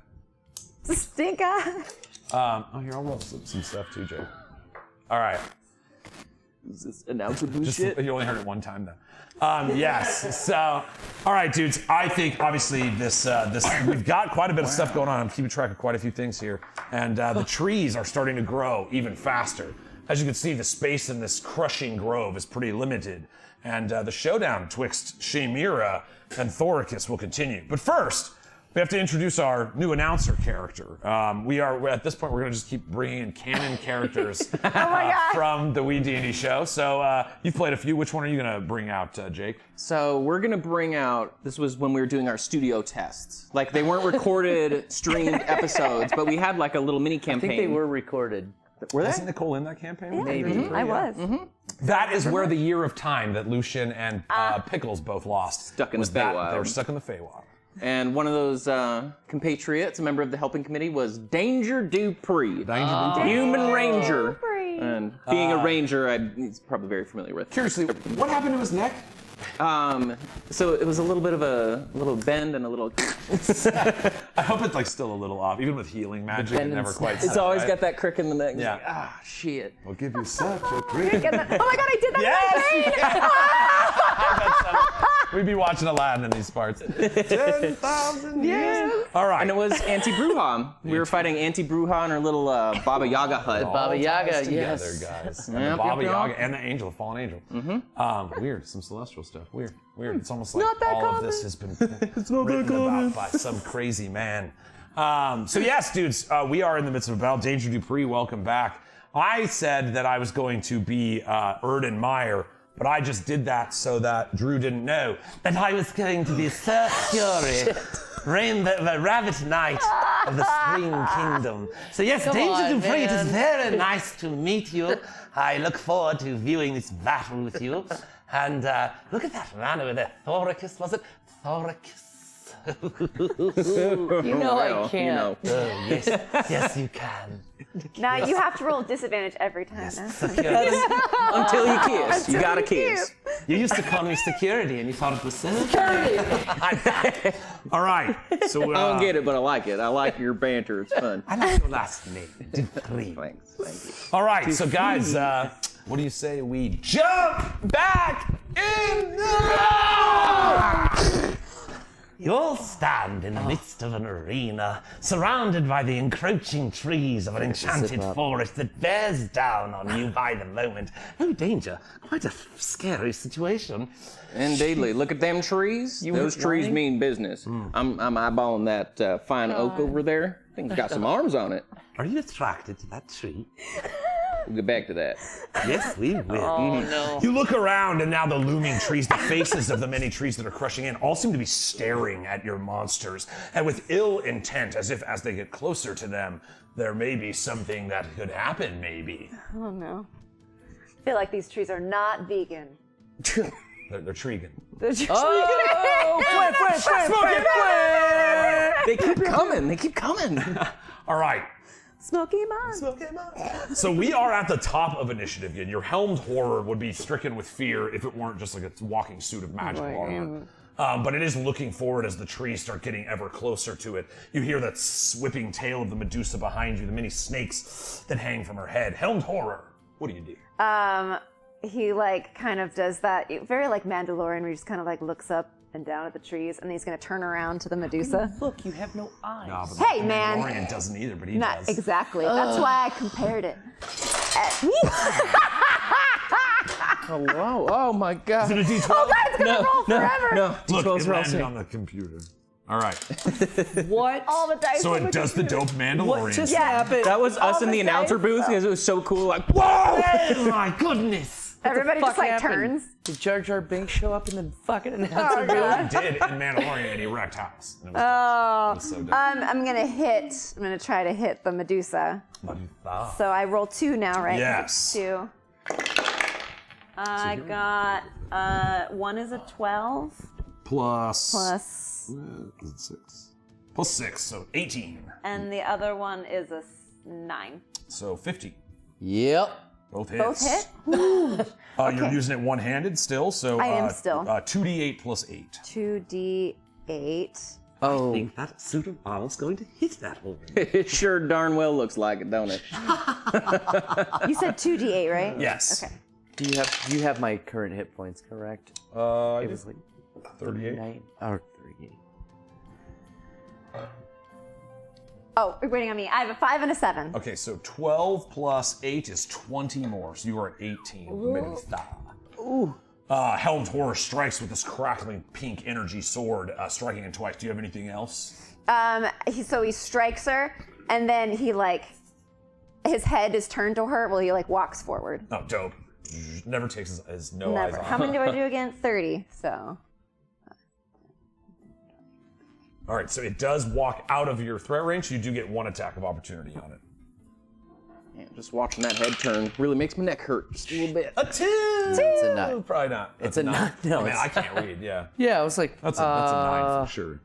Stink eye. Here, I'll roll some stuff too, Jake. All right. Is this announcer Just, bullshit? you only heard it one time though. Yes. So, all right, dudes. I think obviously this we've got quite a bit of stuff going on. I'm keeping track of quite a few things here, and the trees are starting to grow even faster. As you can see, the space in this crushing grove is pretty limited, and the showdown twixt Shayemira and Thoricus will continue. But first, we have to introduce our new announcer character. At this point, we're going to just keep bringing in canon characters from the WeeDnD show. So you've played a few. Which one are you going to bring out, Jake? So we're gonna bring out, this was when we were doing our studio tests. Like they weren't recorded, streamed episodes, but we had like a little mini I campaign. think they were recorded. Were they? Wasn't Nicole in that campaign? Maybe. I was. That is where the year of time that Lucian and Pickles both lost. Stuck in was the that Feywild. They were stuck in the Feywild. And one of those compatriots, a member of the helping committee, was Danger Dupree. Human Ranger. Dupree. And being a ranger, he's probably very familiar with. Curiously, what happened to his neck? So it was a little bit of a little bend and a little. I hope it's like still a little off. Even with healing magic, it never quite. It's always got that crick in the neck. Yeah. Like, shit. We'll give you such a treat. Oh my god, I did that Yes! We'd be watching Aladdin in these parts. 10,000 years. All right. And it was Auntie Bruja. We were fighting Auntie Bruja in her little Baba Yaga hut. Baba Yaga, together, yes. guys. And Yep, the Baba yep, Yaga yep. and the angel, the fallen angel. Weird. Some celestial stuff. Weird. It's almost like Not that all of common. this has been written about by some crazy man. So yes, dudes, we are in the midst of a battle. Danger Dupree, welcome back. I said that I was going to be Erden Meyer, but I just did that so that Drew didn't know that I was going to be Sir Fury, the rabbit knight of the Spring Kingdom. So yes, Come Danger on, Dupree, it is man. very nice to meet you. I look forward to viewing this battle with you. And look at that man over there, Thoricus, was it? Thoricus. You know I can't. Oh, yes, yes, you can. Now you have to roll disadvantage every time. Until you kiss. You gotta kiss. You used to call me security, and you thought it was so. All right, so I don't get it, but I like it. I like your banter. It's fun. I like your last name, Dupree. Thanks. Thank you. All right, so guys, what do you say we jump back in the You'll stand in the midst of an arena, surrounded by the encroaching trees of an enchanted forest that bears down on you by the moment. Oh, danger. Quite a scary situation. Indeedly. Look at them trees. Those trees mean business. I'm eyeballing that fine oak over there. I think it's got some arms on it. Are you attracted to that tree? We'll get back to that. Yes, we will. Oh, no. You look around, and now the looming trees, the faces of the many trees that are crushing in, all seem to be staring at your monsters, and with ill intent, as if as they get closer to them, there may be something that could happen, maybe. Oh no. I feel like these trees are not vegan. They're treegan. They keep coming. They keep coming. All right. Smoky Man. So we are at the top of initiative again. Your helmed horror would be stricken with fear if it weren't just like a walking suit of magical armor. But it is looking forward as the trees start getting ever closer to it. You hear that whipping tail of the Medusa behind you, the many snakes that hang from her head. Helmed horror. What do you do? He like kind of does that very like Mandalorian where he just kind of like looks up and down at the trees and he's gonna turn around to the Medusa. Look, you have no eyes. Oh, Hey, man. Mandalorian doesn't either, but he Not does. exactly. That's why I compared it. Oh, wow. Oh, my God. Is it a D12? Oh God, it's gonna roll forever. No. Look, D12's it roll landed safe. on the computer. All right. What? All the dice. So on the it does the computer. dope Mandalorian. What just Yeah. happened? That was us All in the the announcer dice, booth though. because it was so cool. Like, whoa! Oh my goodness! Everybody fuck just like happened? turns. Did Jar Jar Binks show up in the fucking Oh, announcer booth? God. Did in Mandalorian an erect house. And it was Oh, It was so dope. I'm gonna try to hit the Medusa. So I roll 2 now, right? Yes. 2. I got 1 is a 12 Plus. plus, Is it 6? Plus 6, so 18. and the other one is a 9. So 50. Yep. Both hits. Both hit? You're using it one-handed still, so I am still. 2d8 plus 8. 2d8. Oh. that suit of armor's going to hit that one. It sure darn well looks like it, don't it? You said 2d8, right? Yes. Okay. Do you have my current hit points correct? It was like 38. 9 or 38. Oh, you're waiting on me. I have a 5 and a 7. Okay, so 12 plus 8 is 20 more, so you are at 18. Medusa. Ooh. Helmed Horror strikes with this crackling pink energy sword, striking it twice. Do you have anything else? So he strikes her, and then he like, his head is turned to her. Well, he like walks forward. Oh, dope. Never takes his no eyes Never. off. How many do I do again? 30. So. All right, so it does walk out of your threat range. So you do get 1 attack of opportunity on it. Yeah, just watching that head turn really makes my neck hurt just a little bit. A 2! It's a 9. Probably not. It's a 9. No, I mean, it's- I can't read, yeah. Yeah, I was like, That's a 9 for sure.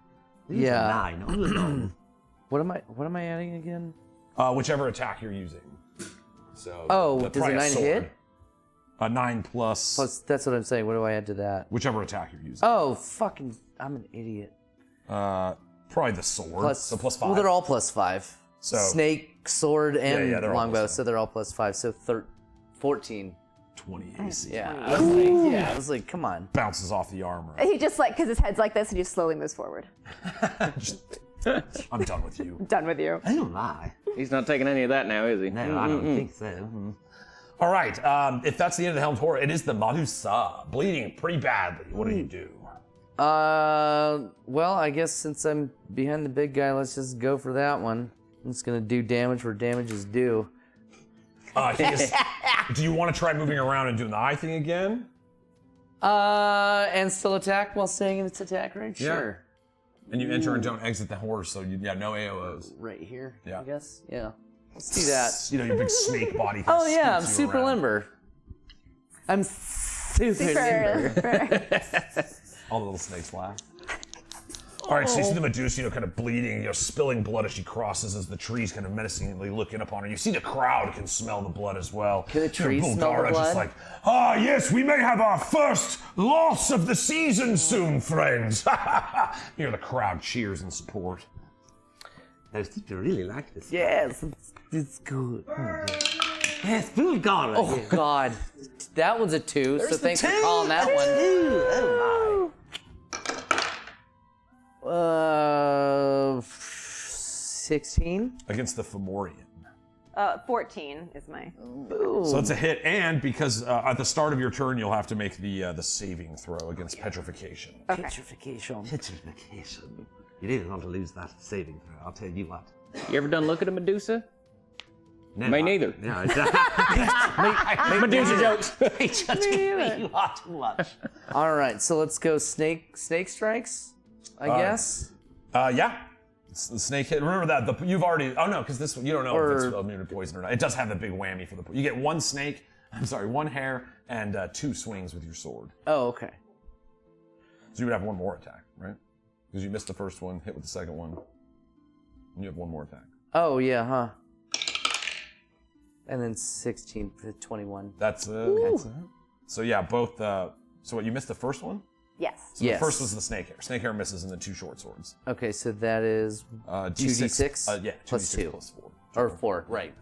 Yeah. 9. What am I adding again? Whichever attack you're using. So. Oh, does a 9 hit? A 9 plus. Plus, that's what I'm saying. What do I add to that? Whichever attack you're using. Oh, fucking! I'm an idiot. Probably the sword. Plus, so plus 5. Well, they're all plus 5. So snake, sword, and they're all longbow, plus so they're all plus 5. So 14. 20 AC. Yeah, I was like, come on. Bounces off the armor. He just like, because his head's like this, and he just slowly moves forward. I'm done with you. Done with you. I don't lie. He's not taking any of that now, is he? No, I don't think so. All right. If that's the end of the Helmed Horror, it is the Medusa, bleeding pretty badly. What do you do? Well, I guess since I'm behind the big guy, let's just go for that one. I'm just gonna do damage where damage is due. Do you want to try moving around and doing the eye thing again? And still attack while staying in its attack range? Yeah. Sure. And you enter and don't exit the horse, so no AOs. Right here, Yeah. I guess? Yeah. Let's do that. You know, your big snake body. Oh yeah, I'm scoops you super around. limber. I'm super limber. All the little snakes laugh. All right, so you see the Medusa, kind of bleeding, spilling blood as she crosses as the trees kind of menacingly looking upon her. You see the crowd can smell the blood as well. Can the trees smell the Bulgara blood? just like, yes, we may have our first loss of the season soon, friends. You know, the crowd cheers in support. Those people really like this. Yes, it's good. Yes, Bulgara. Oh God, that one's a 2. So the thanks for 2, calling that one. Oh 16. Against the Fomorian. 14 is my. So it's a hit, and because at the start of your turn, you'll have to make the saving throw against petrification. Okay. Petrification. Petrification. You didn't want to lose that saving throw, I'll tell you what. You ever done look at a Medusa? No, Me neither. No, exactly. Make Medusa jokes. You are too much. All right, so let's go snake strikes, I guess. Yeah. It's the snake hit. Remember that you've already. Oh no, because this one you don't know if it's immune to poison or not. It does have the big whammy for the. You get 1 snake. I'm sorry, 1 hair and 2 swings with your sword. Oh, okay. So you would have 1 more attack, right? Because you missed the first one, hit with the second one, and you have 1 more attack. Oh yeah, huh? And then 16 for 21. That's it. So yeah, both. So what? You missed the first one. Yes. So the first was the snake hair. Snake hair misses, and the 2 short swords. Okay, so that is 2d6. Yeah, plus 2d6 2 plus 4. or 4. Right.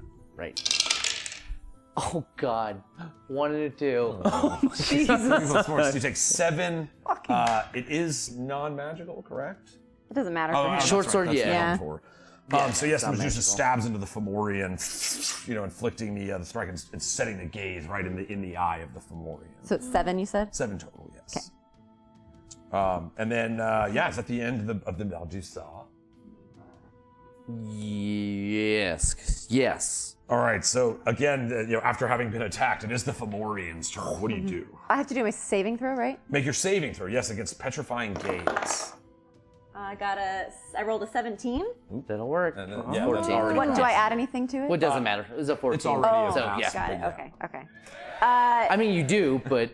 Oh God, 1 and a 2. Oh Jesus. So you take 7. It is non-magical, correct? It doesn't matter Oh, for him. that's Short right, sword, that's yeah. what I'm Yeah. for. Yeah, so yes, it's the not Medusa magical. stabs into the Fomorian, inflicting the strike and setting the gaze right in the eye of the Fomorian. So it's 7, you said? 7 total, yes. And then is that the end of the Medusa? Yes. All right. So again, after having been attacked, it is the Fomorian's turn. What do you do? I have to do my saving throw, right? Make your saving throw. Yes, against petrifying gaze. I rolled a 17. That'll work. And then, Oh. yeah, 14. that's already What, do I passed. add anything to it? Well, it doesn't matter. It was a 14. It's already Oh, so, passed. yeah. got it. Yeah. Okay. I mean, you do, but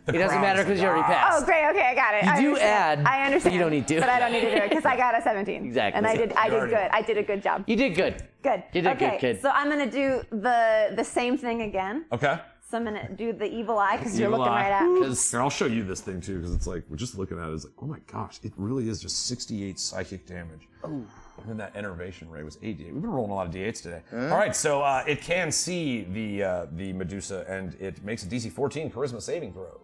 it doesn't matter because you already passed. Oh, great. Okay, I got it. You I do understand. add, I understand. but you don't need to. But I don't need to do it because I got a 17. Exactly. And I did already- good. I did a good job. You did good. Good. You did okay, good, kid. So I'm gonna do the same thing again. Okay. So I'm gonna do the evil eye because you're Evil looking eye. right at me. Here, I'll show you this thing too, because it's like we're just looking at it. It's like, oh my gosh, it really is just 68 psychic damage. Oh. And then that enervation ray was 88. We've been rolling a lot of d8s today. All right, so it can see the Medusa, and it makes a DC 14 Charisma saving throw.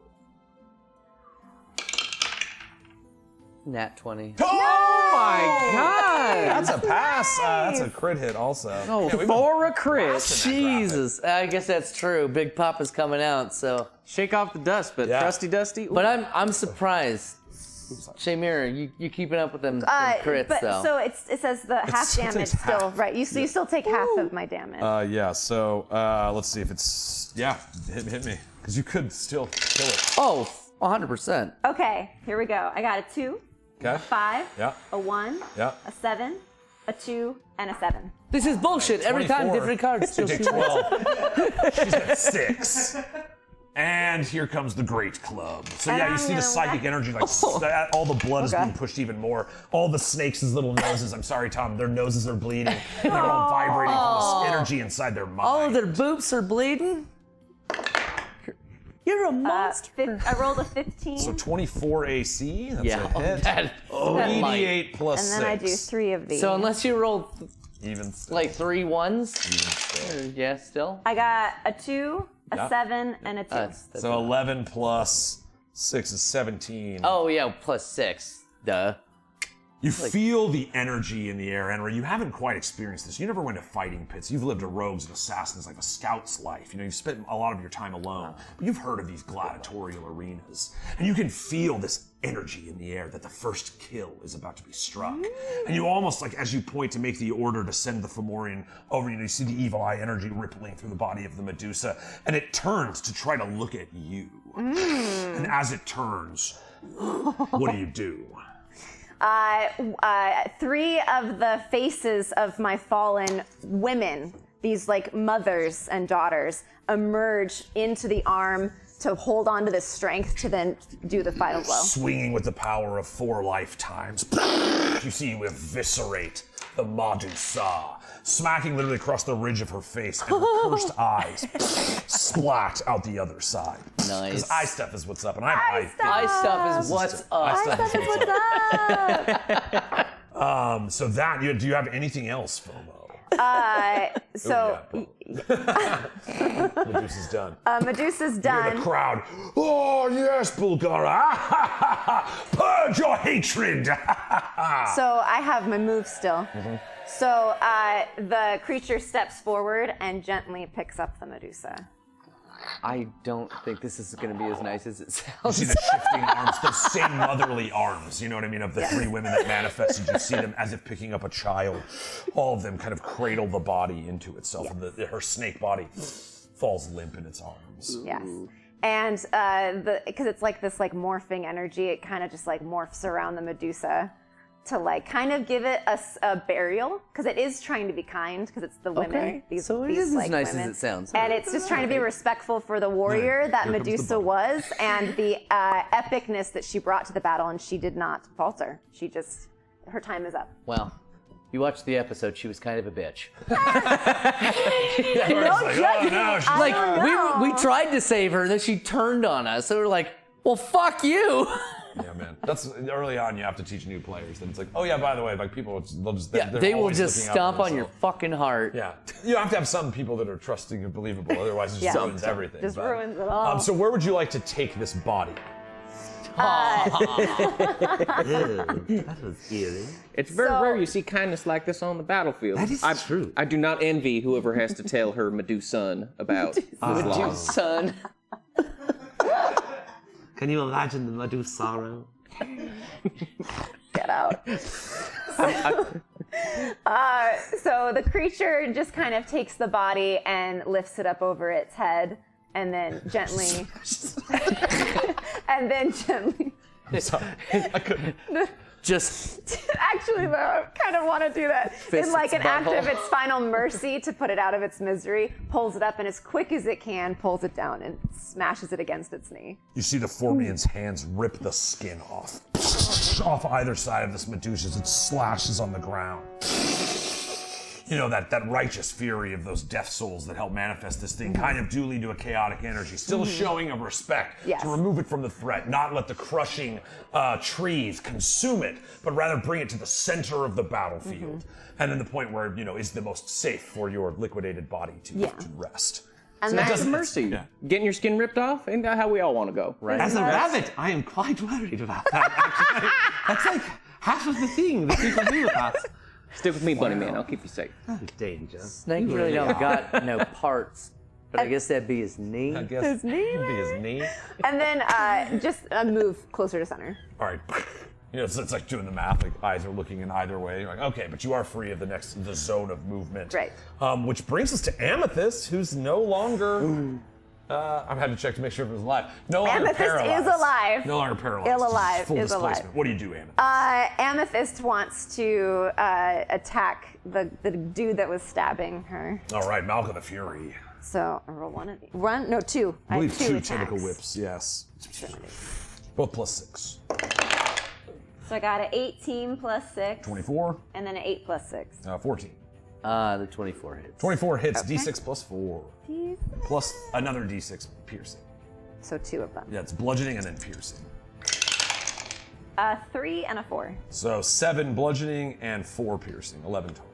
Nat 20. Oh my God! That's a pass. That's a crit hit also. Oh, Yeah, we've For a crit. blasting that Jesus. I guess that's true. Big Papa's coming out, so. Shake off the dust, but Yeah. Trusty Dusty. Ooh. But I'm surprised. Shayemira, you keeping up with them crits but though. so it says the half still damage takes still, half. right? You still take half of my damage. Yeah, so let's see if it's hit me because you could still kill it. Oh, 100%. Okay, here we go. I got a 2, Okay. a 5, Yeah. a 1, Yeah. a 7, a 2, and a 7. This is bullshit. Every time 24. different cards. You take 12. She's at 6. And here comes the Great Club. So And yeah, you I'm see the gonna psychic energy, like all the blood is being pushed even more. All the snakes' little noses, I'm sorry, Tom, their noses are bleeding. They're all vibrating from this energy inside their mind. All of their boops are bleeding. You're a monster. I rolled a 15. So 24 AC, that's Yeah. a hit. That- 88 plus and then 6. I do 3 of these. So unless you roll Even six. like 3 ones, Even six. yeah, still. I got a 2, a Yeah. 7, and a 2. That's So 11 plus 6 is 17. oh yeah, plus 6. Duh. You feel the energy in the air, Henry. You haven't quite experienced this. You never went to fighting pits. You've lived a rogue's and assassin's, like a scout's life. You know, you've spent a lot of your time alone. But you've heard of these gladiatorial arenas. And you can feel this energy in the air that the first kill is about to be struck. And you almost, like, as you point to make the order to send the Fomorian over, you know, you see the evil eye energy rippling through the body of the Medusa. And it turns to try to look at you. And as it turns, what do? 3 of the faces of my fallen women, these like mothers and daughters, emerge into the arm to hold on to this strength to then do the final blow. Swinging with the power of 4 lifetimes, you see you eviscerate the Medusa, smacking literally across the ridge of her face, and her cursed eyes splat out the other side. Nice. Because eye stuff is what's up, and I have eye Eye stuff is what's up. Eye stuff is what's up. What's up? So that, do you have anything else, FOMO? So Medusa's done. Medusa's Hear done. the crowd. Oh yes, Bulgara! Purge your hatred! So I have my move still. So the creature steps forward and gently picks up the Medusa. I don't think this is going to be as nice as it You see sounds. the shifting arms, those same motherly arms, you know what I mean, of the 3 women that manifested. You see them as if picking up a child. All of them kind of cradle the body into itself, and her snake body falls limp in its arms. Yes. And because it's like this like morphing energy, it kind of just like morphs around the Medusa to like kind of give it a burial, because it is trying to be kind, because it's the women. Okay. So it is as like, nice as women. it sounds. And it's just trying to be respectful for the warrior that Here comes the Medusa body. was, and the epicness that she brought to the battle, and she did not falter. She just, her time is up. Well, you watched the episode. She was kind of a bitch. Like we tried to save her, then she turned on us. So we're like, well, fuck you. Yeah, man. That's early on. You have to teach new players that it's like, oh yeah, by the way, like people, they'll just Yeah, they're they will always just looking out stomp for on your themselves. fucking heart. Yeah, you have to have some people that are trusting and believable. Otherwise, it just Yeah. ruins everything. Just ruins it all. So where would you like to take this body? Ew, that was eerie. It's very So- rare you see kindness like this on the battlefield. That is true. I do not envy whoever has to tell her Medusa about this loss. Son. Can you imagine the Medusa sorrow? Get out. So the creature just kind of takes the body and lifts it up over its head, and then gently, Sorry, I couldn't. Just Actually, though, I kind of want to do that. Fist In like an its act of butthole. its final mercy to put it out of its misery, pulls it up and as quick as it can, pulls it down and smashes it against its knee. You see the Formian's hands rip the skin off either side of this Medusa as it slashes on the ground. You know, that righteous fury of those death souls that help manifest this thing kind of do lead to a chaotic energy, still showing of respect Yes. to remove it from the threat, not let the crushing trees consume it, but rather bring it to the center of the battlefield. And then the point where, you know, is the most safe for your liquidated body to rest. And That's then, just mercy. Yeah. Getting your skin ripped off, ain't that how we all want to go? right. As a rabbit, I am quite worried about that. Actually. That's like half of the thing that people do with that. Stick with me, Bunny Man. I'll keep you safe. Oh, danger. Snake really don't got no parts, but I guess that'd be his knee. I guess it'd be his knee. and then just move closer to center. All right. You know, it's like doing the math. Like eyes are looking in either way. You're like, okay, but you are free of the zone of movement. Right. Which brings us to Amethyst, who's no longer I've had to check to make sure if it was alive. No longer Amethyst paralyzed. is alive. No longer paralyzed. Ill alive, Full is alive. displacement. What do you do, Amethyst? Amethyst wants to attack the dude that was stabbing her. All right, Malka the Fury. So I roll one of these. Two. I believe two attacks. tentacle whips, yes. Both +6. So I got an 18 plus 6. 24. And then an 8 plus 6. 14. The 24 hits. 24 hits, Okay. D6 plus 4. Plus another D6 piercing. So 2 of them. Yeah, it's bludgeoning and then piercing. 3 and a 4. So 7 bludgeoning and 4 piercing, 11 total.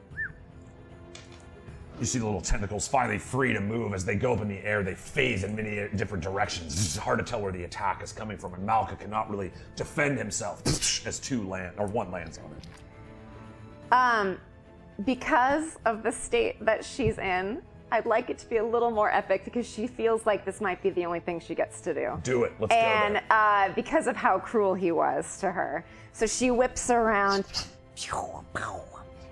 You see the little tentacles finally free to move. As they go up in the air, they phase in many different directions. It's hard to tell where the attack is coming from, and Malka cannot really defend himself as one lands on it. Because of the state that she's in, I'd like it to be a little more epic because she feels like this might be the only thing she gets to do. Do it. Let's go And there. because of how cruel he was to her. So she whips around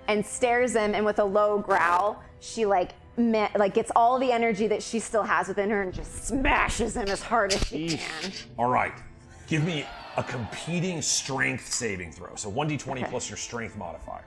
and stares him, and with a low growl, she gets all the energy that she still has within her and just smashes him as hard as she can. All right. Give me a competing strength saving throw. So 1d20 plus your strength modifier.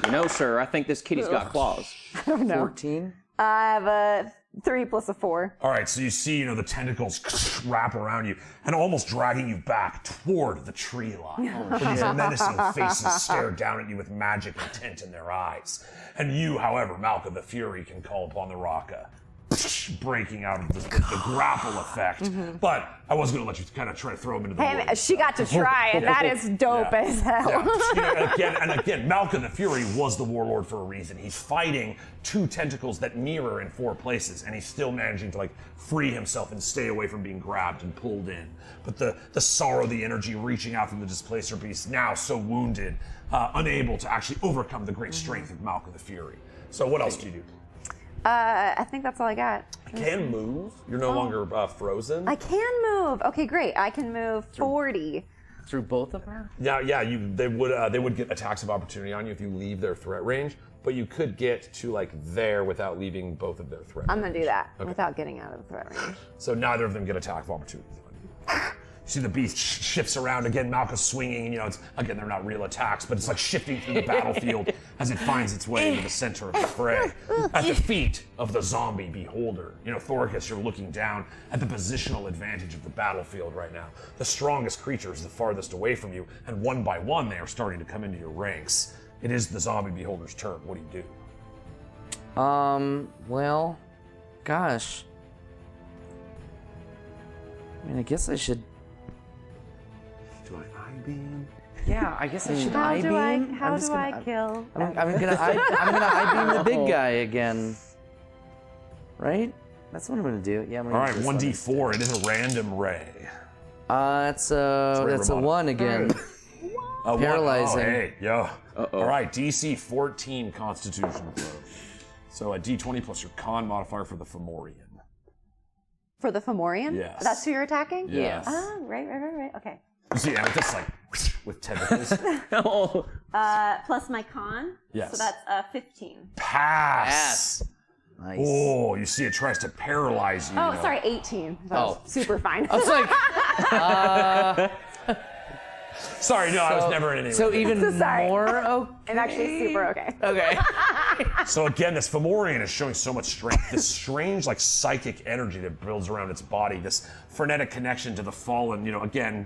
You know, sir, I think this kitty's got claws. I don't know. 14? I have a 3 plus a 4. All right, so you see, the tentacles wrap around you and almost dragging you back toward the tree line. Where these menacing faces stare down at you with magic intent in their eyes. And you, however, Malka the Fury, can call upon the Raka, breaking out of the grapple effect. But I was going to let you kind of try to throw him into the And woods. she got to try, and that is dope Yeah. as hell. Yeah. And again, Malka the Fury was the warlord for a reason. He's fighting 2 tentacles that mirror in 4 places, and he's still managing to free himself and stay away from being grabbed and pulled in. But the sorrow, the energy reaching out from the displacer beast, now so wounded, unable to actually overcome the great strength of Malka the Fury. So what else do you do? I think that's all I got. You can move. You're no longer frozen. I can move. Okay, great. I can move 40. Through both of her? Yeah. They would get attacks of opportunity on you if you leave their threat range, but you could get to there without leaving both of their threat. I'm gonna do that without getting out of the threat range. So neither of them get attack of opportunity on you. You see the beast shifts around again. Malka's swinging. Again, they're not real attacks, but it's shifting through the battlefield as it finds its way into the center of the fray. At the feet of the zombie beholder, Thoricus, you're looking down at the positional advantage of the battlefield right now. The strongest creature is the farthest away from you, and one by one they are starting to come into your ranks. It is the zombie beholder's turn. What do you do? Well, gosh. I guess I should. Do I I-beam? Yeah, I guess I should How I-beam. do I I'm kill? gonna I-beam the big guy again. Right? That's what I'm gonna do. Yeah. I'm gonna All right, use this 1d4. It is a random ray. That's a 1 again. A Paralyzing. 1. Oh, hey, yo. All right, DC 14 Constitution throw. So a D20 plus your con modifier for the Fomorian. For the Fomorian? Yes. That's who you're attacking? Yes. Ah, right. Okay. You see Amethyst with tentacles. Plus my con? Yes. So that's 15. Pass. Nice. Oh, you see it tries to paralyze you. Oh, sorry, 18. That was super fine. I was like, Sorry, no, I was never in any. so even So sorry. more okay. I'm actually super okay. Okay. So again, this Fomorian is showing so much strength, this strange psychic energy that builds around its body, this frenetic connection to the fallen. Again,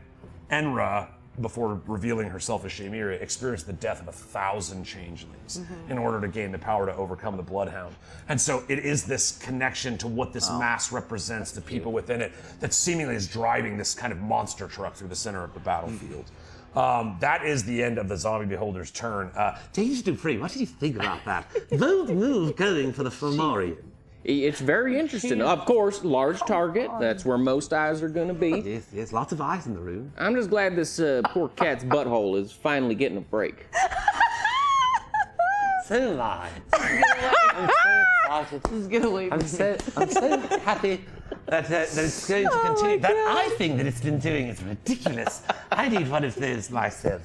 Enra, before revealing herself as Shayemira, experienced the death of 1,000 changelings in order to gain the power to overcome the Bloodhound. And so it is this connection to what this mass represents, the people within it, that seemingly is driving this kind of monster truck through the center of the battlefield. That is the end of the zombie beholder's turn. Danger to free. What did you think about that? Bold move going for the Fomorian. It's very interesting. Of course, large target. That's where most eyes are going to be. Yes, lots of eyes in the room. I'm just glad this poor cat's butthole is finally getting a break. So am I. I'm so excited. Just get away from I'm so happy that it's going to continue. That I think that it's been doing is ridiculous. I need one of those myself.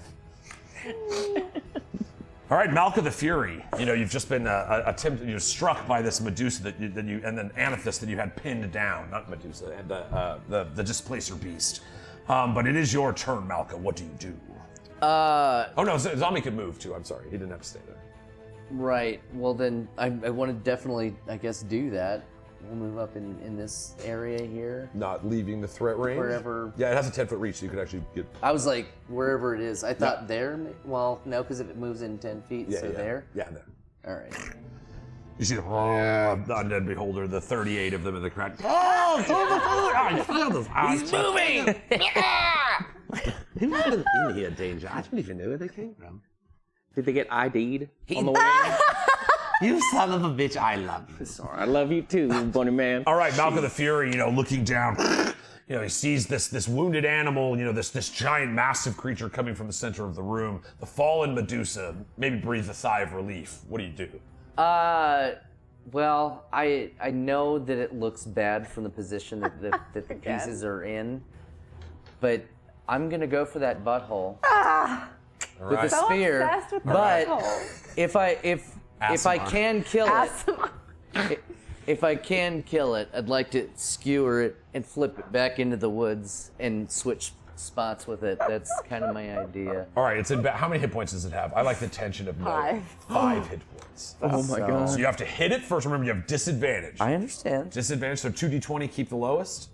All right, Malka the Fury. You've just been attempted. You're struck by this Medusa that you, and then Amethyst that you had pinned down. Not Medusa, the Displacer Beast. But it is your turn, Malka. What do you do? Oh no, Zombie could move too. I'm sorry, he didn't have to stay there. Right. Well, then I want to definitely, I guess, do that. We'll move up in this area here. Not leaving the threat range? Wherever. Yeah, it has a 10-foot reach, so you could actually get... I was like, wherever it is. I thought there. Well, no, because if it moves in 10 feet, so there? Yeah, there. All right. You see the undead beholder, the 38 of them in the crowd. Oh, He's moving! Who was in here, Danger? I don't even know where they came from. Did they get ID'd on the way? You son of a bitch, I love you. Sorry, I love you too, bunny man. All right, Malka the Fury, looking down, he sees this wounded animal, this giant, massive creature coming from the center of the room. The fallen Medusa maybe breathes a sigh of relief. What do you do? Well, I know that it looks bad from the position that the pieces are in, but I'm gonna go for that butthole with a spear. Obsessed with the But butthole. if I can kill it, if I can kill it, I'd like to skewer it and flip it back into the woods and switch spots with it. That's kind of my idea. All right, how many hit points does it have? I like the tension of knowing. 5 hit points. Oh my god. So you have to hit it first. Remember, you have disadvantage. I understand. Disadvantage, so 2d20, keep the lowest.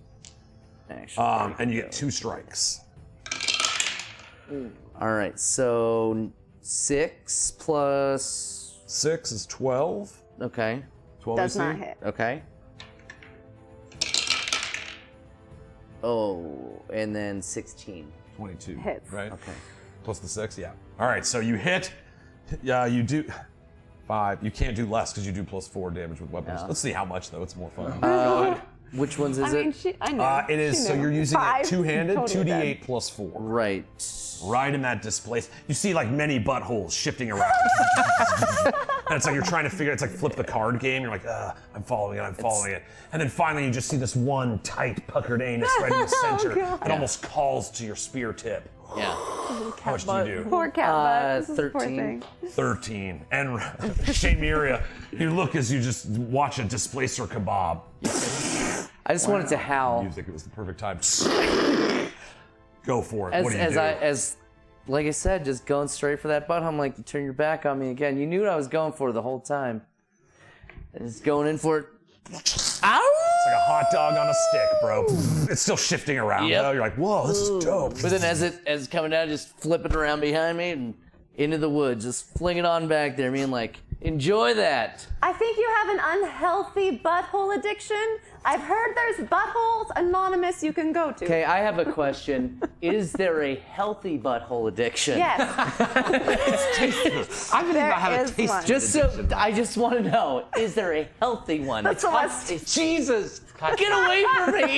Actually, And you get 2 strikes. all right, so 6 plus. 6 is 12. Okay. 12 Does AC? not hit. Okay. Oh, and then 16. 22. Hits. Right? Okay. Plus the 6, yeah. All right, so you hit. Yeah, you do 5. You can't do less because you do plus 4 damage with weapons. Yeah. Let's see how much though. It's more fun. Which ones is it? I know. It is. She So knew. you're using 5, it two-handed. totally 2d8 plus 4. Right. Right in that displace. You see like many buttholes shifting around. And it's like you're trying to figure. It's like flip the card game. You're like, I'm following it. I'm following it. And then finally you just see this one tight puckered anus right in the center. God. It almost calls to your spear tip. Yeah. How much do you do? Poor cat butt. This is a poor 13. thing. 13. And Shayemira, you look as you just watch a displacer kebab. I just wanted to howl. Music, it was the perfect time. Go for it. As What do you do? like I said, just going straight for that butt. I'm like, you turn your back on me again. You knew what I was going for the whole time. Just going in for it. Ow! It's like a hot dog on a stick, bro. It's still shifting around. Yep. Though. You're like, whoa, this is dope. But then as it's coming down, just flip it around behind me and into the woods. Just fling it on back there. Me and like, enjoy that. I think you have an unhealthy butthole addiction. I've heard there's buttholes anonymous you can go to. Okay, I have a question. Is there a healthy butthole addiction? Yes. I believe I have There a is taste one. of Just so, addiction. I just want to know, is there a healthy one? That's the last. Jesus, get away from me.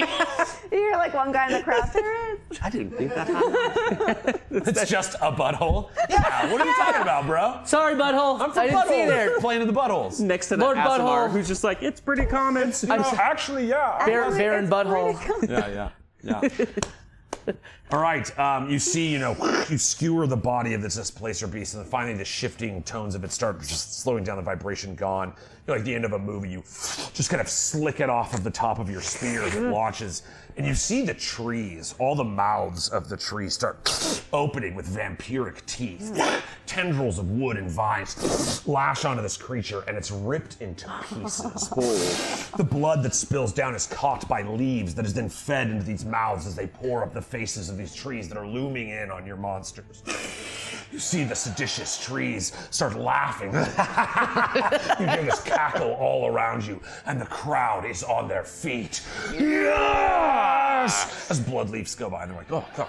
You hear like one guy in the crowd. There is. I didn't think that happened. It's just a butthole. Yeah, what are you talking about, bro? Sorry, butthole. I'm from I didn't see you buttholes. there. Playing in the buttholes. Next to the Lord Asimar, Butthole. who's just like, it's pretty common. Actually, yeah. Baron It's Butthole. pretty cool. Yeah. All right, you see, you skewer the body of this displacer beast, and then finally the shifting tones of it start just slowing down, the vibration gone. You're like the end of a movie, you just kind of slick it off of the top of your spear as it launches, and you see the trees, all the mouths of the trees start opening with vampiric teeth. Tendrils of wood and vines lash onto this creature, and it's ripped into pieces. The blood that spills down is caught by leaves that is then fed into these mouths as they pour up the faces of these trees that are looming in on your monsters. You see the seditious trees start laughing. You hear this cackle all around you, and the crowd is on their feet. Yes! As blood leaves go by, and they're like, oh, God,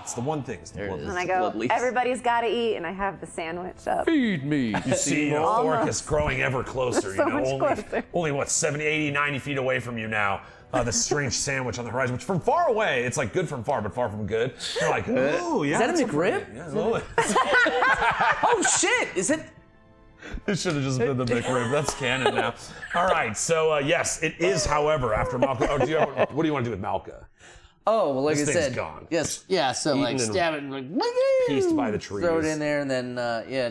it's the one thing. It's the blood And leaf. I go, Blood leaf. everybody's got to eat, and I have the sandwich up. Feed me. You see Thoricus growing ever closer. So much closer. Only, what, 70, 80, 90 feet away from you now. The strange sandwich on the horizon, which from far away, it's like good from far, but far from good. You're like, oh, yeah. Is that a that's McRib? Yeah, well, Oh shit! Is it? it should have just been the McRib. That's canon now. All right, so yes, it is, however, after Malka. Oh, what do you want to do with Malka? Oh, well, like This I thing's said, gone. yes, yeah. So Eaten like and stab it and like pieced by the trees. throw it in there, and then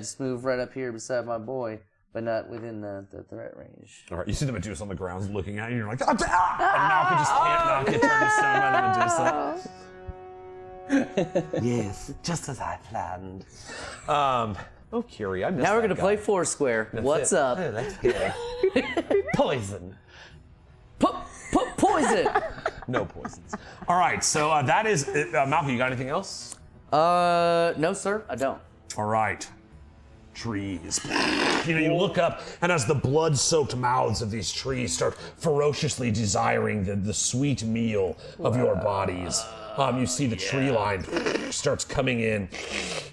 just move right up here beside my boy, but not within the threat range. All right, you see the Medusa on the ground looking at you, and you're like, and Malcolm just can't not get turned to stone by the Medusa. Yes, just as I planned. Oh, Curie, I missed Now we're that gonna guy. play Foursquare. What's up? Oh, that's good. Poison. Poison. No poisons. All right, so that is Malcolm. You got anything else? No, sir, I don't. All right. Trees. You look up, and as the blood-soaked mouths of these trees start ferociously desiring the sweet meal of your bodies, you see the tree line starts coming in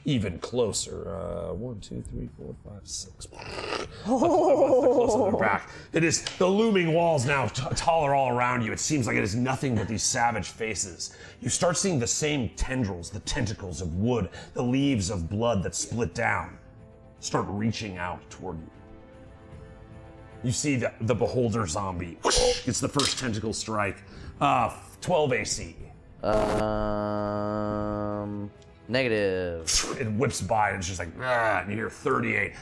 even closer. 1, 2, 3, 4, 5, 6. Close on their back. It is the looming walls now taller all around you. It seems like it is nothing but these savage faces. You start seeing the same tendrils, the tentacles of wood, the leaves of blood that split down, start reaching out toward you. You see the beholder zombie. It's the first tentacle strike. 12 AC. Negative. It whips by and it's just like, and you hear 38.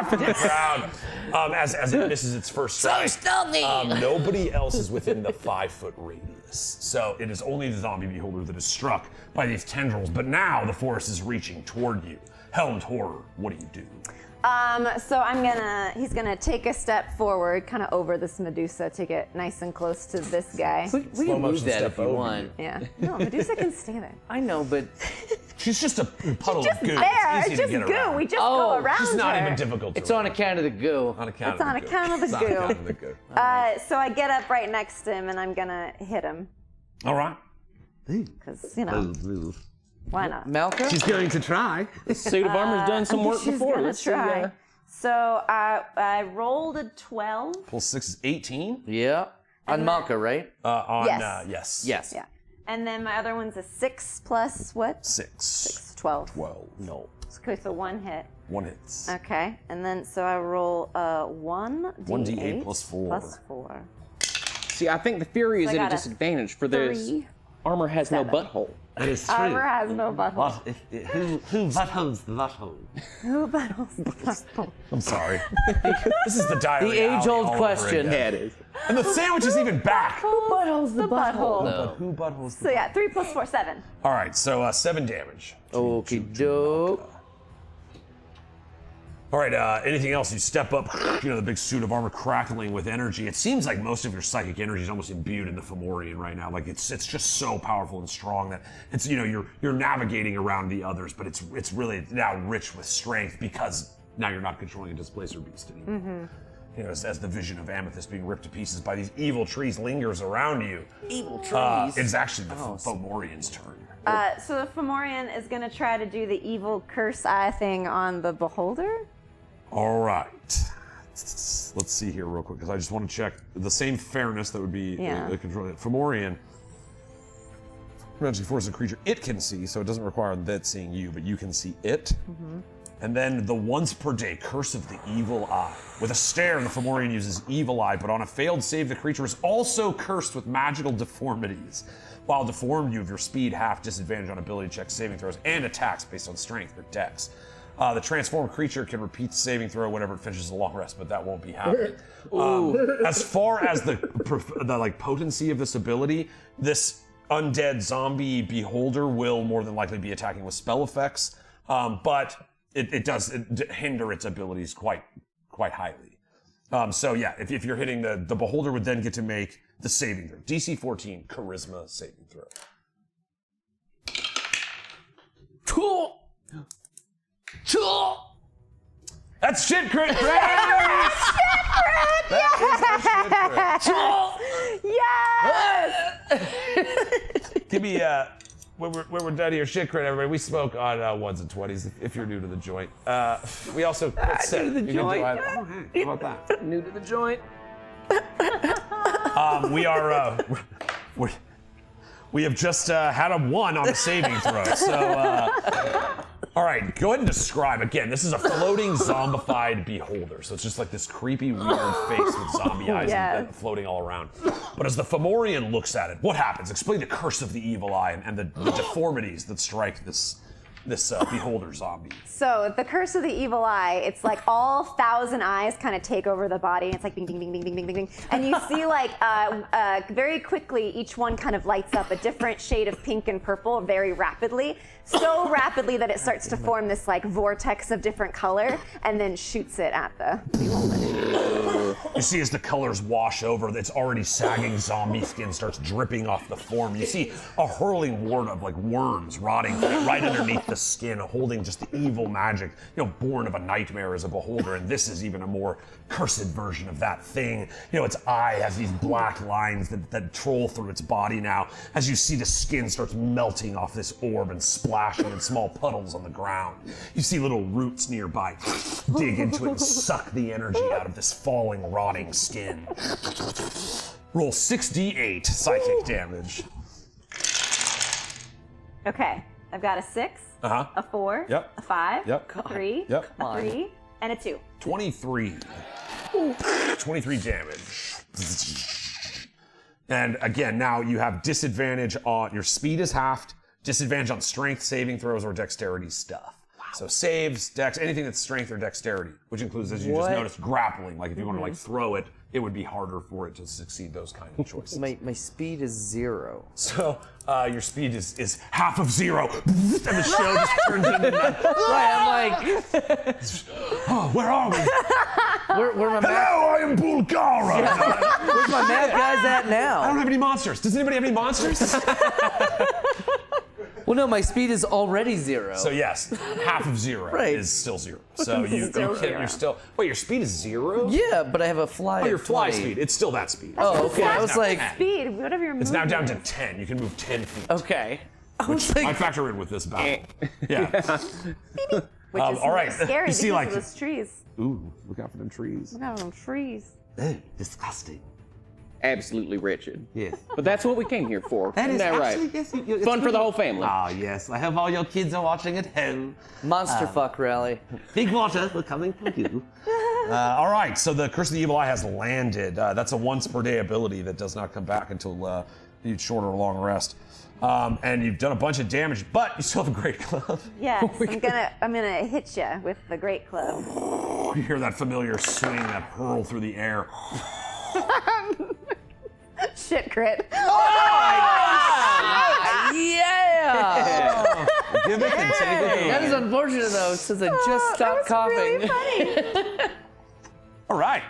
From the crowd. As it misses its first strike. So stealthy! Nobody else is within the 5-foot radius. So it is only the zombie beholder that is struck by these tendrils. But now the forest is reaching toward you. Helmed Horror, what do you do? So he's gonna take a step forward, kind of over this Medusa to get nice and close to this guy. We can move that if you want. Yeah. No, Medusa can stay there. I know, but She's just a puddle Just of goo. there. It's It's easy just to get goo. around. We just go around It's not her. even difficult to it's on remember. account of the goo. On account It's of on the goo. account of the It's on goo. account of the goo. So I get up right next to him and I'm gonna hit him. All right. Because, why not? Malcolm? She's going to try. The suit of armor's done some work She's before. gonna Let's try. see. So I rolled a 12. Plus 6 is 18. Yeah. On Malka, right? Yes. Yes. Yeah. And then my other one's a 6 plus what? 6. 12. 12. No. Okay, so one hit. 1 hits. Okay, and then so I roll 1d8 1d8 plus 4. Plus 4. See, I think the Fury is So I at a got a disadvantage for this. 3. Armor has 7. no butthole. That is true. Armor has no butthole. What if, who buttholes the butthole? Who buttholes the butthole? I'm sorry. This is the diary. The age-old question. Yeah, it is. And the sandwich is even back. Who buttholes the butthole? No. Who buttholes the So yeah, 3 plus 4, 7. All right, so 7 damage. Okie doke. All right, anything else? You step up, the big suit of armor crackling with energy. It seems like most of your psychic energy is almost imbued in the Fomorian right now. Like it's just so powerful and strong that it's you're navigating around the others, but it's really now rich with strength because now you're not controlling a displacer beast anymore. As the vision of Amethyst being ripped to pieces by these evil trees lingers around you. Evil trees. It's actually the Fomorian's turn. So the Fomorian is going to try to do the evil curse eye thing on the beholder. All right. Let's see here real quick, because I just want to check the same fairness that would be controlling it. Fomorian. Magically forces a creature it can see, so it doesn't require that seeing you, but you can see it. And then the once per day curse of the evil eye. With a stare, the Fomorian uses evil eye, but on a failed save, the creature is also cursed with magical deformities. While deformed, you have your speed half, disadvantage on ability checks, saving throws, and attacks based on strength or dex. The transformed creature can repeat the saving throw whenever it finishes a long rest, but that won't be happening. As far as the potency of this ability, this undead zombie beholder will more than likely be attacking with spell effects, but it does hinder its abilities quite highly. So yeah, if you're hitting the beholder would then get to make the saving throw. DC 14 charisma saving throw. Cool. That's shit crit, Chris! Yes! Give me when we're done here, shit crit, everybody. We smoke on 1s and 20s if you're new to the joint. We also set new to the you can do joint. how about that? New to the joint. We are we have just had a 1 on the saving throw. So all All right, go ahead and describe. Again, this is a floating zombified beholder. So it's just like this creepy, weird face with zombie eyes and floating all around. But as the Fomorian looks at it, what happens? Explain the curse of the evil eye and the deformities that strike this beholder zombie. So the curse of the evil eye, it's like all 1,000 eyes kind of take over the body, and it's like ding, ding, ding, ding, ding, ding, ding, ding. And you see like very quickly, each one kind of lights up a different shade of pink and purple very rapidly. So rapidly that it starts to form this like vortex of different color and then shoots it at the beholder. You see as the colors wash over, it's already sagging zombie skin starts dripping off the form. You see a hurling ward of like worms rotting right underneath the skin, holding just the evil magic, born of a nightmare as a beholder. And this is even a more cursed version of that thing. Its eye has these black lines that troll through its body now as you see the skin starts melting off this orb and splashing in small puddles on the ground. You see little roots nearby dig into it and suck the energy out of this falling, rotting skin. Roll 6d8 psychic damage. Okay, I've got a 6, Uh-huh. a 4, Yep. a 5, Yep. a 3, Yep. a 3, and a 2. 23. 23 damage. And again, now you have disadvantage on your speed is halved, disadvantage on strength, saving throws, or dexterity stuff. So saves, dex, anything that's strength or dexterity, which includes, as you just noticed, grappling. Like if you want to like throw it, it would be harder for it to succeed those kind of choices. My speed is 0. So your speed is half of 0, and the show just turns into that. Right, I'm like, Oh, where are we? where my math, Hello, I am Bulgara. where's my math guys at I don't now? have any monsters. Does anybody have any monsters? Well, no, my speed is already 0. So yes, half of 0 Right. is still 0. So Still zero. you're still. Wait, your speed is 0? Yeah, but I have a fly. Oh, your of fly 20. speed. It's still that speed. Oh, okay. I was now like, 10. Speed, whatever your It's now down to movement 10. You can move 10 feet. okay. I was I like, factor in with this battle. Yeah. is, which is all right. scary You see, because like- of those trees. Ooh, look out for them trees. Look at them trees. Disgusting. Absolutely wretched. Yes. But that's what we came here for. Isn't that right? Yes, Fun for the whole family. Oh, yes. I hope all your kids are watching at home. monster fuck rally. Big water, we're coming for you. All right, so the Curse of the Evil Eye has landed. That's a once per day ability that does not come back until you short or long rest. And you've done a bunch of damage, but you still have a great club. Yes, I'm gonna hit you with the great club. You hear that familiar swing, that hurl through the air. Shit crit. Yeah! Give it and take it. That is unfortunate though, since I just stopped coughing. Really funny. All right.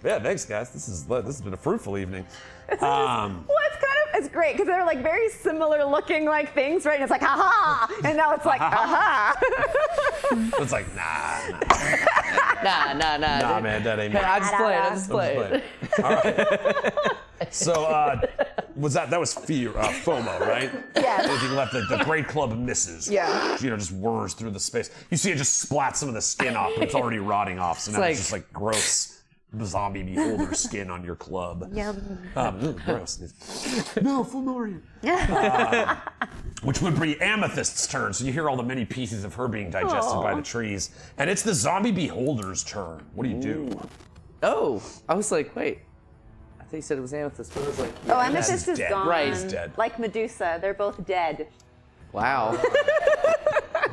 Yeah, thanks, guys. This has been a fruitful evening. Well, it's great because they're like very similar looking like things, right? And it's like ha, and now it's like aha. It's like nah. Nah, Nah, man, that ain't me. I just play it. I just play it. All right. So, that was fear, FOMO, right? Yes. Anything left, the great club misses. Yeah. Just whirs through the space. You see it just splat some of the skin off, but it's already rotting off. So now like- it's just like gross zombie beholder skin on your club. Yeah. Gross. No, Fomorian. Which would be Amethyst's turn. So you hear all the many pieces of her being digested by the trees. And it's the zombie beholder's turn. What do you do? Oh, I was like, wait. I think you said it was Amethyst, but I was like, Oh, Amethyst is dead. gone. Right. He's dead. Like Medusa, they're both dead. wow.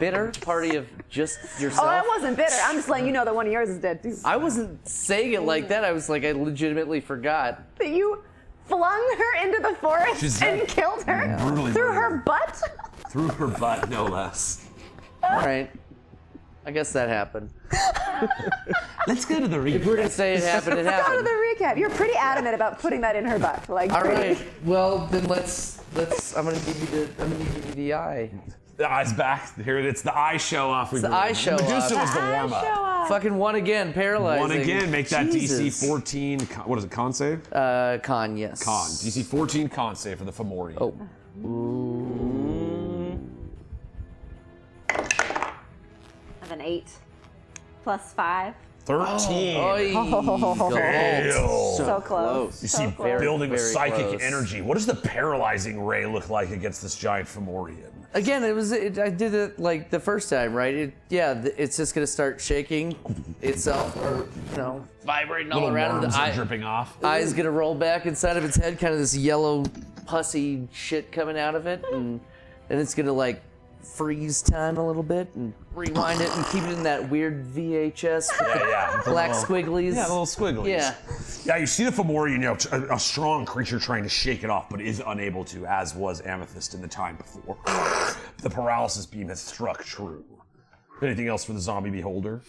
Bitter party of just yourself. Oh, I wasn't bitter. I'm just letting you know that one of yours is dead too. I wasn't saying it like that. I was like, I legitimately forgot. That you flung her into the forest She's and dead. killed her Brutally through her murdered. butt. Through her butt, no less. All right. I guess that happened. Let's go to the If we're gonna say it happened, it Go to happened. the recap. You're pretty adamant about putting that in her butt. Like, All pretty- right. Well, then let's. I'm gonna give you the eye. The eye's back. Here it's the eye show off. It's the eye show Medusa off. was the warm Show up. up. Fucking one again, paralyzing. One again, make that Jesus. DC 14. What is it, con save? Con, yes. Con. DC 14 con save for the Fomorian. Oh. I have an 8 plus 5. 13. So close. You see, building with psychic energy. What does the paralyzing ray look like against this giant Fomorian? Again, I did it like the first time, right? It's just gonna start shaking itself, or vibrating all around. Worms are dripping off. Eyes gonna roll back inside of its head, kind of this yellow, pussy shit coming out of it, and then it's gonna like freeze time a little bit and rewind it and keep it in that weird VHS with black squigglies. Yeah, the little squigglies. Yeah. Yeah, you see the Fomorian, a strong creature trying to shake it off, but is unable to, as was Amethyst in the time before. The paralysis beam has struck true. Anything else for the zombie beholder?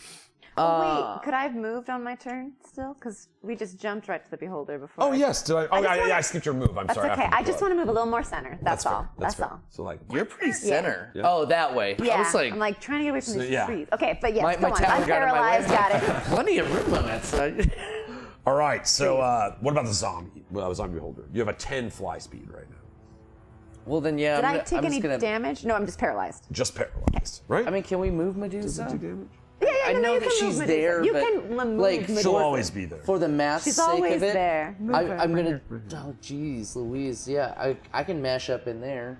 Wait, could I have moved on my turn still? Because we just jumped right to the beholder before. Oh, yes. Did I? Oh, I skipped your move. I'm sorry. That's okay. I just want to move a little more center. That's all. Fair. That's fair. all. So, like, You're pretty center. Yeah. Oh, that way. Yeah. I was like, I'm like trying to get away from these yeah. trees. Okay, but yes, my go on. tower I'm got in my way. paralyzed. Got it. Plenty of room on that side. all right, so what about the zombie? Well, zombie beholder. You have a 10 fly speed right now. Well, then, yeah. Did I take any damage? No, I'm just paralyzed. Just paralyzed, right? I mean, can we move Medusa? Does it do damage? Yeah, I no, know you that can she's move there, Medusa. but You can move like, Medusa. She'll always be there. For the math's She's sake always of it, there. Move her. I'm gonna. Oh, jeez, Louise. Yeah, I can mash up in there.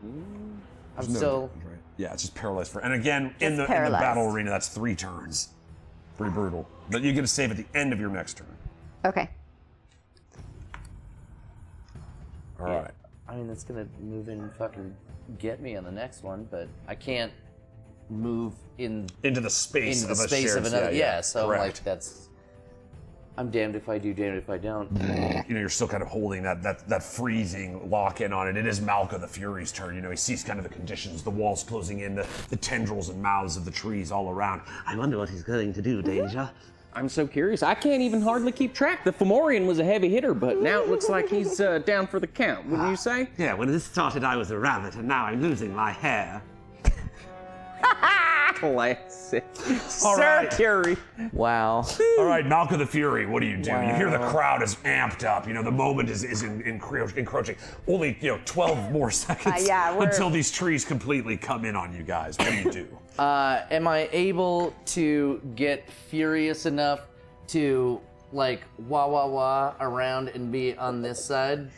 I'm still. Damage, right? Yeah, it's just paralyzed for. And again, in the paralyzed. battle arena, that's 3 turns. Pretty brutal. But you get a save at the end of your next turn. Okay. All right. I mean, that's gonna move in and fucking get me on the next one, but I can't move into the space into of the a space shared, of another. Yeah, so correct. like that's. I'm damned if I do, damned if I don't. You know, you're still kind of holding that freezing lock-in on it. It is Malka the Fury's turn. You know, he sees kind of the conditions, the walls closing in, the tendrils and mouths of the trees all around. I wonder what he's going to do, Danger. I'm so curious. I can't even hardly keep track. The Fomorian was a heavy hitter, but now it looks like he's down for the count, wouldn't you say? Yeah, when this started, I was a rabbit, and now I'm losing my hair. Classic. All Sir right. Curie. Wow. All right, Malka the Fury, what do? You hear the crowd is amped up. You know, the moment is encroaching. Only, 12 more seconds until these trees completely come in on you guys. What do you do? Am I able to get furious enough to like wah around and be on this side?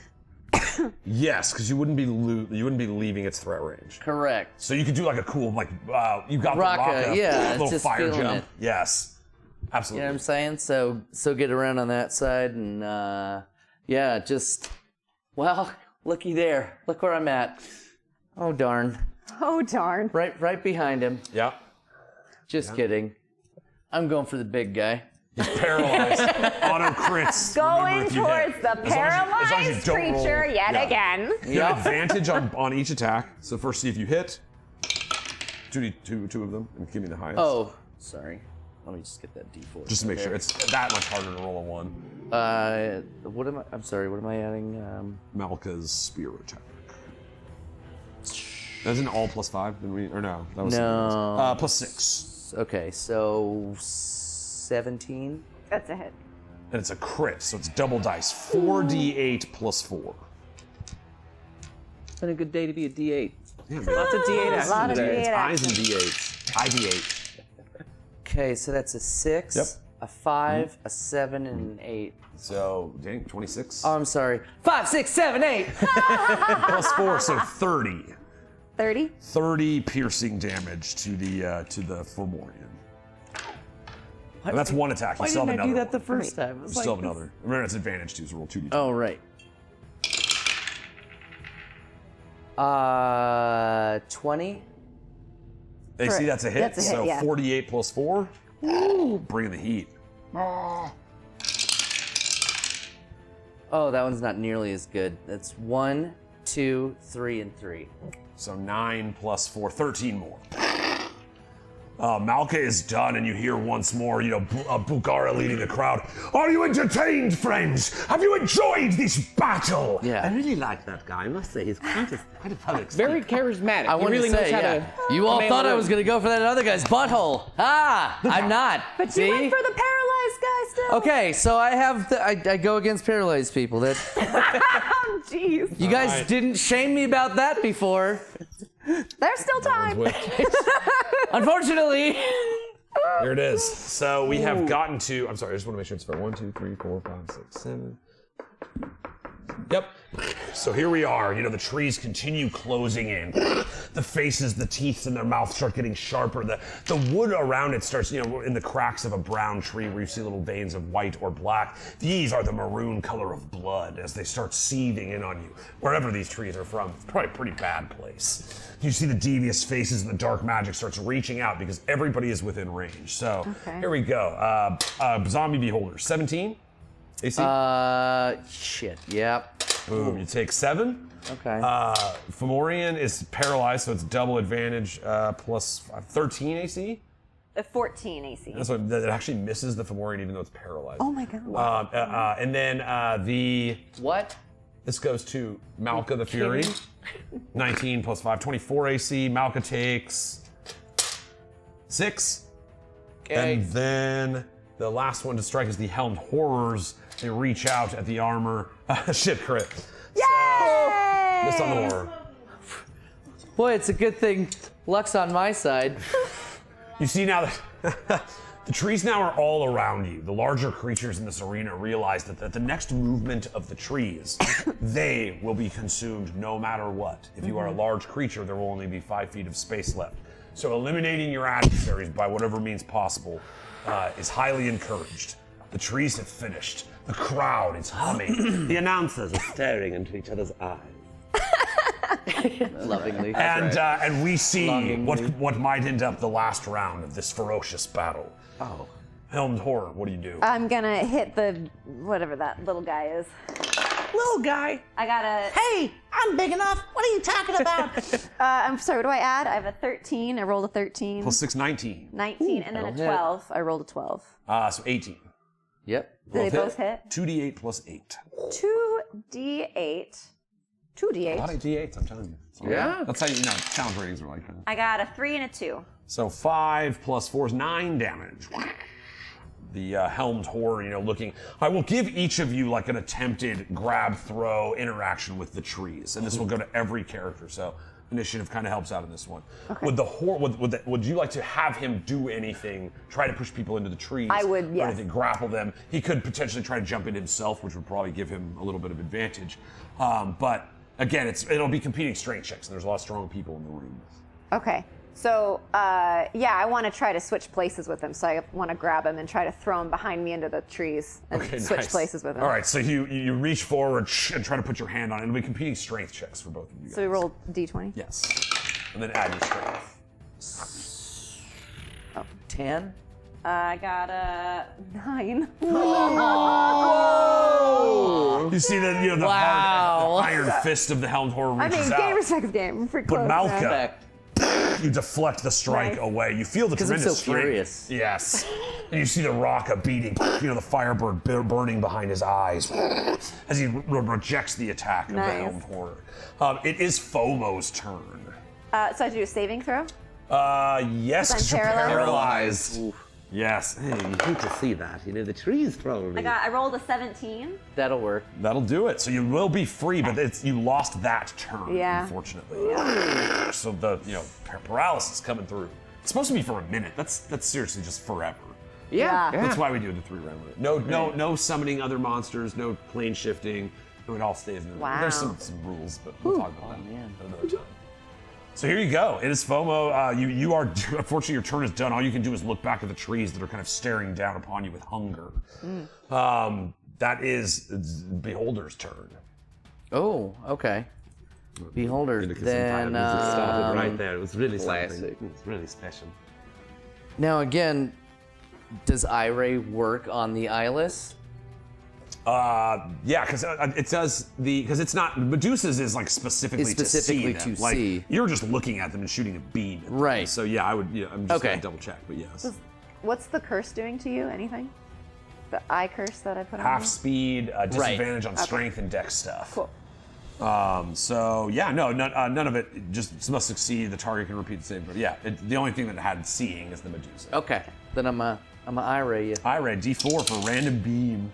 Yes, because you wouldn't be leaving its threat range. Correct. So you could do like a cool you got Raka, the Raka, yeah, little just fire feeling jump. it. Yes, You know absolutely. what I'm saying? So get around on that side and well, looky there. Look where I'm at. Oh darn. Oh darn. Right behind him. Yeah. Just kidding. I'm going for the big guy. He's paralyzed. Auto crits. Going Remember, if you towards hit. the As long as you paralyzed don't roll- creature yet yeah. again. You have advantage on each attack. So first see if you hit. Two of them, and give me the highest. Oh, sorry. Let me just get that D4. Just to make sure. It's that much harder to roll a 1. I'm sorry, what am I adding? Malka's spear attack. That's an all +5, didn't we? Or no? That was No. +6. Okay, so 17. That's a hit. And it's a crit, so it's double dice. 4d8 +4. It's been a good day to be a D8. Yeah, Lots of D8 action lot of today. D8 I's and D8s. ID8. Okay, so that's a 6, Yep. a 5, a 7, and an 8. So, dang, 26. Oh, I'm sorry. 5, 6, 7, 8! +4, so 30. 30? 30 piercing damage to the Fomorian. And that's one attack. You Why still have didn't I another do that one. the first time? It was You still like have another. Remember, it's advantage too, so roll 2d10. Oh, right. 20? They see that's a hit, That's a hit, so yeah. 48 +4. Ooh, bringing the heat. Oh, that one's not nearly as good. That's 1, 2, 3, and 3. So 9 +4, 13 more. Malka is done, and you hear once more, Bukara leading the crowd. Are you entertained, friends? Have you enjoyed this battle? I Yeah. really like that guy. I must say, he's quite a public Very speaker. charismatic. I he wanted really to say, knows how yeah. to. You all command thought the I room. was going to go for that other guy's butthole. I'm not. But See? you went for the paralyzed guy still. Okay, so I go against paralyzed people. That Oh, jeez. you guys didn't shame me about that before. There's still time. Unfortunately, There it is. So we have gotten to. I'm sorry. I just want to make sure it's fair. 1, 2, 3, 4, 5, 6, 7. Yep. So here we are. You know, the trees continue closing in. The faces, the teeth in their mouth start getting sharper. The wood around it starts, you know, in the cracks of a brown tree where you see little veins of white or black. These are the maroon color of blood as they start seething in on you. Wherever these trees are from, it's probably a pretty bad place. You see the devious faces and the dark magic starts reaching out because everybody is within range. So here we go. Zombie Beholder, 17 AC? Shit, yep. Boom, you take 7. Okay. Fomorian is paralyzed, so it's double advantage plus 13 AC. 14 AC. That's what, that actually misses the Fomorian even though it's paralyzed. Oh my god. And then the... What? This goes to Malka the Fury. 19 plus 5, 24 AC. Malka takes 6. Okay. And then the last one to strike is the Helmed Horrors. They reach out at the armor. Shit, crit. Yay! So, miss on the horror. Boy, it's a good thing luck's on my side. You see now that the trees now are all around you. The larger creatures in this arena realize that at the next movement of the trees, they will be consumed no matter what. If you are a large creature, there will only be 5 feet of space left. So eliminating your adversaries by whatever means possible is highly encouraged. The trees have finished. The crowd is humming. The announcers are staring into each other's eyes. Lovingly. And we see Longingly. what might end up the last round of this ferocious battle. Oh. Helmed Horror, what do you do? I'm gonna hit the whatever that little guy is. Little guy. I got a. Hey, I'm big enough. What are you talking about? I'm sorry. What do I add? I have a 13. I rolled a 13. Plus 6, 19. 19, and then a 12. I rolled a 12. So 18. Yep. Do they both hit? 2d8 plus 8. 2d8. 2d8. A lot of d8s, I'm telling you. Yeah. That's how you know challenge ratings are like that. I got a 3 and a 2. So 5 plus 4 is 9 damage. The Helmed Horror, you know, looking. I will give each of you like an attempted grab, throw interaction with the trees, and this will go to every character. So initiative kind of helps out in this one. Okay. Would you like to have him do anything? Try to push people into the trees? I would, yes. Or anything, grapple them. He could potentially try to jump in himself, which would probably give him a little bit of advantage. But again, it'll be competing strength checks, and there's a lot of strong people in the room. Okay. So, yeah, I want to try to switch places with him. So I want to grab him and try to throw him behind me into the trees and switch places with him. All right, so you reach forward and try to put your hand on it. It'll be competing strength checks for both of you guys. So we roll d20? Yes. And then add your strength. 10. I got a 9. You see the hard, the iron fist of the Helmed Horror reaches out. game respects game. Pretty close. But Malka, you deflect the strike away. You feel the tremendous I'm so strength. furious. Yes. And you see the Raka beating, the Firebird burning behind his eyes as he rejects the attack of the Helmed Horror. It is FOMO's turn. So I have to do a saving throw? Yes, because you're paralyzed. Yes. Hey, you hate to see that. You know, the trees probably. I rolled a 17. That'll work. That'll do it. So you will be free, but you lost that turn, unfortunately. Yeah. So the paralysis coming through. It's supposed to be for a minute. That's seriously just forever. Yeah. That's why we do the 3-round limit. No summoning other monsters, no plane shifting. It all stays in the There's some rules, but we'll talk about that at another time. So here you go. It is FOMO. You are, unfortunately, your turn is done. All you can do is look back at the trees that are kind of staring down upon you with hunger. That is Beholder's turn. Oh, okay. Beholder. Then it started right there. It was really something. It was really special. Now again, does Ire work on the eyeless? Yeah, because it does because it's not Medusa's is like specifically to see them. Like, you're just looking at them and shooting a beam. At them. Right. So yeah, I would. I'm just gonna double check, but yes. What's the curse doing to you? Anything? The eye curse that I put on Half you? speed, disadvantage on strength and dex stuff. Cool. So yeah, no, none of it. Just must succeed. The target can repeat the same. But yeah, the only thing that it had seeing is the Medusa. Okay. Then I'm a Ire you. Ire D4 for random beam.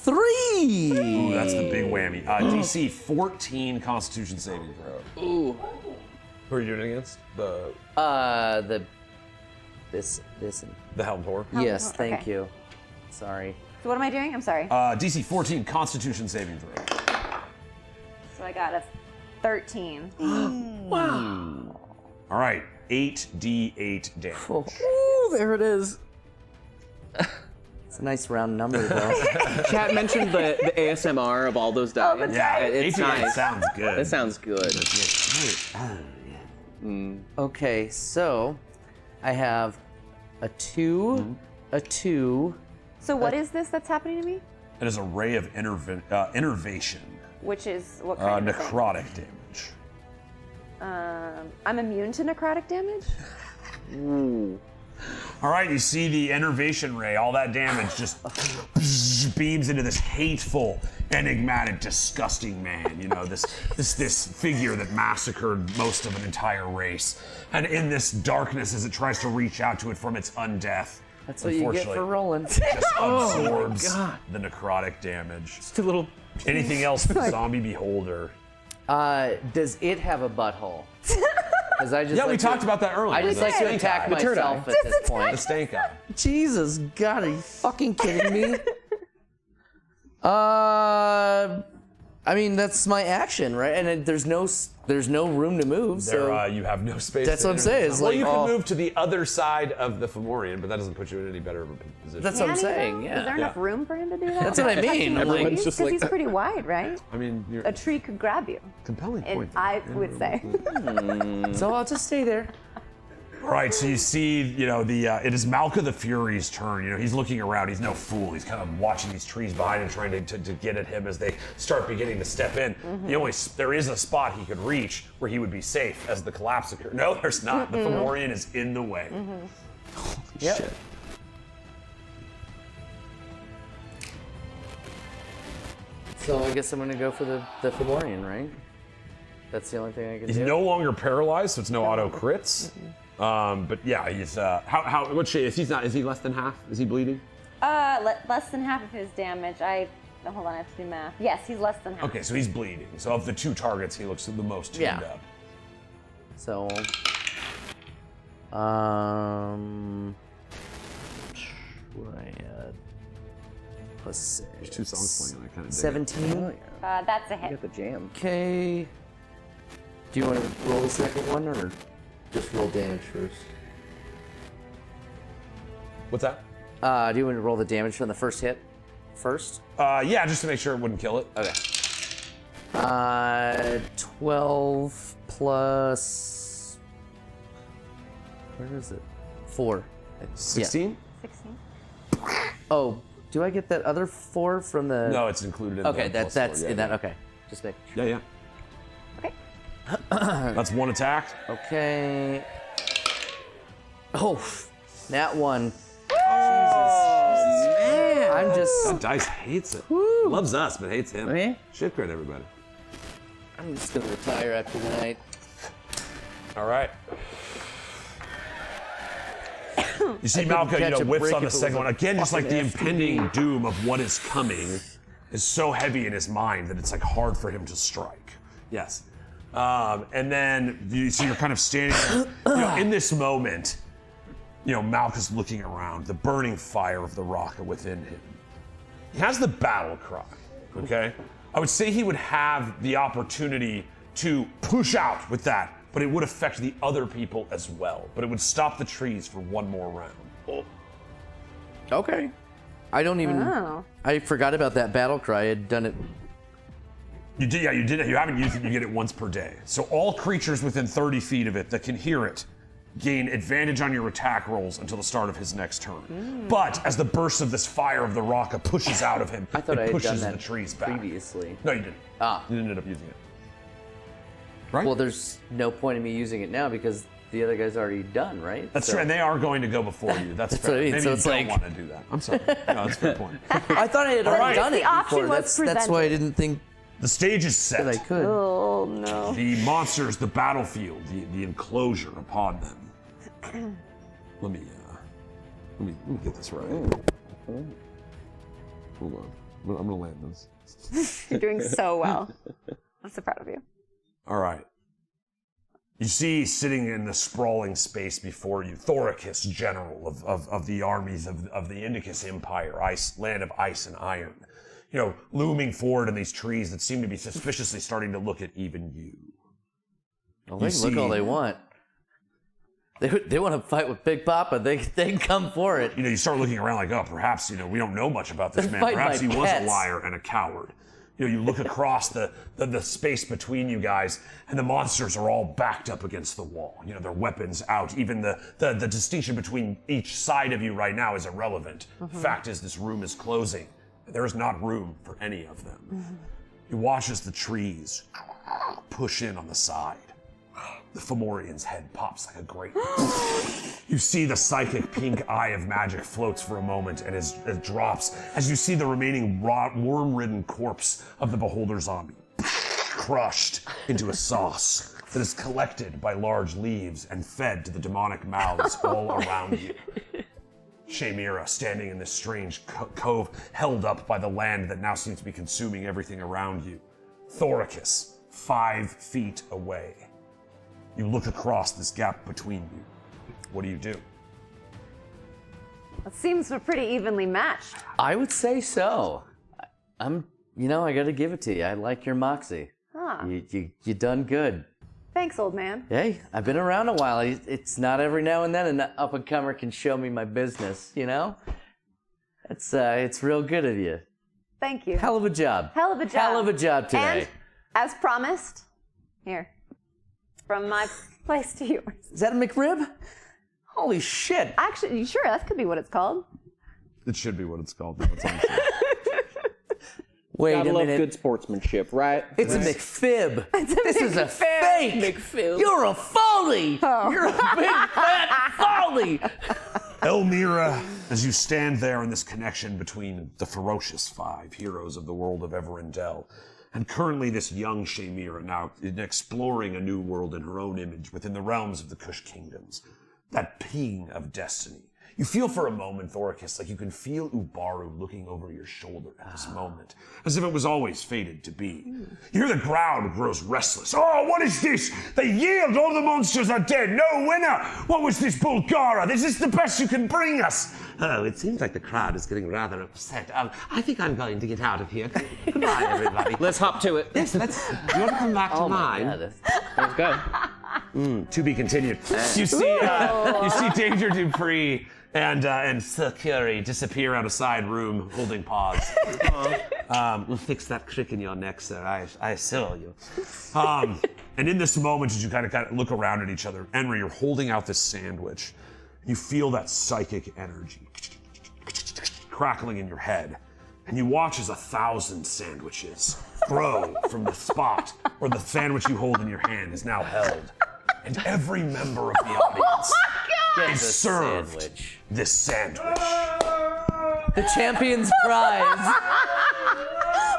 3. Ooh, that's the big whammy. DC 14 Constitution saving throw. Ooh. Who are you doing it against? The This. The Helm Tor. Yes, thank okay. you. Sorry. So what am I doing? I'm sorry. DC 14 Constitution saving throw. So I got a 13. All right, 8d8 damage. Ooh, there it is. It's a nice round number, though. Chat mentioned the ASMR of all those dice. Yeah, it's 8d8 nice. sounds good. It sounds good. Okay, so I have a 2, a 2. So what is this that's happening to me? It is a ray of innervation. Which is what kind of thing? Necrotic damage. I'm immune to necrotic damage? All right, you see the innervation ray, all that damage just beams into this hateful, enigmatic, disgusting man. You know, this figure that massacred most of an entire race. And in this darkness, as it tries to reach out to it from its undeath, That's what you get for rolling. just absorbs the necrotic damage. Just a little. Anything else for the zombie beholder? Does it have a butthole? Because I just Yeah, we talked about that earlier. I just like to attack myself at this The point. stank eye. Jesus, God, are you fucking kidding me? I mean, that's my action, right? And there's no room to move, so There, you have no space. That's to what I'm enter saying, the it's zone. Well, like, you oh. can move to the other side of the Fomorian, but that doesn't put you in any better of a position. that's what I'm Can he, saying. though? Yeah. Is there enough room for him to do that? That's what I mean. I'm like, Because he's pretty wide, right? I mean, you're A tree could grab you. compelling And point. I would say. so I'll just stay there. All right, so you see, you know, it is Malka the Fury's turn. You know, he's looking around. He's no fool. He's kind of watching these trees behind him, trying to get at him as they start beginning to step in. There is a spot he could reach where he would be safe as the collapse occurs. No, there's not. The Fomorian is in the way. Yep. Shit. So I guess I'm gonna go for the Fomorian, right? That's the only thing I can He's do. no longer paralyzed, so it's no auto crits. But yeah, he's what's Shay? Is he less than half? Is he bleeding? Less than half of his damage. Hold on, I have to do math. Yes, he's less than half. Okay, so he's bleeding. So of the two targets, he looks the most tuned Yeah. up. So, what I had plus 6. There's two songs playing. I kind of 17. That's a hit. Get the jam. Okay. Do you want to roll the second one or just roll damage first? What's that? Do you want to roll the damage from the first hit first? Yeah, just to make sure it wouldn't kill it. Okay. 12 plus. Where is it? 4. 16? 16. Oh, do I get that other 4 from the? No, it's included in Okay, the plus that's 4. in that. Okay, just make sure. Yeah. Okay. That's one attack. Okay. Oh, that one. Man. I'm just. That dice hates it. Loves us, but hates him. Eh? Shit crit, everybody. I'm just gonna retire after the night. All right. You see couldn't Malka, catch a whiffs break on the if it second was one. a Again, just like the fucking impending doom of what is coming is so heavy in his mind that it's like hard for him to strike. Yes. And then you see you're kind of standing there, in this moment, Malka's looking around, the burning fire of the rocket within him. He has the battle cry, okay? I would say he would have the opportunity to push out with that, but it would affect the other people as well. But it would stop the trees for one more round. Okay. I don't even. Oh. I forgot about that battle cry. I had done it. You did, yeah, you did it. You haven't used it, you get it once per day. So all creatures within 30 feet of it that can hear it gain advantage on your attack rolls until the start of his next turn. But as the burst of this fire of the rocket pushes out of him, I thought I it had done pushes that the trees back. previously. No, you didn't. Ah. You didn't end up using it. Right? Well, there's no point in me using it now because the other guy's already done, right? That's So- true, and they are going to go before you. That's That's fair. what I mean, Maybe so you it's don't like- want to do that. I'm sorry. No, that's a fair point. I thought I had already done The it option before. was That's why I presented. didn't think The stage is set. that I could. Oh no. The monsters, the battlefield, the enclosure upon them. Let me get this right. Hold on. I'm gonna land this. You're doing so well. I'm so proud of you. All right. You see, sitting in the sprawling space before you, Thoricus, general of the armies of the Indicus Empire, land of ice and iron. You know, looming forward in these trees that seem to be suspiciously starting to look at even you. Well, they can look all they want. They want to fight with Big Papa. They can come for it. You know, you start looking around like, oh, perhaps, you know, we don't know much about this man. fighting Perhaps he my was a pets. liar and a coward. You know, you look across the space between you guys, and the monsters are all backed up against the wall. You know, their weapons out. Even the distinction between each side of you right now is irrelevant. Fact is, this room is closing. There is not room for any of them. You watch as the trees push in on the side. The Fomorian's head pops like a grate. You see the psychic pink eye of magic floats for a moment and it drops as you see the remaining worm-ridden corpse of the Beholder zombie crushed into a sauce that is collected by large leaves and fed to the demonic mouths all around you. Shayemira, standing in this strange cove held up by the land that now seems to be consuming everything around you. Thoricus, 5 feet away. You look across this gap between you. What do you do? It seems we're pretty evenly matched. I would say so. I gotta give it to you. I like your moxie. Huh. You done good. Thanks, old man. Hey, I've been around a while. It's not every now and then an up-and-comer can show me my business, you know? It's real good of you. Thank you. Hell of a job. Hell of a job. Hell of a job today. And, as promised, here, from my place to yours. Is that a McRib? Holy shit. Actually, sure, that could be what it's called. It should be what it's called. Wait Gotta a love minute. good sportsmanship, right? It's a McFib. This is a McFib. fake. McFib. You're a phony. Oh. You're a big fat phony. Elmira, as you stand there in this connection between the ferocious 5 heroes of the world of Everendell, and currently this young Shayemira, now exploring a new world in her own image within the realms of the Kush kingdoms, that ping of destiny. You feel for a moment, Thoricus, like you can feel Ubaru looking over your shoulder at this moment, as if it was always fated to be. You hear the crowd grows restless. Oh, what is this? They yield, all the monsters are dead, no winner! What was this Bulgara? Is this the best you can bring us? Oh, it seems like the crowd is getting rather upset. I think I'm going to get out of here. Goodbye, everybody. Let's hop to it. Yes, let's. You want to come back to Oh my mine? God. Let's go. To be continued. You see Danger Dupree and Sir Curie disappear out a side room holding paws. We'll fix that crick in your neck, sir. I assure you. And in this moment, as you kind of look around at each other, Enri, you're holding out this sandwich. You feel that psychic energy crackling in your head. And you watch as 1,000 sandwiches grow from the spot where the sandwich you hold in your hand is now held. And every member of the audience is served Sandwich. this sandwich. The champion's prize.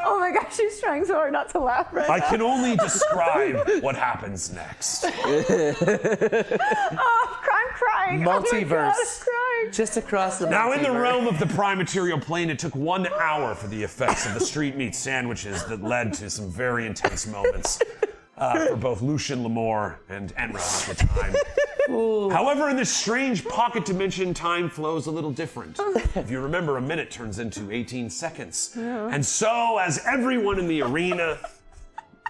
Oh my gosh, she's trying so hard not to laugh right I now. can only describe what happens next. Oh, I'm crying. Oh my God, Multiverse. I'm crying. Just across the Now, in the multiverse. realm of the prime material plane, it took 1 hour for the effects of the street meat sandwiches that led to some very intense moments for both Lucian Lamore and Enra at the time. However, in this strange pocket dimension, time flows a little different. If you remember, a minute turns into 18 seconds. And so, as everyone in the arena,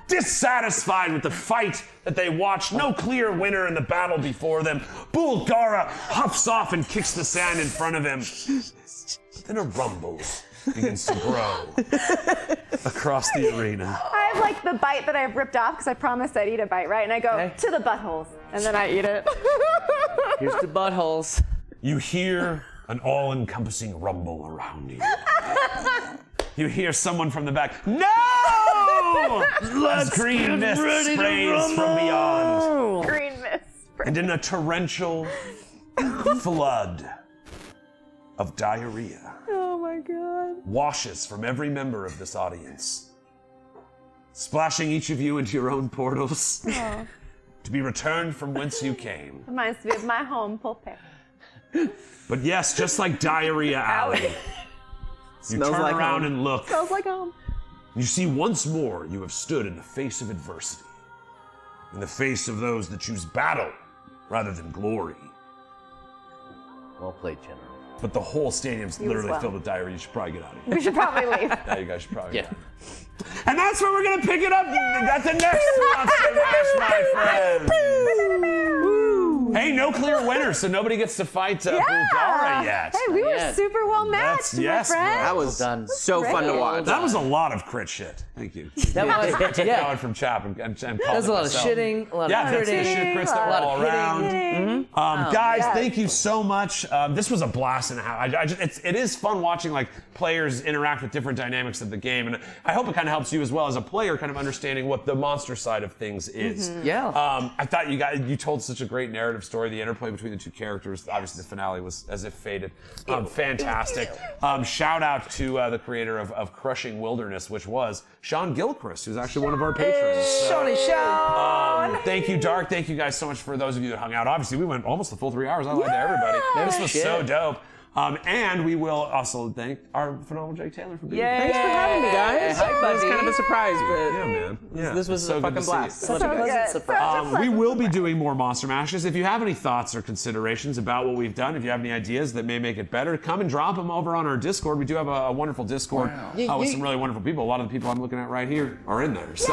dissatisfied with the fight that they watched, no clear winner in the battle before them, Bulgara huffs off and kicks the sand in front of him. Then a rumble begins to grow across the arena. I have like the bite that I've ripped off because I promised I'd eat a bite, right? And I go Okay. to the buttholes, and then I eat it. Here's the buttholes. You hear an all-encompassing rumble around you. You hear someone from the back, no! As green mist sprays from beyond. Green mist. And in a torrential flood of diarrhea Oh my God. washes from every member of this audience, splashing each of you into your own portals to be returned from whence you came. Reminds me of my home, Pulpe. But yes, just like Diarrhea Alley, you Smells turn like around home. and look. Smells like home. You see once more you have stood in the face of adversity. in the face of those that choose battle rather than glory. Well played, General. But the whole stadium's You as literally well. filled with diarrhea. You should probably get out of here. We should probably leave. Yeah, you guys should probably Yeah. get out. And that's where we're gonna pick it up. That's the next Monster Mash, my friends. Hey, no clear winner, so nobody gets to fight Bulgara yet. Hey, we were Yes. super well matched, my yes, friend. That was done. so fun to Great. watch. That was a lot of crit shit. Thank you. That was, Going yeah. from Chap and There's a lot of shitting, a lot Yeah, of that's the hurting, shit crits that a were lot all of around. hitting. Guys, yes. thank you so much. This was a blast and a half. It is fun watching like players interact with different dynamics of the game, and I hope it kind of helps you as well as a player, kind of understanding what the monster side of things is. Yeah. I thought you told such a great narrative story. The interplay between the two characters. Obviously, the finale was as if fated. Fantastic. Shout out to the creator of Crushing Wilderness, which was Sean Gilchrist, who's actually one of our patrons. Shawnee Shawn. Thank you, Dark. Thank you guys so much for those of you that hung out. Obviously, we went almost the full 3 hours. I lied to everybody. This was so dope. And we will also thank our phenomenal Jake Taylor for being here. Thanks for having me, guys. Hi, It was buddy. kind of a surprise, but Yeah, man. Yeah. this was So a good to fucking see you. blast. Such a So pleasant good. surprise. We will be doing more Monster Mashes. If you have any thoughts or considerations about what we've done, if you have any ideas that may make it better, come and drop them over on our Discord. We do have a wonderful Discord with some really wonderful people. A lot of the people I'm looking at right here are in there. So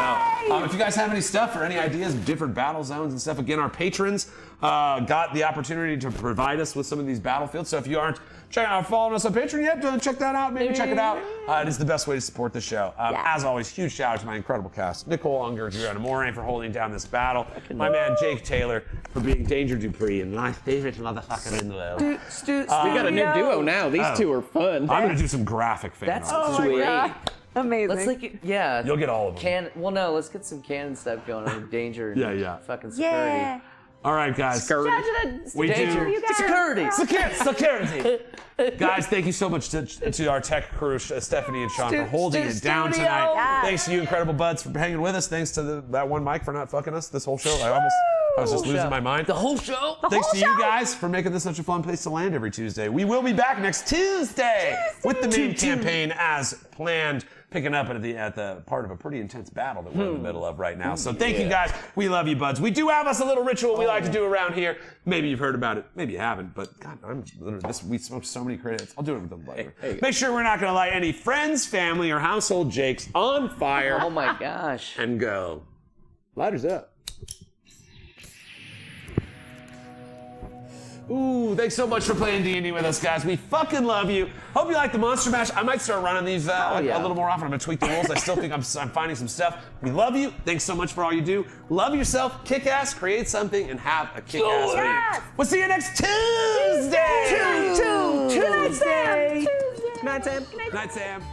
if you guys have any stuff or any ideas, different battle zones and stuff, again, our patrons got the opportunity to provide us with some of these battlefields. So if you aren't following us on Patreon yet, check that out. Maybe check it out. It is the best way to support the show. As always, huge shout out to my incredible cast. Nicole Unger, Yonemori for holding down this battle. My man Jake Taylor for being Danger Dupree and my favorite motherfucker in the world. we got a new duo now. These two are fun. I'm going to do some graphic fan That's art. Sweet. Amazing. Let's You'll get all of them. Let's get some canon stuff going on Danger and Yeah. fucking security. yeah. All right, guys. We Danger. do. You guys. Security. Security. Guys, thank you so much to our tech crew, Stephanie and Sean, for holding it down tonight. Yes. Thanks to you, incredible buds, for hanging with us. Thanks to that one mic for not fucking us this whole show. I was just losing my mind. The whole show. Thanks to you guys for making this such a fun place to land every Tuesday. We will be back next Tuesday with the main campaign as planned, picking up at the part of a pretty intense battle that we're in the middle of right now. So thank you guys. We love you, buds. We do have us a little ritual we like to do around here. Maybe you've heard about it. Maybe you haven't. But God, we smoked so many credits. I'll do it with them later. Make sure we're not going to light any friends, family, or household jakes on fire. Oh my gosh. And go. Lighters up. Ooh, thanks so much for playing D&D with us, guys. We fucking love you. Hope you like the Monster Mash. I might start running these a little more often. I'm going to tweak the rules. I still think I'm finding some stuff. We love you. Thanks so much for all you do. Love yourself, kick ass, create something, and have a kick ass week. Yes. We'll see you next Tuesday. Tuesday. Night, Sam. Night, Sam.